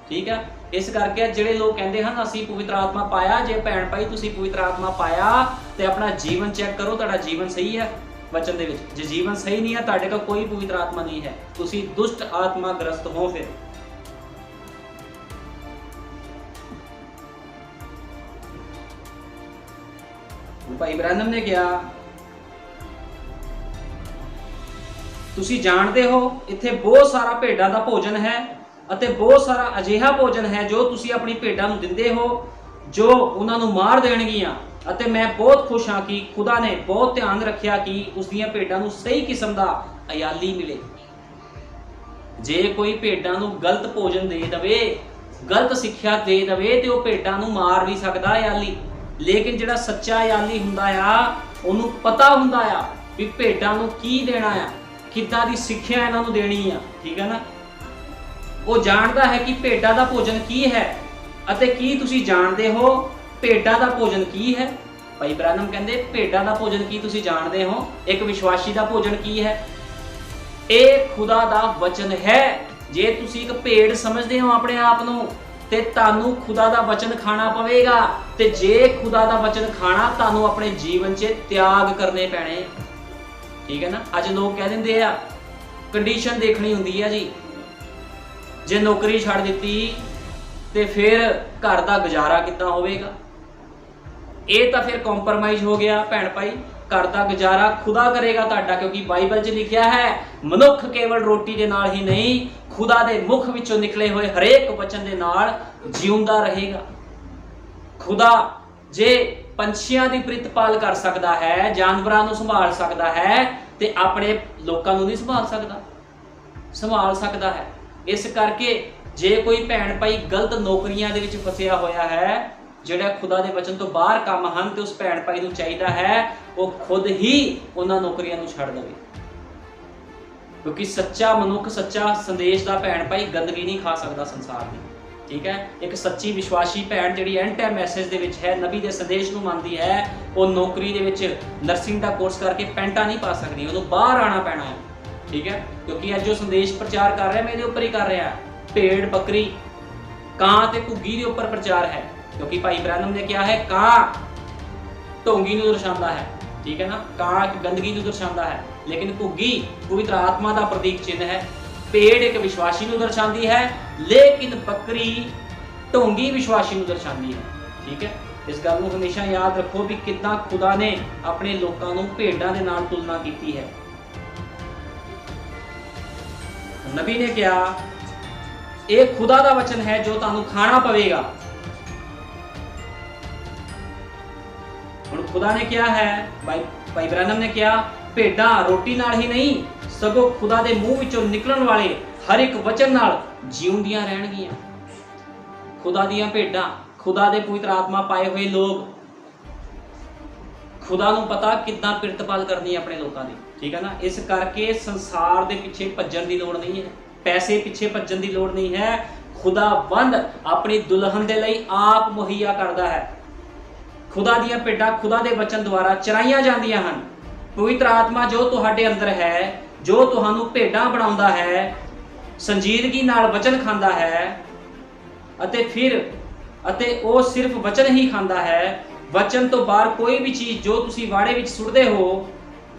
S1: ਠੀਕ ਹੈ। ਇਸ ਕਰਕੇ ਜਿਹੜੇ ਲੋਕ ਕਹਿੰਦੇ ਹਨ ਅਸੀਂ ਪਵਿੱਤਰ ਆਤਮਾ ਪਾਇਆ, ਜੇ ਭੈਣ ਭਾਈ ਤੁਸੀਂ ਪਵਿੱਤਰ ਆਤਮਾ ਪਾਇਆ ਤੇ ਆਪਣਾ ਜੀਵਨ ਚੈੱਕ ਕਰੋ, ਤੁਹਾਡਾ ਜੀਵਨ ਸਹੀ ਹੈ ਵਚਨ ਦੇ ਵਿੱਚ। ਜੇ ਜੀਵਨ ਸਹੀ ਨਹੀਂ ਹੈ, ਤੁਹਾਡੇ ਕੋਲ ਕੋਈ ਪਵਿੱਤਰ ਆਤਮਾ ਨਹੀਂ ਹੈ, ਤੁਸੀਂ ਦੁਸ਼ਟ ਆਤਮਾ ਗ੍ਰਸਤ ਹੋ। ਫਿਰ ਭਾਈ ਬ੍ਰੈਨਮ ਨੇ ਕਿਹਾ ਤੁਸੀਂ ਜਾਣਦੇ ਹੋ ਇੱਥੇ ਬਹੁਤ ਸਾਰਾ ਭੇਡਾਂ ਦਾ ਭੋਜਨ ਹੈ ਅਤੇ ਬਹੁਤ ਸਾਰਾ ਅਜਿਹਾ ਭੋਜਨ ਹੈ ਜੋ ਤੁਸੀਂ ਆਪਣੀ ਭੇਡਾਂ ਨੂੰ ਦਿੰਦੇ ਹੋ ਜੋ ਉਹਨਾਂ ਨੂੰ ਮਾਰ ਦੇਣਗੀਆਂ। ਅਤੇ ਮੈਂ ਬਹੁਤ ਖੁਸ਼ ਹਾਂ ਕਿ ਖੁਦਾ ਨੇ ਬਹੁਤ ਧਿਆਨ ਰੱਖਿਆ ਕਿ ਉਸ ਦੀਆਂ ਭੇਡਾਂ ਨੂੰ ਸਹੀ ਕਿਸਮ ਦਾ ਅਯਾਲੀ ਮਿਲੇ। ਜੇ ਕੋਈ ਭੇਡਾਂ ਨੂੰ ਗਲਤ ਭੋਜਨ ਦੇ ਦੇਵੇ, ਗਲਤ ਸਿੱਖਿਆ ਦੇ ਦੇਵੇ ਤੇ ਉਹ ਭੇਡਾਂ ਨੂੰ ਮਾਰ ਨਹੀਂ ਸਕਦਾ ਅਯਾਲੀ। ਲੇਕਿਨ ਜਿਹੜਾ ਸੱਚਾ ਅਯਾਲੀ ਹੁੰਦਾ ਆ, ਉਹਨੂੰ ਪਤਾ ਹੁੰਦਾ ਆ ਵੀ ਭੇਡਾਂ ਨੂੰ ਕੀ ਦੇਣਾ ਆ, ਕਿੱਦਾਂ ਦੀ ਸਿੱਖਿਆ ਇਹਨਾਂ ਨੂੰ ਦੇਣੀ ਆ, ਠੀਕ ਹੈ ਨਾ। ਉਹ ਜਾਣਦਾ ਹੈ ਕਿ ਭੇਡਾਂ ਦਾ ਭੋਜਨ ਕੀ ਹੈ। ਅਤੇ ਕੀ ਤੁਸੀਂ ਜਾਣਦੇ ਹੋ ਭੇਡਾਂ ਦਾ ਭੋਜਨ ਕੀ ਹੈ? ਭਾਈ ਬ੍ਰਾਨਮ ਕਹਿੰਦੇ ਭੇਡਾਂ ਦਾ ਭੋਜਨ ਕੀ ਤੁਸੀਂ ਜਾਣਦੇ ਹੋ? ਇੱਕ ਵਿਸ਼ਵਾਸੀ ਦਾ ਭੋਜਨ ਕੀ ਹੈ? ਇਹ ਖੁਦਾ ਦਾ ਵਚਨ ਹੈ। ਜੇ ਤੁਸੀਂ ਇੱਕ ਭੇਡ ਸਮਝਦੇ ਹੋ ਆਪਣੇ ਆਪ ਨੂੰ ਤੇ ਤੁਹਾਨੂੰ ਖੁਦਾ ਦਾ ਵਚਨ ਖਾਣਾ ਪਵੇਗਾ। ਤੇ ਜੇ ਖੁਦਾ ਦਾ ਵਚਨ ਖਾਣਾ, ਤੁਹਾਨੂੰ ਆਪਣੇ ਜੀਵਨ 'ਚ ਤਿਆਗ ਕਰਨੇ ਪੈਣੇ, ਠੀਕ ਹੈ ਨਾ। ਅੱਜ ਲੋਕ ਕਹਿ ਦਿੰਦੇ ਆ ਕੰਡੀਸ਼ਨ ਦੇਖਣੀ ਹੁੰਦੀ ਆ ਜੀ, ਜੇ ਨੌਕਰੀ ਛੱਡ ਦਿੱਤੀ ਤੇ ਫਿਰ ਘਰ ਦਾ ਗੁਜ਼ਾਰਾ ਕਿੱਦਾਂ ਹੋਵੇਗਾ। ਇਹ ਤਾਂ ਫਿਰ ਕੰਪਰਮਾਈਜ਼ ਹੋ ਗਿਆ ਭੈਣ ਭਾਈ। ਘਰ ਦਾ ਗੁਜ਼ਾਰਾ ਖੁਦਾ ਕਰੇਗਾ ਤੁਹਾਡਾ, ਕਿਉਂਕਿ ਬਾਈਬਲ 'ਚ ਲਿਖਿਆ ਹੈ ਮਨੁੱਖ ਕੇਵਲ ਰੋਟੀ ਦੇ ਨਾਲ ਹੀ ਨਹੀਂ, ਖੁਦਾ ਦੇ ਮੁਖ ਵਿੱਚੋਂ ਨਿਕਲੇ ਹੋਏ ਹਰੇਕ ਵਚਨ ਦੇ ਨਾਲ ਜਿਉਂਦਾ ਰਹੇਗਾ। ਖੁਦਾ ਜੇ ਪੰਛੀਆਂ ਦੀ ਪ੍ਰਿਤਪਾਲ ਕਰ ਸਕਦਾ ਹੈ, ਜਾਨਵਰਾਂ ਨੂੰ ਸੰਭਾਲ ਸਕਦਾ ਹੈ, ਤੇ ਆਪਣੇ ਲੋਕਾਂ ਨੂੰ ਨਹੀਂ ਸੰਭਾਲ ਸਕਦਾ? ਸੰਭਾਲ ਸਕਦਾ ਹੈ। ਇਸ ਕਰਕੇ ਜੇ ਕੋਈ ਭੈਣ ਭਾਈ ਗਲਤ ਨੌਕਰੀਆਂ ਦੇ ਵਿੱਚ ਫਸਿਆ ਹੋਇਆ ਹੈ, ਜਿਹੜਾ ਖੁਦਾ ਦੇ ਵਚਨ ਤੋਂ ਬਾਹਰ ਕੰਮ ਹਨ, ਤੇ ਉਸ ਭੈਣ ਭਾਈ ਨੂੰ ਚਾਹੀਦਾ ਹੈ ਉਹ ਖੁਦ ਹੀ ਉਹਨਾਂ ਨੌਕਰੀਆਂ ਨੂੰ ਛੱਡ ਦੇਵੇ। ਕਿਉਂਕਿ ਸੱਚਾ ਮਨੁੱਖ, ਸੱਚਾ ਸੰਦੇਸ਼ ਦਾ ਭੈਣ ਭਾਈ ਗੰਦਗੀ ਨਹੀਂ ਖਾ ਸਕਦਾ ਸੰਸਾਰ ਦੀ, ਠੀਕ ਹੈ। ਇੱਕ ਸੱਚੀ ਵਿਸ਼ਵਾਸੀ ਭੈਣ ਜਿਹੜੀ ਐਂਡ ਟਾਈਮ ਮੈਸੇਜ ਦੇ ਵਿੱਚ ਹੈ, ਨਬੀ ਦੇ ਸੰਦੇਸ਼ ਨੂੰ ਮੰਨਦੀ ਹੈ, ਉਹ ਨੌਕਰੀ ਦੇ ਵਿੱਚ ਨਰਸਿੰਗ ਦਾ ਕੋਰਸ ਕਰਕੇ ਪੈਂਟਾ ਨਹੀਂ ਪਾ ਸਕਦੀ, ਉਹਨੂੰ ਬਾਹਰ ਆਉਣਾ ਪੈਣਾ ਹੈ, ਠੀਕ ਹੈ। ਕਿਉਂਕਿ ਅੱਜ ਜੋ ਸੰਦੇਸ਼ ਪ੍ਰਚਾਰ ਕਰ ਰਿਹਾ ਮੈਂ ਇਹਦੇ ਉੱਪਰ ਹੀ ਕਰ ਰਿਹਾ, ਭੇਡ ਬੱਕਰੀ ਕਾਂ ਤੇ ਘੁੱਗੀ ਦੇ ਉੱਪਰ ਪ੍ਰਚਾਰ ਹੈ। ਕਿਉਂਕਿ ਭਾਈ ਬ੍ਰਾਨਮ ਨੇ ਕਿਹਾ ਹੈ ਕਾਂ ਢੋਂਗੀ ਨੂੰ ਦਰਸਾਉਂਦਾ ਹੈ, ਠੀਕ ਹੈ ਨਾ। ਕਾਂ ਇੱਕ ਗੰਦਗੀ ਨੂੰ ਦਰਸਾਉਂਦਾ ਹੈ, ਲੇਕਿਨ ਘੁੱਗੀ ਪਵਿੱਤਰ ਆਤਮਾ ਦਾ ਪ੍ਰਤੀਕ ਚਿੰਨ੍ਹ ਹੈ। ਭੇਡ ਇੱਕ ਵਿਸ਼ਵਾਸੀ ਨੂੰ ਦਰਸਾਉਂਦੀ ਹੈ, ਲੇਕਿਨ ਬੱਕਰੀ ਢੋਂਗੀ ਵਿਸ਼ਵਾਸੀ ਨੂੰ ਦਰਸਾਉਂਦੀ ਹੈ, ਠੀਕ ਹੈ। ਇਸ ਗੱਲ ਨੂੰ ਹਮੇਸ਼ਾ ਯਾਦ ਰੱਖੋ ਵੀ ਕਿੱਦਾਂ ਖੁਦਾ ਨੇ ਆਪਣੇ ਲੋਕਾਂ ਨੂੰ ਭੇਡਾਂ ਦੇ ਨਾਲ ਤੁਲਨਾ ਕੀਤੀ ਹੈ। ਨਬੀ ਨੇ ਕਿਹਾ ਇਹ ਖੁਦਾ ਦਾ ਵਚਨ ਹੈ ਜੋ ਤੁਹਾਨੂੰ ਖਾਣਾ ਪਵੇਗਾ। ਹੁਣ ਖੁਦਾ ਨੇ ਕਿਹਾ ਹੈ, ਭਾਈ ਬ੍ਰਾਨਮ ਨੇ ਕਿਹਾ ਭੇਡਾਂ ਰੋਟੀ ਨਾਲ ਹੀ ਨਹੀਂ, ਸਗੋਂ ਖੁਦਾ ਦੇ ਮੂੰਹ ਵਿੱਚੋਂ ਨਿਕਲਣ ਵਾਲੇ ਹਰ ਇੱਕ ਵਚਨ ਨਾਲ ਜਿਉਂਦੀਆਂ ਰਹਿਣਗੀਆਂ। ਖੁਦਾ ਦੀਆਂ ਭੇਡਾਂ, ਖੁਦਾ ਦੇ ਪਵਿੱਤਰ ਆਤਮਾ ਪਾਏ ਹੋਏ ਲੋਕ, ਖੁਦਾ ਨੂੰ ਪਤਾ ਕਿੱਦਾਂ ਪ੍ਰਿਤਪਾਲ ਕਰਨੀ ਹੈ ਆਪਣੇ ਲੋਕਾਂ ਦੀ, ਠੀਕ ਹੈ ਨਾ। ਇਸ ਕਰਕੇ ਸੰਸਾਰ ਦੇ ਪਿੱਛੇ ਭੱਜਣ ਦੀ ਲੋੜ ਨਹੀਂ ਹੈ, ਪੈਸੇ ਪਿੱਛੇ ਭੱਜਣ ਦੀ ਲੋੜ ਨਹੀਂ ਹੈ। ਖੁਦਾਵੰਦ ਆਪਣੀ ਦੁਲਹਨ ਦੇ ਲਈ ਆਪ ਮੁਹੱਈਆ ਕਰਦਾ ਹੈ। ਖੁਦਾ ਦੀਆਂ ਭੇਡਾਂ ਖੁਦਾ ਦੇ ਵਚਨ ਦੁਆਰਾ ਚਰਾਈਆਂ ਜਾਂਦੀਆਂ ਹਨ। ਪਵਿੱਤਰ ਆਤਮਾ ਜੋ ਤੁਹਾਡੇ ਅੰਦਰ ਹੈ, ਜੋ ਤੁਹਾਨੂੰ ਭੇਡਾਂ ਬਣਾਉਂਦਾ ਹੈ, ਸੰਜੀਦਗੀ ਨਾਲ ਵਚਨ ਖਾਂਦਾ ਹੈ, ਅਤੇ ਉਹ ਸਿਰਫ ਵਚਨ ਹੀ ਖਾਂਦਾ ਹੈ। ਵਚਨ ਤੋਂ ਬਾਹਰ ਕੋਈ ਵੀ ਚੀਜ਼ ਜੋ ਤੁਸੀਂ ਵਾੜੇ ਵਿੱਚ ਸੁੱਟਦੇ ਹੋ,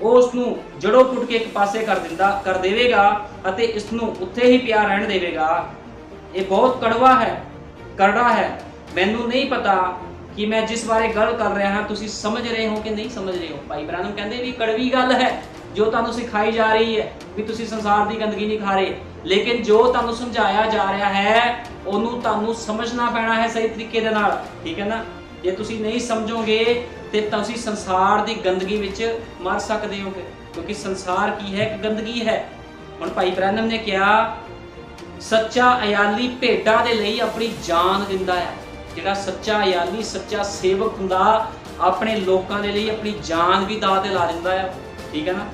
S1: ਉਹ ਉਸ ਨੂੰ ਜੜੋਂ ਪੁੱਟ ਕੇ ਇੱਕ ਪਾਸੇ ਕਰ ਦੇਵੇਗਾ ਅਤੇ ਇਸ ਨੂੰ ਉੱਥੇ ਹੀ ਪਿਆ ਰਹਿਣ ਦੇਵੇਗਾ। ਇਹ ਬਹੁਤ ਕੜਵਾ ਹੈ। ਮੈਨੂੰ ਨਹੀਂ ਪਤਾ ਕਿ ਮੈਂ ਜਿਸ ਬਾਰੇ ਗੱਲ ਕਰ ਰਿਹਾ ਹਾਂ ਤੁਸੀਂ ਸਮਝ ਰਹੇ ਹੋ ਕਿ ਨਹੀਂ ਸਮਝ ਰਹੇ ਹੋ। ਭਾਈ ਬ੍ਰਾਨਮ ਕਹਿੰਦੇ ਵੀ ਕੜਵੀ ਗੱਲ ਹੈ ਜੋ ਤੁਹਾਨੂੰ ਸਿਖਾਈ ਜਾ ਰਹੀ ਹੈ ਵੀ ਤੁਸੀਂ ਸੰਸਾਰ ਦੀ ਗੰਦਗੀ ਨਹੀਂ ਖਾ ਰਹੇ, ਲੇਕਿਨ ਜੋ ਤੁਹਾਨੂੰ ਸਮਝਾਇਆ ਜਾ ਰਿਹਾ ਹੈ ਉਹਨੂੰ ਤੁਹਾਨੂੰ ਸਮਝਣਾ ਪੈਣਾ ਹੈ ਸਹੀ ਤਰੀਕੇ ਦੇ ਨਾਲ, ਠੀਕ ਹੈ ਨਾ। ਜੇ ਤੁਸੀਂ ਨਹੀਂ ਸਮਝੋਗੇ ਤੇ ਤੁਸੀਂ ਸੰਸਾਰ ਦੀ ਗੰਦਗੀ ਵਿੱਚ ਮਰ ਸਕਦੇ ਹੋ, ਕਿਉਂਕਿ ਸੰਸਾਰ ਕੀ ਹੈ? ਇੱਕ ਗੰਦਗੀ ਹੈ। ਹੁਣ ਭਾਈ ਬ੍ਰਾਨਮ ਨੇ ਕਿਹਾ ਸੱਚਾ ਅਯਾਲੀ ਭੇਡਾਂ ਦੇ ਲਈ ਆਪਣੀ ਜਾਨ ਦਿੰਦਾ ਹੈ। ਜਿਹੜਾ ਸੱਚਾ ਅਯਾਲੀ, ਸੱਚਾ ਸੇਵਕ ਹੁੰਦਾ, ਆਪਣੇ ਲੋਕਾਂ ਦੇ ਲਈ ਆਪਣੀ ਜਾਨ ਵੀ ਦਾਅ ਤੇ ਲਾ ਦਿੰਦਾ ਹੈ, ਠੀਕ ਹੈ ਨਾ।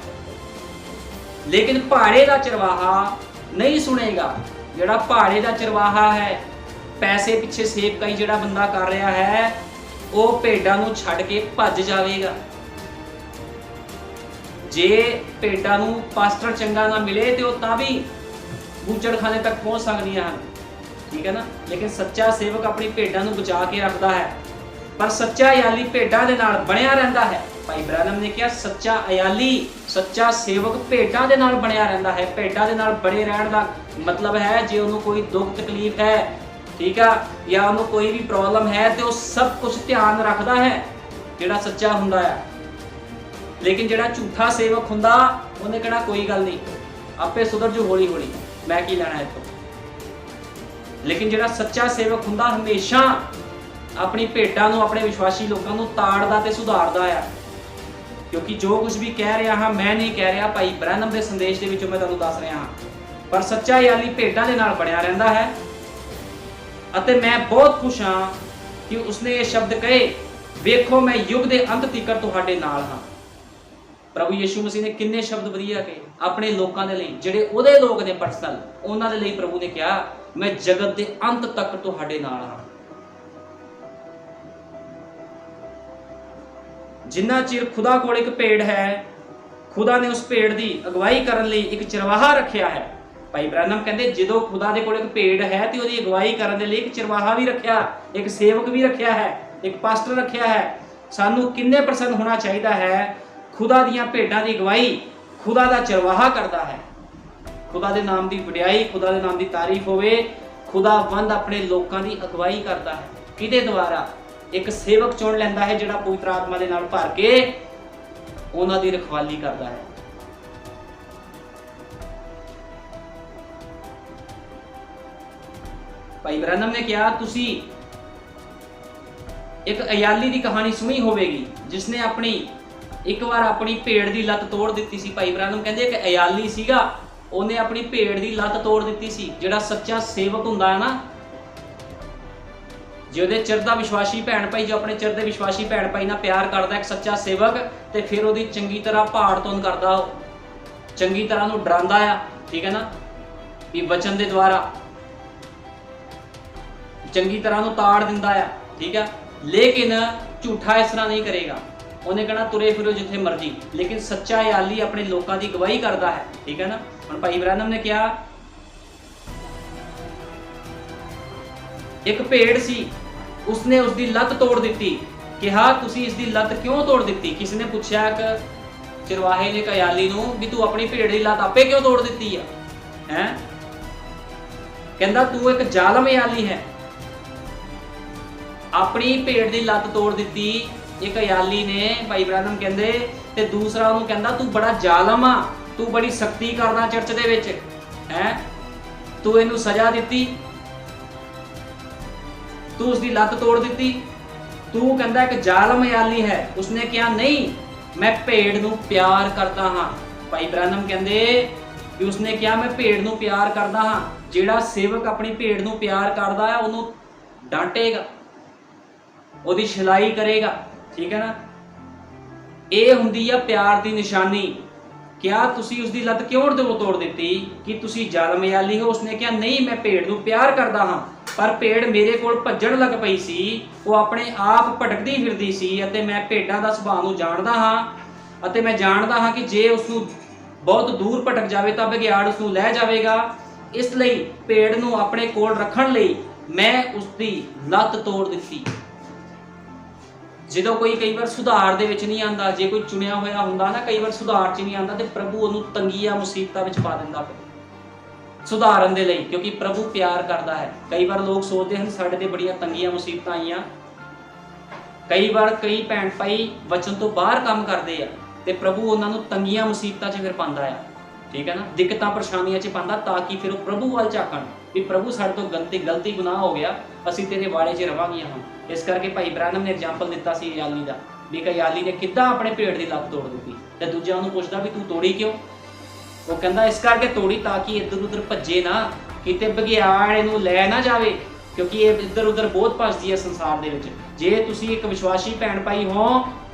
S1: ਲੇਕਿਨ ਭਾੜੇ ਦਾ ਚਰਵਾਹਾ ਨਹੀਂ ਸੁਣੇਗਾ। ਜਿਹੜਾ ਭਾੜੇ ਦਾ ਚਰਵਾਹਾ ਹੈ, ਪੈਸੇ ਪਿੱਛੇ ਸੇਵਕਾਈ ਜਿਹੜਾ ਬੰਦਾ ਕਰ ਰਿਹਾ ਹੈ, ਉਹ ਭੇਡਾਂ ਨੂੰ ਛੱਡ ਕੇ ਭੱਜ ਜਾਵੇਗਾ। ਜੇ ਭੇਡਾਂ ਨੂੰ ਪਾਸਟਰ ਚੰਗਾ ਨਾ ਮਿਲੇ ਤੇ ਉਹ ਤਾਂ ਵੀ ਬੂਚੜਖਾਨੇ ਤੱਕ ਪਹੁੰਚ ਸਕਦੀਆਂ ਹਨ, ਠੀਕ ਹੈ ਨਾ। ਲੇਕਿਨ ਸੱਚਾ ਸੇਵਕ ਆਪਣੀ ਭੇਡਾਂ ਨੂੰ ਬਚਾ ਕੇ ਰੱਖਦਾ ਹੈ, ਪਰ ਸੱਚਾ ਅਯਾਲੀ ਭੇਡਾਂ ਦੇ ਨਾਲ ਬਣਿਆ ਰਹਿੰਦਾ ਹੈ। ਭਾਈ ਬ੍ਰਾਨਮ ਨੇ ਕਿਹਾ ਸੱਚਾ ਅਯਾਲੀ, ਸੱਚਾ ਸੇਵਕ ਭੇਡਾਂ ਦੇ ਨਾਲ ਬਣਿਆ ਰਹਿੰਦਾ ਹੈ। ਭੇਡਾਂ ਦੇ ਨਾਲ ਬਣੇ ਰਹਿਣ ਦਾ ਮਤਲਬ ਹੈ ਜੇ ਉਹਨੂੰ ਕੋਈ ਦੁੱਖ ਤਕਲੀਫ ਹੈ, ਠੀਕ ਆ, ਜਾਂ ਉਹਨੂੰ ਕੋਈ ਵੀ ਪ੍ਰੋਬਲਮ ਹੈ ਤੇ ਉਹ ਸਭ ਕੁਝ ਧਿਆਨ ਰੱਖਦਾ ਹੈ, ਜਿਹੜਾ ਸੱਚਾ ਹੁੰਦਾ ਹੈ। ਲੇਕਿਨ ਜਿਹੜਾ ਝੂਠਾ ਸੇਵਕ ਹੁੰਦਾ ਉਹਨੇ ਕਹਿਣਾ ਕੋਈ ਗੱਲ ਨਹੀਂ, ਆਪੇ ਸੁਧਰ ਜੂ ਹੌਲੀ ਹੌਲੀ, ਮੈਂ ਕੀ ਲੈਣਾ ਇੱਥੋਂ। ਲੇਕਿਨ ਜਿਹੜਾ ਸੱਚਾ ਸੇਵਕ ਹੁੰਦਾ ਹਮੇਸ਼ਾ ਆਪਣੀ ਭੇਡਾਂ ਨੂੰ, ਆਪਣੇ ਵਿਸ਼ਵਾਸੀ ਲੋਕਾਂ ਨੂੰ ਤਾੜਦਾ ਤੇ ਸੁਧਾਰਦਾ ਆ। ਕਿਉਂਕਿ ਜੋ ਕੁਝ ਵੀ ਕਹਿ ਰਿਹਾ ਹਾਂ ਮੈਂ ਨਹੀਂ ਕਹਿ ਰਿਹਾ, ਭਾਈ ਬ੍ਰੈਨਮ ਦੇ ਸੰਦੇਸ਼ ਦੇ ਵਿੱਚੋਂ ਮੈਂ ਤੁਹਾਨੂੰ ਦੱਸ ਰਿਹਾ ਹਾਂ। ਪਰ ਸੱਚਾ ਯਾਲੀ ਭੇਡਾਂ ਦੇ ਨਾਲ ਬਣਿਆ ਰਹਿੰਦਾ ਹੈ ਅਤੇ ਮੈਂ ਬਹੁਤ ਖੁਸ਼ ਹਾਂ ਕਿ ਉਸਨੇ ਇਹ ਸ਼ਬਦ ਕਹੇ, ਵੇਖੋ ਮੈਂ ਯੁੱਗ ਦੇ ਅੰਤ ਤੀਕਰ ਤੁਹਾਡੇ ਨਾਲ ਹਾਂ। ਪ੍ਰਭੂ ਯਿਸੂ ਮਸੀਹ ਨੇ ਕਿੰਨੇ ਸ਼ਬਦ ਵਧੀਆ ਕਹੇ ਆਪਣੇ ਲੋਕਾਂ ਦੇ ਲਈ, ਜਿਹੜੇ ਉਹਦੇ ਲੋਕ ਨੇ ਪਰਸਨਲ, ਉਹਨਾਂ ਦੇ ਲਈ ਪ੍ਰਭੂ ਨੇ ਕਿਹਾ ਮੈਂ ਜਗਤ ਦੇ ਅੰਤ ਤੱਕ ਤੁਹਾਡੇ ਨਾਲ ਹਾਂ। ਜਿੰਨਾ ਚਿਰ ਖੁਦਾ ਕੋਲ ਇੱਕ ਭੇਡ ਹੈ, ਖੁਦਾ ਨੇ ਉਸ ਭੇਡ ਦੀ ਅਗਵਾਈ ਕਰਨ ਲਈ ਇੱਕ ਚਰਵਾਹਾ ਰੱਖਿਆ ਹੈ। ਭਾਈ ਬ੍ਰੈਨਮ ਕਹਿੰਦੇ ਜਦੋਂ ਖੁਦਾ ਦੇ ਕੋਲ ਇੱਕ ਭੇਡ ਹੈ ਤੇ ਉਹਦੀ ਅਗਵਾਈ ਕਰਨ ਦੇ ਲਈ ਇੱਕ ਚਰਵਾਹਾ ਵੀ ਰੱਖਿਆ, ਇੱਕ ਸੇਵਕ ਵੀ ਰੱਖਿਆ ਹੈ, ਇੱਕ ਪਾਸਟਰ ਰੱਖਿਆ ਹੈ। ਸਾਨੂੰ ਕਿੰਨੇ ਪ੍ਰਸੰਨ ਹੋਣਾ ਚਾਹੀਦਾ ਹੈ, ਖੁਦਾ ਦੀਆਂ ਭੇਡਾਂ ਦੀ ਅਗਵਾਈ ਖੁਦਾ ਦਾ ਚਰਵਾਹਾ ਕਰਦਾ ਹੈ। ਖੁਦਾ ਦੇ ਨਾਮ ਦੀ ਵਡਿਆਈ, ਖੁਦਾ ਦੇ ਨਾਮ ਦੀ ਤਾਰੀਫ ਹੋਵੇ। ਖੁਦਾਵੰਦ ਆਪਣੇ ਲੋਕਾਂ ਦੀ ਅਗਵਾਈ ਕਰਦਾ ਹੈ। ਕਿਹਦੇ ਦੁਆਰਾ? ਇੱਕ ਸੇਵਕ ਚੁਣ ਲੈਂਦਾ ਹੈ ਜਿਹੜਾ ਪਵਿੱਤਰ ਆਤਮਾ ਦੇ ਨਾਲ ਭਰ ਕੇ ਉਹਨਾਂ ਦੀ ਰਖਵਾਲੀ ਕਰਦਾ ਹੈ। ਭਾਈ ਬ੍ਰੈਨਮ ਨੇ ਕਿਹਾ ਤੁਸੀਂ ਇੱਕ ਅਯਾਲੀ ਦੀ ਕਹਾਣੀ ਸੁਣੀ ਹੋਵੇਗੀ ਜਿਸਨੇ ਇੱਕ ਵਾਰ ਆਪਣੀ ਭੇਡ ਦੀ ਲੱਤ ਤੋੜ ਦਿੱਤੀ ਸੀ। ਭਾਈ ਬ੍ਰੈਨਮ ਕਹਿੰਦੇ ਇੱਕ ਅਯਾਲੀ ਸੀਗਾ, ਉਹਨੇ ਆਪਣੀ ਭੇਡ ਦੀ ਲੱਤ ਤੋੜ ਦਿੱਤੀ ਸੀ। ਜਿਹੜਾ ਸੱਚਾ ਸੇਵਕ ਹੁੰਦਾ ਹੈ ਨਾ, ਜਿਹਦੇ ਚਿਰ ਦਾ ਵਿਸ਼ਵਾਸੀ ਭੈਣ ਭਾਈ, ਜੋ ਆਪਣੇ ਚਿਰ ਦੇ ਵਿਸ਼ਵਾਸੀ ਭੈਣ ਭਾਈ ਨਾਲ ਪਿਆਰ ਕਰਦਾ ਇੱਕ ਸੱਚਾ ਸੇਵਕ, ਤੇ ਫਿਰ ਉਹਦੀ ਚੰਗੀ ਤਰ੍ਹਾਂ ਭਾੜ ਤੋਨ ਕਰਦਾ, ਉਹ ਚੰਗੀ ਤਰ੍ਹਾਂ ਨੂੰ ਡਰਾਉਂਦਾ ਆ, ਠੀਕ ਹੈ ਨਾ, ਵੀ ਵਚਨ ਦੇ ਦੁਆਰਾ ਚੰਗੀ ਤਰ੍ਹਾਂ ਨੂੰ ਤਾੜ ਦਿੰਦਾ ਆ, ਠੀਕ ਹੈ। ਲੇਕਿਨ ਝੂਠਾ ਇਸ ਤਰ੍ਹਾਂ ਨਹੀਂ ਕਰੇਗਾ, ਉਹਨੇ ਕਹਿਣਾ ਤੁਰੇ ਫਿਰੋ ਜਿੱਥੇ ਮਰਜੀ। ਲੇਕਿਨ ਸੱਚਾ ਯਾਲੀ ਆਪਣੇ ਲੋਕਾਂ ਦੀ ਗਵਾਹੀ ਕਰਦਾ ਹੈ, ਠੀਕ ਹੈ ਨਾ। ਹੁਣ ਭਾਈ ਬ੍ਰੈਨਮ ਨੇ ਕਿਹਾ ਇੱਕ ਭੇਡ ਸੀ, ਉਸਨੇ ਉਸਦੀ ਲੱਤ ਤੋੜ ਦਿੱਤੀ। ਕਿਹਾ ਤੁਸੀਂ ਇਸ ਦੀ ਲੱਤ ਕਿਉਂ ਤੋੜ ਦਿੱਤੀ? ਕਿਸੇ ਨੇ ਪੁੱਛਿਆ ਕਿ ਚਰਵਾਹੇ ਨੇ ਕਯਾਲੀ ਨੂੰ ਵੀ ਤੂੰ ਆਪਣੀ ਭੇਡ ਦੀ ਲੱਤ ਆਪੇ ਕਿਉਂ ਤੋੜ ਦਿੱਤੀ ਆ? ਹੈ ਕਹਿੰਦਾ ਤੂੰ ਇੱਕ ਜ਼ਾਲਮ ਯਾਲੀ ਹੈ, ਆਪਣੀ ਭੇਡ ਦੀ ਲੱਤ ਤੋੜ ਦਿੱਤੀ ਇੱਕ ਯਾਲੀ ਨੇ, ਭਾਈ ਬ੍ਰੈਨਮ ਕਹਿੰਦੇ। ਤੇ ਦੂਸਰਾ ਉਹਨੂੰ ਕਹਿੰਦਾ ਤੂੰ ਬੜਾ ਜ਼ਾਲਮ ਆ, ਤੂੰ ਬੜੀ ਸਖਤੀ ਕਰਦਾ ਚਰਚ ਦੇ ਵਿੱਚ, ਹੈ ਤੂੰ ਇਹਨੂੰ ਸਜ਼ਾ ਦਿੱਤੀ, ਤੂੰ ਉਸਦੀ ਲੱਤ ਤੋੜ ਦਿੱਤੀ, ਤੂੰ ਕਹਿੰਦਾ ਇੱਕ ਜ਼ਾਲਮ ਯਾਲੀ ਹੈ। ਉਸਨੇ ਕਿਹਾ ਨਹੀਂ, ਮੈਂ ਭੇਡ ਨੂੰ ਪਿਆਰ ਕਰਦਾ ਹਾਂ। ਭਾਈ ਬ੍ਰੈਨਮ ਕਹਿੰਦੇ ਕਿ ਉਸਨੇ ਕਿਹਾ ਮੈਂ ਭੇਡ ਨੂੰ ਪਿਆਰ ਕਰਦਾ ਹਾਂ। ਜਿਹੜਾ ਸੇਵਕ ਆਪਣੀ ਭੇਡ ਨੂੰ ਪਿਆਰ ਕਰਦਾ ਹੈ ਉਹਨੂੰ ਡਾਂਟੇਗਾ, ਉਹਦੀ ਛਲਾਈ ਕਰੇਗਾ, ਠੀਕ ਹੈ ਨਾ। ਇਹ ਹੁੰਦੀ ਆ ਪਿਆਰ ਦੀ ਨਿਸ਼ਾਨੀ। ਕਿਹਾ ਤੁਸੀਂ ਉਸਦੀ ਲੱਤ ਕਿਉਂ ਤੋੜ ਦਿੱਤੀ? ਕਿ ਤੁਸੀਂ ਜ਼ਾਲਮ ਯਾਲੀ ਹੋ। ਉਸਨੇ ਕਿਹਾ ਨਹੀਂ, ਮੈਂ ਭੇਡ ਨੂੰ ਪਿਆਰ ਕਰਦਾ ਹਾਂ, ਪਰ ਭੇਡ ਮੇਰੇ ਕੋਲ ਭੱਜਣ ਲੱਗ ਪਈ ਸੀ, ਉਹ ਆਪਣੇ ਆਪ ਭਟਕਦੀ ਫਿਰਦੀ ਸੀ ਅਤੇ ਮੈਂ ਭੇਡਾਂ ਦਾ ਸੁਭਾਅ ਨੂੰ ਜਾਣਦਾ ਹਾਂ ਅਤੇ ਮੈਂ ਜਾਣਦਾ ਹਾਂ ਕਿ ਜੇ ਉਸ ਨੂੰ ਬਹੁਤ ਦੂਰ ਭਟਕ ਜਾਵੇ ਤਾਂ ਬਘਿਆੜ ਉਸ ਨੂੰ ਲੈ ਜਾਵੇਗਾ। ਇਸ ਲਈ ਭੇਡ ਨੂੰ ਆਪਣੇ ਕੋਲ ਰੱਖਣ ਲਈ ਮੈਂ ਉਸਦੀ ਲੱਤ ਤੋੜ ਦਿੱਤੀ। ਜਦੋਂ ਕੋਈ ਕਈ ਵਾਰ ਸੁਧਾਰ ਦੇ ਵਿੱਚ ਨਹੀਂ ਆਂਦਾ, ਜੇ ਕੋਈ ਚੁਣਿਆ ਹੋਇਆ ਹੁੰਦਾ ਨਾ, ਕਈ ਵਾਰ ਸੁਧਾਰ 'ਚ ਨਹੀਂ ਆਂਦਾ ਤੇ ਪ੍ਰਭੂ ਉਹਨੂੰ ਤੰਗੀਆਂ ਮੁਸੀਬਤਾਂ ਵਿੱਚ ਪਾ ਦਿੰਦਾ ਸੁਧਾਰਨ ਦੇ ਲਈ, ਕਿਉਂਕਿ ਪ੍ਰਭੂ ਪਿਆਰ ਕਰਦਾ ਹੈ। ਕਈ ਵਾਰ ਲੋਕ ਸੋਚਦੇ ਹਨ ਸਾਡੇ ਤੇ ਬੜੀਆਂ ਤੰਗੀਆਂ ਮੁਸੀਬਤਾਂ ਆਈਆਂ। ਕਈ ਵਾਰ ਕਈ ਭੈਣ ਭਾਈ ਵਚਨ ਤੋਂ ਬਾਹਰ ਕੰਮ ਕਰਦੇ ਆ ਤੇ ਪ੍ਰਭੂ ਉਹਨਾਂ ਨੂੰ ਤੰਗੀਆਂ ਮੁਸੀਬਤਾਂ 'ਚ ਫਿਰ ਪਾਉਂਦਾ ਆ, ਠੀਕ ਹੈ ਨਾ, ਦਿੱਕਤਾਂ ਪਰੇਸ਼ਾਨੀਆਂ 'ਚ ਪਾਉਂਦਾ ਤਾਂ ਕਿ ਫਿਰ ਉਹ ਪ੍ਰਭੂ ਵੱਲ ਝਾਕਣ ਵੀ ਪ੍ਰਭੂ ਸਾਡੇ ਤੋਂ ਗਲਤੀ ਗੁਨਾਹ ਹੋ ਗਿਆ, ਅਸੀਂ ਤੇਰੇ ਵਾੜੇ 'ਚ ਰਵਾਂਗੀਆਂ ਹੁਣ। ਇਸ ਕਰਕੇ ਭਾਈ ਬ੍ਰੈਨਮ ਨੇ ਐਗਜ਼ਾਮਪਲ ਦਿੱਤਾ ਸੀ ਯਾਲੀ ਦਾ, ਵੀ ਕਯਾਲੀ ਨੇ ਕਿੱਦਾਂ ਆਪਣੇ ਭੇਡ ਦੀ ਲੱਤ ਤੋੜ ਦਿੱਤੀ। ਤੇ ਦੂਜਾ ਉਹਨੂੰ ਪੁੱਛਦਾ ਵੀ ਤੂੰ ਤੋੜੀ ਕਿਉਂ? ਉਹ ਕਹਿੰਦਾ ਇਸ ਕਰਕੇ ਤੋੜੀ ਤਾਂ ਕਿ ਇੱਧਰ ਉੱਧਰ ਭੱਜੇ ਨਾ, ਕਿਤੇ ਬਘਿਆੜ ਇਹਨੂੰ ਲੈ ਨਾ ਜਾਵੇ, ਕਿਉਂਕਿ ਇਹ ਇੱਧਰ ਉੱਧਰ ਬਹੁਤ ਭੱਜਦੀ ਹੈ ਸੰਸਾਰ ਦੇ ਵਿੱਚ। ਜੇ ਤੁਸੀਂ ਇੱਕ ਵਿਸ਼ਵਾਸੀ ਭੈਣ ਭਾਈ ਹੋ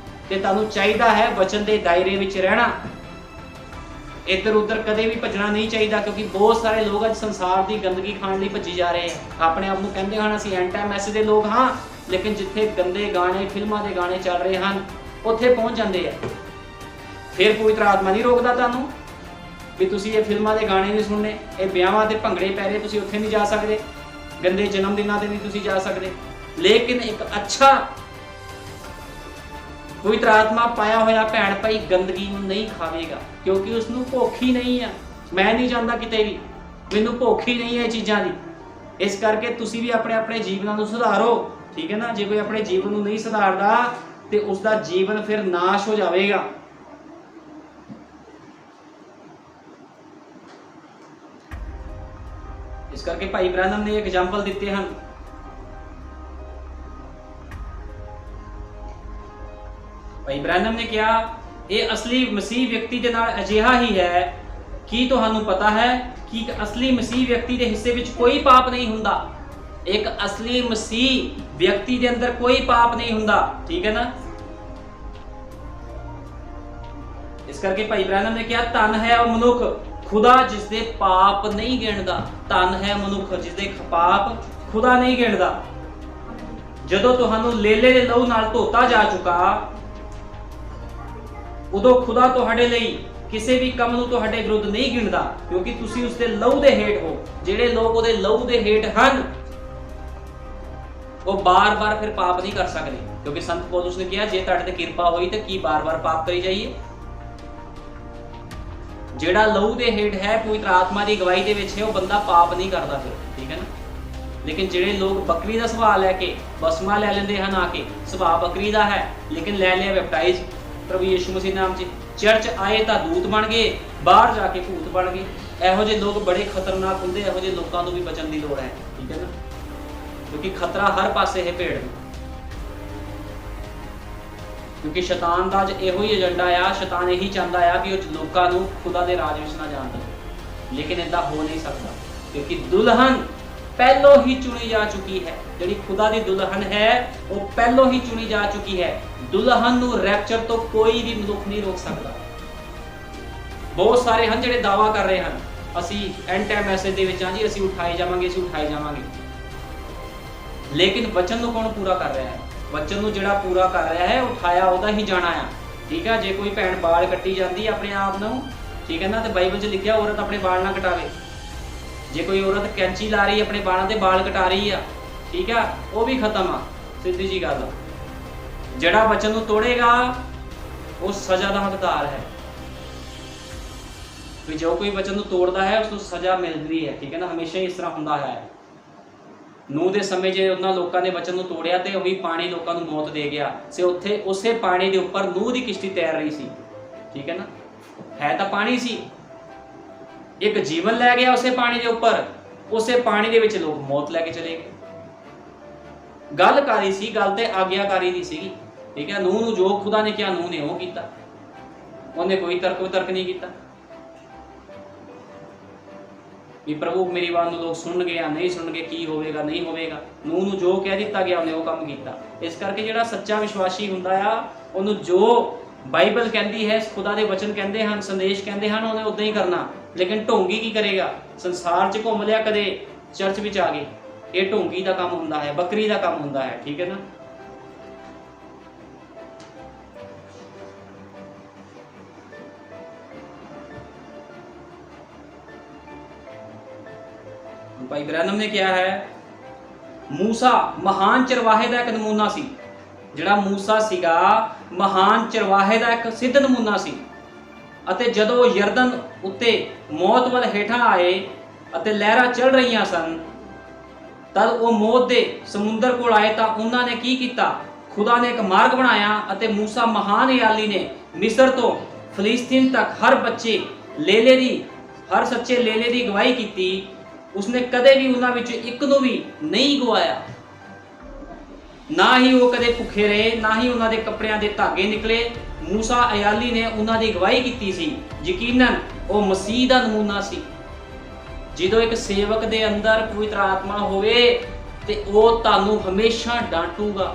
S1: ਤੇ ਤੁਹਾਨੂੰ ਚਾਹੀਦਾ ਹੈ ਵਚਨ ਦੇ ਦਾਇਰੇ ਵਿੱਚ ਰਹਿਣਾ, ਇੱਧਰ ਉੱਧਰ ਕਦੇ ਵੀ ਭੱਜਣਾ ਨਹੀਂ ਚਾਹੀਦਾ, ਕਿਉਂਕਿ ਬਹੁਤ ਸਾਰੇ ਲੋਕ ਅੱਜ ਸੰਸਾਰ ਦੀ ਗੰਦਗੀ ਖਾਣ ਲਈ ਭੱਜੀ ਜਾ ਰਹੇ ਆ। ਆਪਣੇ ਆਪ ਨੂੰ ਕਹਿੰਦੇ ਹਨ ਅਸੀਂ ਐਂਡ ਟਾਈਮ ਮੈਸੇਜ ਦੇ ਲੋਕ ਹਾਂ, ਲੇਕਿਨ ਜਿੱਥੇ ਗੰਦੇ ਗਾਣੇ ਫਿਲਮਾਂ ਦੇ ਗਾਣੇ ਚੱਲ ਰਹੇ ਹਨ ਉੱਥੇ ਪਹੁੰਚ ਜਾਂਦੇ ਆ। ਫਿਰ ਪਵਿੱਤਰ ਆਤਮਾ ਨਹੀਂ ਰੋਕਦਾ ਤੁਹਾਨੂੰ ਵੀ ਤੁਸੀਂ ਇਹ ਫਿਲਮਾਂ ਦੇ ਗਾਣੇ ਨਹੀਂ ਸੁਣਨੇ, ਇਹ ਵਿਆਹਾਂ ਦੇ ਭੰਗੜੇ ਪੈ ਰਹੇ ਤੁਸੀਂ ਉੱਥੇ ਨਹੀਂ ਜਾ ਸਕਦੇ, ਗੰਦੇ ਜਨਮ ਦਿਨਾਂ ਤੇ ਨਹੀਂ ਤੁਸੀਂ ਜਾ ਸਕਦੇ। ਲੇਕਿਨ ਇੱਕ ਅੱਛਾ ਪਵਿੱਤਰ ਆਤਮਾ ਪਾਇਆ ਹੋਇਆ ਭੈਣ ਭਾਈ ਗੰਦਗੀ ਨੂੰ ਨਹੀਂ ਖਾਵੇਗਾ, ਕਿਉਂਕਿ ਉਸਨੂੰ ਭੁੱਖ ਹੀ ਨਹੀਂ ਆ। ਮੈਂ ਨਹੀਂ ਜਾਂਦਾ ਕਿਤੇ ਵੀ, ਮੈਨੂੰ ਭੁੱਖ ਹੀ ਨਹੀਂ ਹੈ ਇਹ ਚੀਜ਼ਾਂ ਦੀ। ਇਸ ਕਰਕੇ ਤੁਸੀਂ ਵੀ ਆਪਣੇ ਜੀਵਨਾਂ ਨੂੰ ਸੁਧਾਰੋ, ਠੀਕ ਹੈ ਨਾ। ਜੇ ਕੋਈ ਆਪਣੇ ਜੀਵਨ ਨੂੰ ਨਹੀਂ ਸੁਧਾਰਦਾ ਤੇ ਉਸਦਾ ਜੀਵਨ ਫਿਰ ਨਾਸ਼ ਹੋ ਜਾਵੇਗਾ। ਇਸ ਕਰਕੇ ਭਾਈ ਬ੍ਰੈਨਮ ਨੇ ਐਗਜ਼ਾਮਪਲ ਦਿੱਤੇ ਹਨ ਭਾਈ ਬ੍ਰੈਨਮ ਨੇ ਕਿਹਾ ਇਹ ਅਸਲੀ ਮਸੀਹ ਵਿਅਕਤੀ ਦੇ ਨਾਲ ਅਜਿਹਾ ਹੀ ਹੈ। ਕੀ ਤੁਹਾਨੂੰ ਪਤਾ ਹੈ ਕਿ ਇੱਕ ਅਸਲੀ ਮਸੀਹ ਵਿਅਕਤੀ ਦੇ ਹਿੱਸੇ ਵਿੱਚ ਕੋਈ ਪਾਪ ਨਹੀਂ ਹੁੰਦਾ। ਇੱਕ ਅਸਲੀ ਮਸੀਹ ਵਿਅਕਤੀ ਦੇ ਅੰਦਰ ਕੋਈ ਪਾਪ ਨਹੀਂ ਹੁੰਦਾ, ਠੀਕ ਹੈ ਨਾ। ਇਸ ਕਰਕੇ ਭਾਈ ਬ੍ਰੈਨਮ ਨੇ ਕਿਹਾ ਧਨ ਹੈ ਉਹ ਮਨੁੱਖ ਖੁਦਾ ਜਿਸ ਦੇ ਪਾਪ ਨਹੀਂ ਗਿਣਦਾ। ਧਨ ਹੈ ਮਨੁੱਖ ਜਿਸ ਦੇ ਪਾਪ ਖੁਦਾ ਨਹੀਂ ਗਿਣਦਾ। ਜਦੋਂ ਤੁਹਾਨੂੰ ਲੇਲੇ ਦੇ ਲਹੂ ਨਾਲ ਧੋਤਾ ਜਾ ਚੁੱਕਾ, ਉਦੋਂ ਖੁਦਾ ਤੁਹਾਡੇ ਲਈ ਕਿਸੇ ਵੀ ਕੰਮ ਨੂੰ ਤੁਹਾਡੇ ਵਿਰੁੱਧ ਨਹੀਂ ਗਿਣਦਾ, ਕਿਉਂਕਿ ਤੁਸੀਂ ਉਸ ਦੇ ਲਹੂ ਦੇ ਹੇਠ ਹੋ। ਜਿਹੜੇ ਲੋਕ ਉਹਦੇ ਲਹੂ ਦੇ ਹੇਠ ਹਨ ਉਹ ਬਾਰ-ਬਾਰ ਫਿਰ ਪਾਪ ਨਹੀਂ ਕਰ ਸਕਦੇ, ਕਿਉਂਕਿ ਸੰਤ ਪੌਲੁਸ ਨੇ ਕਿਹਾ ਜੇ ਤੁਹਾਡੇ ਤੇ ਕਿਰਪਾ ਹੋਈ ਤਾਂ ਕੀ ਬਾਰ-ਬਾਰ ਪਾਪ ਕਰੀ ਜਾਈਏ। ਜਿਹੜਾ ਲਹੂ ਦੇ ਹੇਠ ਹੈ, ਪਵਿੱਤਰ ਆਤਮਾ ਦੀ ਅਗਵਾਈ ਦੇ ਵਿੱਚ ਹੈ, ਉਹ ਬੰਦਾ ਪਾਪ ਨਹੀਂ ਕਰਦਾ ਫਿਰ, ਠੀਕ ਹੈ ਨਾ। ਲੇਕਿਨ ਜਿਹੜੇ ਲੋਕ ਬੱਕਰੀ ਦਾ ਸੁਭਾਅ ਲੈ ਕੇ ਬਸਮਾ ਲੈ ਲੈਂਦੇ ਹਨ, ਆ ਕੇ ਸੁਭਾਅ ਬੱਕਰੀ ਦਾ ਹੈ ਲੇਕਿਨ ਲੈ ਲਿਆ ਬੈਪਟਾਈਜ਼ ਪ੍ਰਭੂ ਯਿਸੂ ਮਸੀਹ ਨਾਮ 'ਚ, ਚਰਚ ਆਏ ਤਾਂ ਦੂਤ ਬਣ ਗਏ, ਬਾਹਰ ਜਾ ਕੇ ਭੂਤ ਬਣ ਗਏ। ਇਹੋ ਜਿਹੇ ਲੋਕ ਬੜੇ ਖਤਰਨਾਕ ਹੁੰਦੇ। ਇਹੋ ਜਿਹੇ ਲੋਕਾਂ ਨੂੰ ਵੀ ਬਚਣ ਦੀ ਲੋੜ ਹੈ, ਠੀਕ ਹੈ ਨਾ, ਕਿਉਂਕਿ ਖਤਰਾ ਹਰ ਪਾਸੇ ਹੈ ਭੇੜ ਨੂੰ। ਕਿਉਂਕਿ ਸ਼ੈਤਾਨ ਦਾ ਅੱਜ ਇਹੋ ਹੀ ਏਜੰਡਾ ਆ। ਸ਼ੈਤਾਨ ਇਹੀ ਚਾਹੁੰਦਾ ਆ ਕਿ ਉਹ ਲੋਕਾਂ ਨੂੰ ਖੁਦਾ ਦੇ ਰਾਜ ਵਿੱਚ ਨਾ ਜਾਣ ਦੇਵੇ, ਲੇਕਿਨ ਏਦਾਂ ਹੋ ਨਹੀਂ ਸਕਦਾ, ਕਿਉਂਕਿ ਦੁਲਹਨ ਪਹਿਲੋਂ ਹੀ ਚੁਣੀ ਜਾ ਚੁੱਕੀ ਹੈ। ਜਿਹੜੀ ਖੁਦਾ ਦੀ ਦੁਲਹਨ ਹੈ ਉਹ ਪਹਿਲੋਂ ਹੀ ਚੁਣੀ ਜਾ ਚੁੱਕੀ ਹੈ। ਦੁਲਹਨ ਨੂੰ ਰੈਪਚਰ ਤੋਂ ਕੋਈ ਵੀ ਮਨੁੱਖ ਨਹੀਂ ਰੋਕ ਸਕਦਾ। ਬਹੁਤ ਸਾਰੇ ਹਨ ਜਿਹੜੇ ਦਾਅਵਾ ਕਰ ਰਹੇ ਹਨ ਅਸੀਂ ਐਂਡ ਟਾਈਮ ਮੈਸੇਜ ਦੇ ਵਿੱਚ ਹਾਂ ਜੀ, ਅਸੀਂ ਉਠਾਏ ਜਾਵਾਂਗੇ, ਅਸੀਂ ਉਠਾਏ ਜਾਵਾਂਗੇ। ਲੇਕਿਨ ਵਚਨ ਨੂੰ ਕੌਣ ਪੂਰਾ ਕਰ ਰਿਹਾ ਹੈ? ਵਚਨ ਨੂੰ ਜਿਹੜਾ ਪੂਰਾ ਕਰ ਰਿਹਾ ਹੈ, ਉਠਾਇਆ ਉਹਦਾ ਹੀ ਜਾਣਾ ਆ, ਠੀਕ ਹੈ। ਜੇ ਕੋਈ ਭੈਣ ਬਾਲ ਕੱਟੀ ਜਾਂਦੀ ਆਪਣੇ ਆਪ ਨੂੰ, ਠੀਕ ਹੈ ਨਾ, ਤੇ ਬਾਈਬਲ 'ਚ ਲਿਖਿਆ ਔਰਤ ਆਪਣੇ ਬਾਲ ਨਾ ਕਟਾਵੇ। ਜੇ ਕੋਈ ਔਰਤ ਕੈਂਚੀ ਲਾ ਰਹੀ ਆਪਣੇ ਬਾਲਾਂ ਤੇ ਬਾਲ ਕਟਾ ਰਹੀ ਆ, ਠੀਕ ਆ, ਉਹ ਵੀ ਖਤਮ ਆ, ਸਿੱਧੀ ਜੀ ਗੱਲ ਆ। ਜਿਹੜਾ ਵਚਨ ਨੂੰ ਤੋੜੇਗਾ ਉਹ ਸਜ਼ਾ ਦਾ ਹੱਕਦਾਰ ਹੈ। ਵੀ ਜੋ ਕੋਈ ਵਚਨ ਨੂੰ ਤੋੜਦਾ ਹੈ ਉਸ ਨੂੰ ਸਜ਼ਾ ਮਿਲਦੀ ਹੈ, ਠੀਕ ਹੈ ਨਾ। ਹਮੇਸ਼ਾ ਹੀ ਇਸ ਤਰ੍ਹਾਂ ਹੁੰਦਾ ਹੈ। ਨੂਹ ਦੇ ਸਮੇਂ ਜੇ ਉਹਨਾਂ ਲੋਕਾਂ ਨੇ ਵਚਨ ਨੂੰ ਤੋੜਿਆ ਤੇ ਉਹੀ ਪਾਣੀ ਲੋਕਾਂ ਨੂੰ ਮੌਤ ਦੇ ਗਿਆ ਸੇ। ਉੱਥੇ ਉਸੇ ਪਾਣੀ ਦੇ ਉੱਪਰ ਨੂਹ ਦੀ ਕਿਸ਼ਤੀ ਤੈਰ ਰਹੀ ਸੀ, ਠੀਕ ਹੈ ਨਾ। ਹੈ ਤਾਂ ਪਾਣੀ ਸੀ, ਇੱਕ ਜੀਵਨ ਲੈ ਗਿਆ ਉਸੇ ਪਾਣੀ ਦੇ ਉੱਪਰ, ਉਸੇ ਪਾਣੀ ਦੇ ਵਿੱਚ ਲੋਕ ਮੌਤ ਲੈ ਕੇ ਚਲੇ ਗਏ। ਗੱਲ ਕਾਰੀ ਸੀ, ਗੱਲ ਤੇ ਆਗਿਆਕਾਰੀ ਦੀ ਸੀਗੀ, ਠੀਕ ਹੈ। ਨੂਹ ਨੂੰ ਜੋ ਖੁਦਾ ਨੇ ਕਿਹਾ ਨੂਹ ਨੇ ਉਹ ਕੀਤਾ, ਉਹਨੇ ਕੋਈ ਤਰਕ ਵਿਤਰਕ ਨਹੀਂ ਕੀਤਾ ਵੀ ਪ੍ਰਭੂ ਮੇਰੀ ਬਾਤ ਨੂੰ ਲੋਕ ਸੁਣਨਗੇ ਜਾਂ ਨਹੀਂ ਸੁਣਨਗੇ, ਕੀ ਹੋਵੇਗਾ ਨਹੀਂ ਹੋਵੇਗਾ। ਨੂਹ ਨੂੰ ਜੋ ਕਹਿ ਦਿੱਤਾ ਗਿਆ ਉਹਨੇ ਉਹ ਕੰਮ ਕੀਤਾ। ਇਸ ਕਰਕੇ ਜਿਹੜਾ ਸੱਚਾ ਵਿਸ਼ਵਾਸੀ ਹੁੰਦਾ ਆ, ਉਹਨੂੰ ਜੋ ਬਾਈਬਲ ਕਹਿੰਦੀ ਹੈ, ਖੁਦਾ ਦੇ ਵਚਨ ਕਹਿੰਦੇ ਹਨ, ਸੰਦੇਸ਼ ਕਹਿੰਦੇ ਹਨ, ਉਹਨੇ ਉਦਾਂ ਹੀ ਕਰਨਾ। ਲੇਕਿਨ ਢੋਂਗੀ ਕੀ ਕਰੇਗਾ? ਸੰਸਾਰ 'ਚ ਘੁੰਮ ਲਿਆ, ਕਦੇ ਚਰਚ ਵਿੱਚ ਆ ਗਏ। ਇਹ ਢੋਂਗੀ ਦਾ ਕੰਮ ਹੁੰਦਾ ਹੈ, ਬੱਕਰੀ ਦਾ ਕੰਮ ਹੁੰਦਾ ਹੈ, ਠੀਕ ਹੈ ਨਾ। ਭਾਈ ਬ੍ਰੈਨਮ ਨੇ ਕਿਹਾ ਹੈ ਮੂਸਾ ਮਹਾਨ ਚਰਵਾਹੇ ਦਾ ਇੱਕ ਨਮੂਨਾ ਸੀ। ਜਿਹੜਾ ਮੂਸਾ ਸੀਗਾ ਮਹਾਨ ਚਰਵਾਹੇ ਦਾ ਇੱਕ ਸਿੱਧ ਨਮੂਨਾ ਸੀ। ਅਤੇ ਜਦੋਂ ਯਰਦਨ ਉੱਤੇ ਮੌਤ ਵੱਲ ਹੇਠਾਂ ਆਏ ਅਤੇ ਲਹਿਰਾਂ ਚੱਲ ਰਹੀਆਂ ਸਨ, ਤਦ ਉਹ ਮੌਤ ਦੇ ਸਮੁੰਦਰ ਕੋਲ ਆਏ ਤਾਂ ਉਹਨਾਂ ਨੇ ਕੀ ਕੀਤਾ? ਖੁਦਾ ਨੇ ਇੱਕ ਮਾਰਗ ਬਣਾਇਆ ਅਤੇ ਮੂਸਾ ਮਹਾਨ ਇਆਲੀ ਨੇ ਮਿਸਰ ਤੋਂ ਫਲਿਸਤੀਨ ਤੱਕ ਹਰ ਸੱਚੇ ਲੇਲੇ ਦੀ ਅਗਵਾਈ ਕੀਤੀ। ਉਸਨੇ ਕਦੇ ਵੀ ਉਹਨਾਂ ਵਿੱਚ ਇੱਕ ਨੂੰ ਵੀ ਨਹੀਂ ਗਵਾਇਆ। ਨਾ ਹੀ ਉਹ ਕਦੇ ਭੁੱਖੇ ਰਹੇ, ਨਾ ਹੀ ਉਹਨਾਂ ਦੇ ਕੱਪੜਿਆਂ ਦੇ ਧਾਗੇ ਨਿਕਲੇ। ਮੂਸਾ ਇਆਲੀ ਨੇ ਉਹਨਾਂ ਦੀ ਅਗਵਾਈ ਕੀਤੀ ਸੀ। ਯਕੀਨਨ ਉਹ ਮਸੀਹ ਦਾ ਨਮੂਨਾ ਸੀ। ਜਦੋਂ ਇੱਕ ਸੇਵਕ ਦੇ ਅੰਦਰ ਪਵਿੱਤਰ ਆਤਮਾ ਹੋਵੇ ਤੇ ਉਹ ਤੁਹਾਨੂੰ ਹਮੇਸ਼ਾ ਡਾਂਟੂਗਾ,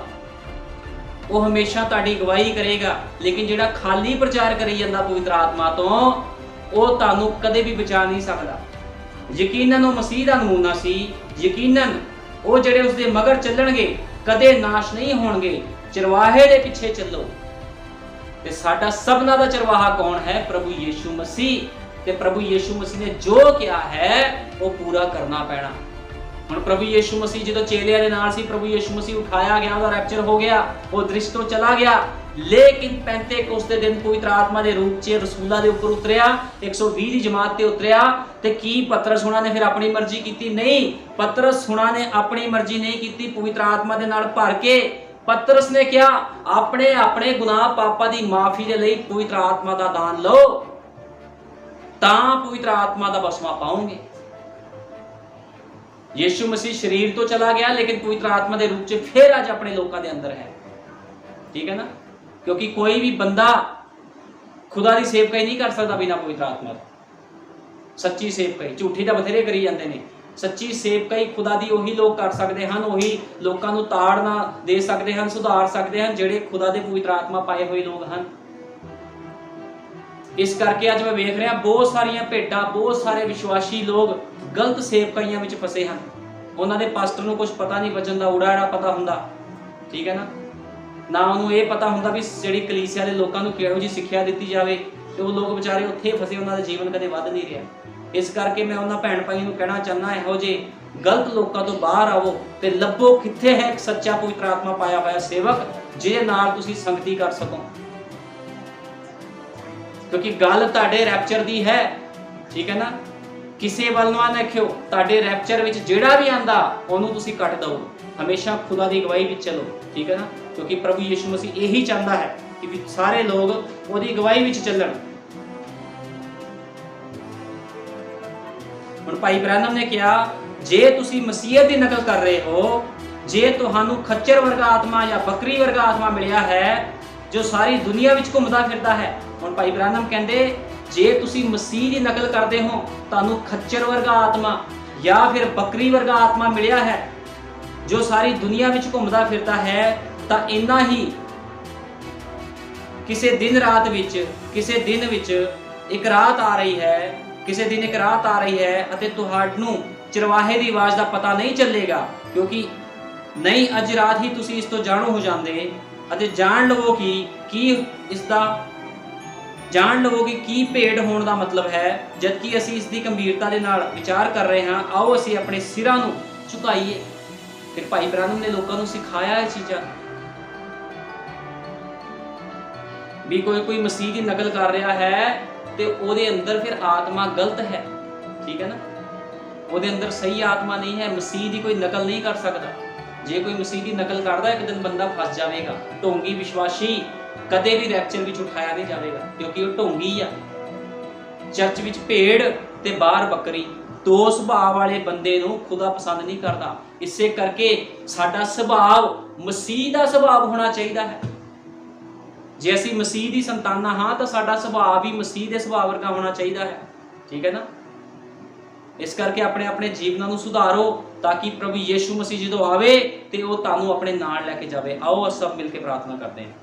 S1: ਉਹ ਹਮੇਸ਼ਾ ਤੁਹਾਡੀ ਅਗਵਾਈ ਕਰੇਗਾ। ਲੇਕਿਨ ਜਿਹੜਾ ਖਾਲੀ ਪ੍ਰਚਾਰ ਕਰੀ ਜਾਂਦਾ ਪਵਿੱਤਰ ਆਤਮਾ ਤੋਂ, ਉਹ ਤੁਹਾਨੂੰ ਕਦੇ ਵੀ ਬਚਾ ਨਹੀਂ ਸਕਦਾ। ਯਕੀਨਨ ਉਹ ਮਸੀਹ ਦਾ ਨਮੂਨਾ ਸੀ। ਯਕੀਨਨ ਉਹ ਜਿਹੜੇ ਉਸਦੇ ਮਗਰ ਚੱਲਣਗੇ ਕਦੇ ਨਾਸ਼ ਨਹੀਂ ਹੋਣਗੇ। ਚਰਵਾਹੇ ਦੇ ਪਿੱਛੇ ਚੱਲੋ। ਤੇ ਸਾਡਾ ਸਭਨਾ ਦਾ ਚਰਵਾਹਾ ਕੌਣ ਹੈ? ਪ੍ਰਭੂ ਯਿਸੂ ਮਸੀਹ। ਤੇ ਪ੍ਰਭੂ ਯਿਸੂ ਮਸੀਹ ਨੇ ਜੋ ਕਿਹਾ ਹੈ ਉਹ ਪੂਰਾ ਕਰਨਾ ਪੈਣਾ। ਹੁਣ ਪ੍ਰਭੂ ਯਿਸੂ ਮਸੀਹ ਜਦੋਂ ਚੇਲਿਆਂ ਦੇ ਨਾਲ ਸੀ, ਪ੍ਰਭੂ ਯਿਸੂ ਮਸੀਹ ਉਠਾਇਆ ਗਿਆ, ਉਹਦਾ ਰੈਪਚਰ ਹੋ ਗਿਆ, ਉਹ ਦ੍ਰਿਸ਼ ਤੋਂ ਚਲਾ ਗਿਆ। ਲੇਕਿਨ ਪੈਂਤੇਕੋਸਤ ਦੇ ਦਿਨ ਪਵਿੱਤਰ ਆਤਮਾ ਦੇ ਰੂਪ 'ਚ ਰਸੂਲਾਂ ਦੇ ਉੱਪਰ ਉਤਰਿਆ, 120 ਦੀ ਜਮਾਤ ਤੇ ਉਤਰਿਆ। ਤੇ ਕੀ ਪਤਰਸ ਹੁਣਾਂ ਨੇ ਫਿਰ ਆਪਣੀ ਮਰਜ਼ੀ ਕੀਤੀ? ਨਹੀਂ, ਪਤਰਸ ਹੁਣਾਂ ਨੇ ਆਪਣੀ ਮਰਜ਼ੀ ਨਹੀਂ ਕੀਤੀ। ਪਵਿੱਤਰ ਆਤਮਾ ਦੇ ਨਾਲ ਭਰ ਕੇ ਪਤਰਸ ਨੇ ਕਿਹਾ ਆਪਣੇ ਆਪਣੇ ਗੁਨਾਹ ਪਾਪਾਂ ਦੀ ਮਾਫੀ ਦੇ ਲਈ ਪਵਿੱਤਰ ਆਤਮਾ ਦਾ ਦਾਨ ਲਓ, ਤਾਂ ਪਵਿੱਤਰ ਆਤਮਾ ਦਾ ਬਸਮਾ ਪਾਓਗੇ। ਯਿਸੂ ਮਸੀਹ ਸਰੀਰ ਤੋਂ ਚਲਾ ਗਿਆ, ਲੇਕਿਨ ਪਵਿੱਤਰ ਆਤਮਾ ਦੇ ਰੂਪ 'ਚ ਫਿਰ ਅੱਜ ਆਪਣੇ ਲੋਕਾਂ ਦੇ ਅੰਦਰ ਹੈ, ਠੀਕ ਹੈ ਨਾ। क्योंकि कोई भी बंदा खुदा की सेवकाई नहीं कर सकता बिना पवित्र आत्मा तो। सच्ची सेवकाई, झूठी तो बथेरे करी जाते हैं, सच्ची सेवकाई खुदा दी ਉਹੀ लोग कर सकते हैं, ਉਹੀ लोगों ਨੂੰ ਤਾੜਨਾ ਦੇ सकते हैं, सुधार सकते हैं ਜਿਹੜੇ खुदा ਦੇ पवित्र आत्मा पाए हुए लोग हैं। इस करके अज मैं वेख रहा बहुत सारिया भेटां, बहुत सारे विश्वासी लोग गलत सेवकाइयां विच फसे हैं। उन्होंने पास्टर नूं कुछ पता नहीं, वचन दा उड़ा आड़ा पता हुंदा, ठीक है ना उन्होंने ये पता हुंदा भी जिहड़ी कलीसिया दे लोकां नूं किहड़ो जी सिक्ख्या दित्ती जावे, ते वो लोग बेचारे उत्थे फसे, उन्हां दा जीवन कदे वध नहीं रहा। इस करके मैं उन्हां भैण भाईआं नूं कहना चाहना, इहो जे गलत लोकां तो बाहर आवो ते लभो कित्थे है एक सच्चा पवित्र आत्मा पाया होया सेवक जिहदे नाल तुसीं संगति कर सको, क्योंकि गल तुहाडे रैप्चर दी है, ठीक है ना। किसी वल ना देखियो, तुहाडे रैप्चर विच जिहड़ा भी आंदा ओनू तुसीं कट दो, हमेशा खुदा दी अगवाई विच चलो, ठीक है ना, क्योंकि प्रभु यीशु मसीह यही चाहता है कि सारे लोग ओदी अगवाई विच चलन। हुण भाई ब्रैनम ने कहा, जे तुसीं मसीह दी नकल कर रहे हो, जे तुहानू खच्चर वर्गा आत्मा या बकरी वर्गा आत्मा मिलिया है जो सारी दुनिया विच घुमदा फिरदा है। हुण भाई ब्रैनम कहंदे, जे तुसीं मसीह दी नकल करदे हो, तुहानू खच्चर वर्गा आत्मा या फिर बकरी वर्गा आत्मा मिलिया है जो सारी दुनिया विच घुमदा फिरदा है, तां इन्ना ही किसी दिन रात विच, किसी दिन विच एक रात आ रही है, किसी दिन एक रात आ रही है अते तुहानू चरवाहे दी आवाज़ दा पता नहीं चलेगा, क्योंकि नहीं अज रात ही तुसीं इस तो जाणू हो जांदे अते जान लवो कि इसदा जान लवो कि की भेड़ होने का मतलब है, जबकि असी इसकी गंभीरता के नाल विचार कर रहे हैं। आओ असी अपने सिरां नूं झुकाईए। फिर भाई ब्रैनम ने लोगों को सिखाया ये चीज़ां भी कोई मसीह की नकल कर रहा है तो ਉਹਦੇ अंदर फिर आत्मा गलत है, ठीक है ना, ਉਹਦੇ अंदर सही आत्मा नहीं है। मसीह की कोई नकल नहीं कर सकता। जे कोई मसीह की नकल करता एक दिन बंदा फस जाएगा। ढोंगी विश्वासी कदे भी रैप्चर विच उठाया नहीं जाएगा, क्योंकि वो ढोंगी आ। चर्च विच भेड़ ते बाहर बकरी, दो सुभाव वाले बंदे नूं खुदा पसंद नहीं करता। इसे करके साडा सुभाव मसीह दा सुभाव होना चाहिए है। जे असी मसीह दी संताना हाँ तो साडा सुभाव भी मसीह दे सुभाव वर्गा होना चाहिए है, ठीक है ना। इस करके अपने अपने जीवनों को सुधारो ताकि प्रभु यीशु मसीह जो आवे तो वो तुहानू अपने नाल लैके जावे। आओ अस सब मिलकर प्रार्थना करते हैं।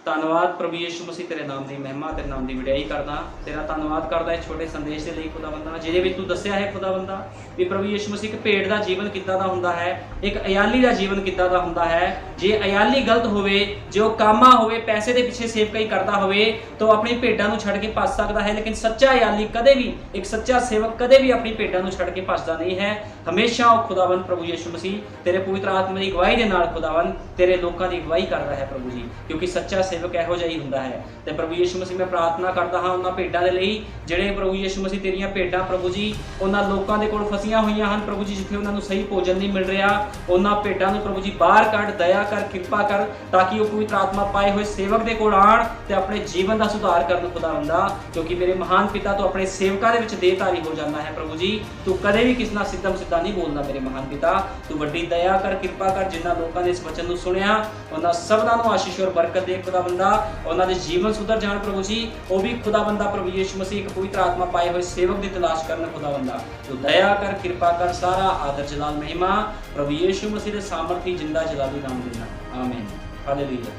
S1: धन्यवाद प्रभु यीशु मसीह, तेरे नाम की महिमा, तेरे नाम की वडियाई करदा, तेरा धन्यवाद करदा इस छोटे संदेश के लिए खुदा बंदा, जिहदे विच तू दस्सिया है खुदा बंदा भी प्रभु यीशु मसीह एक भेड़ का जीवन किद्दां दा हुंदा है, एक अयाली का जीवन किद्दां दा हुंदा है। जे अयाली गलत होवे, जो कामा होवे, पैसे के पिछे सेवकाई करता होवे तो अपनी भेड़ां नूं छड्ड के भज सकदा है, लेकिन सच्चा अयाली कदे भी, एक सच्चा सेवक कदे भी अपनी भेड़ां नूं छड्ड के भजदा नहीं है। हमेशा वो खुदावन प्रभु यीशु मसीह तेरे पवित्र आत्मा की अगवाई के नाल खुदावन तेरे लोगों की अगवाई करता है प्रभु जी, क्योंकि सच्चा सेवक इहो जिहा ही हुंदा है। ते प्रभु यीशु मसीह मैं प्रार्थना करता हाँ उन्हां भेड़ां दे लई जिहड़े प्रभु यीशु मसीह तेरियां भेड़ां प्रभु जी उन्हां लोकां दे कोल फसियां होईयां हन प्रभु जी, जिथे उन्हां नूं सही भोजन नहीं मिल रहा, उन्हां भेड़ां नूं प्रभु जी बाहर कढ, दया कर, कृपा कर, ताकि वो पवित्र आत्मा पाए हुए सेवक दे कोल आण ते अपने जीवन का सुधार करन खुदा बंदा, क्योंकि मेरे महान पिता तो अपने सेवकां दे विच देहधारी हो जाता है प्रभु जी। तू कदे भी किसी नाल सिद्धम सिद्धा नहीं बोलदा मेरे महान पिता, तू वड्डी दया कर, कृपा कर, जिन्हां लोकां ने इस वचन नूं सुनिया उन्हां सबनां नूं आशीष और बरकत दे खुदा बंदा, उन्हां दे जीवन सुधर जाण प्रभु जी। वो भी खुदा बंदा प्रभु यीशु मसीह एक पवित्र आत्मा पाए हुए सेवक की तलाश करना खुदा बंदा, तू दया कर, कृपा कर, सारा आदर जलाल महिमा प्रभु यीशु मसीह के सामर्थी जिंदा जलाली नाम देना, आमीन, हालेलुया।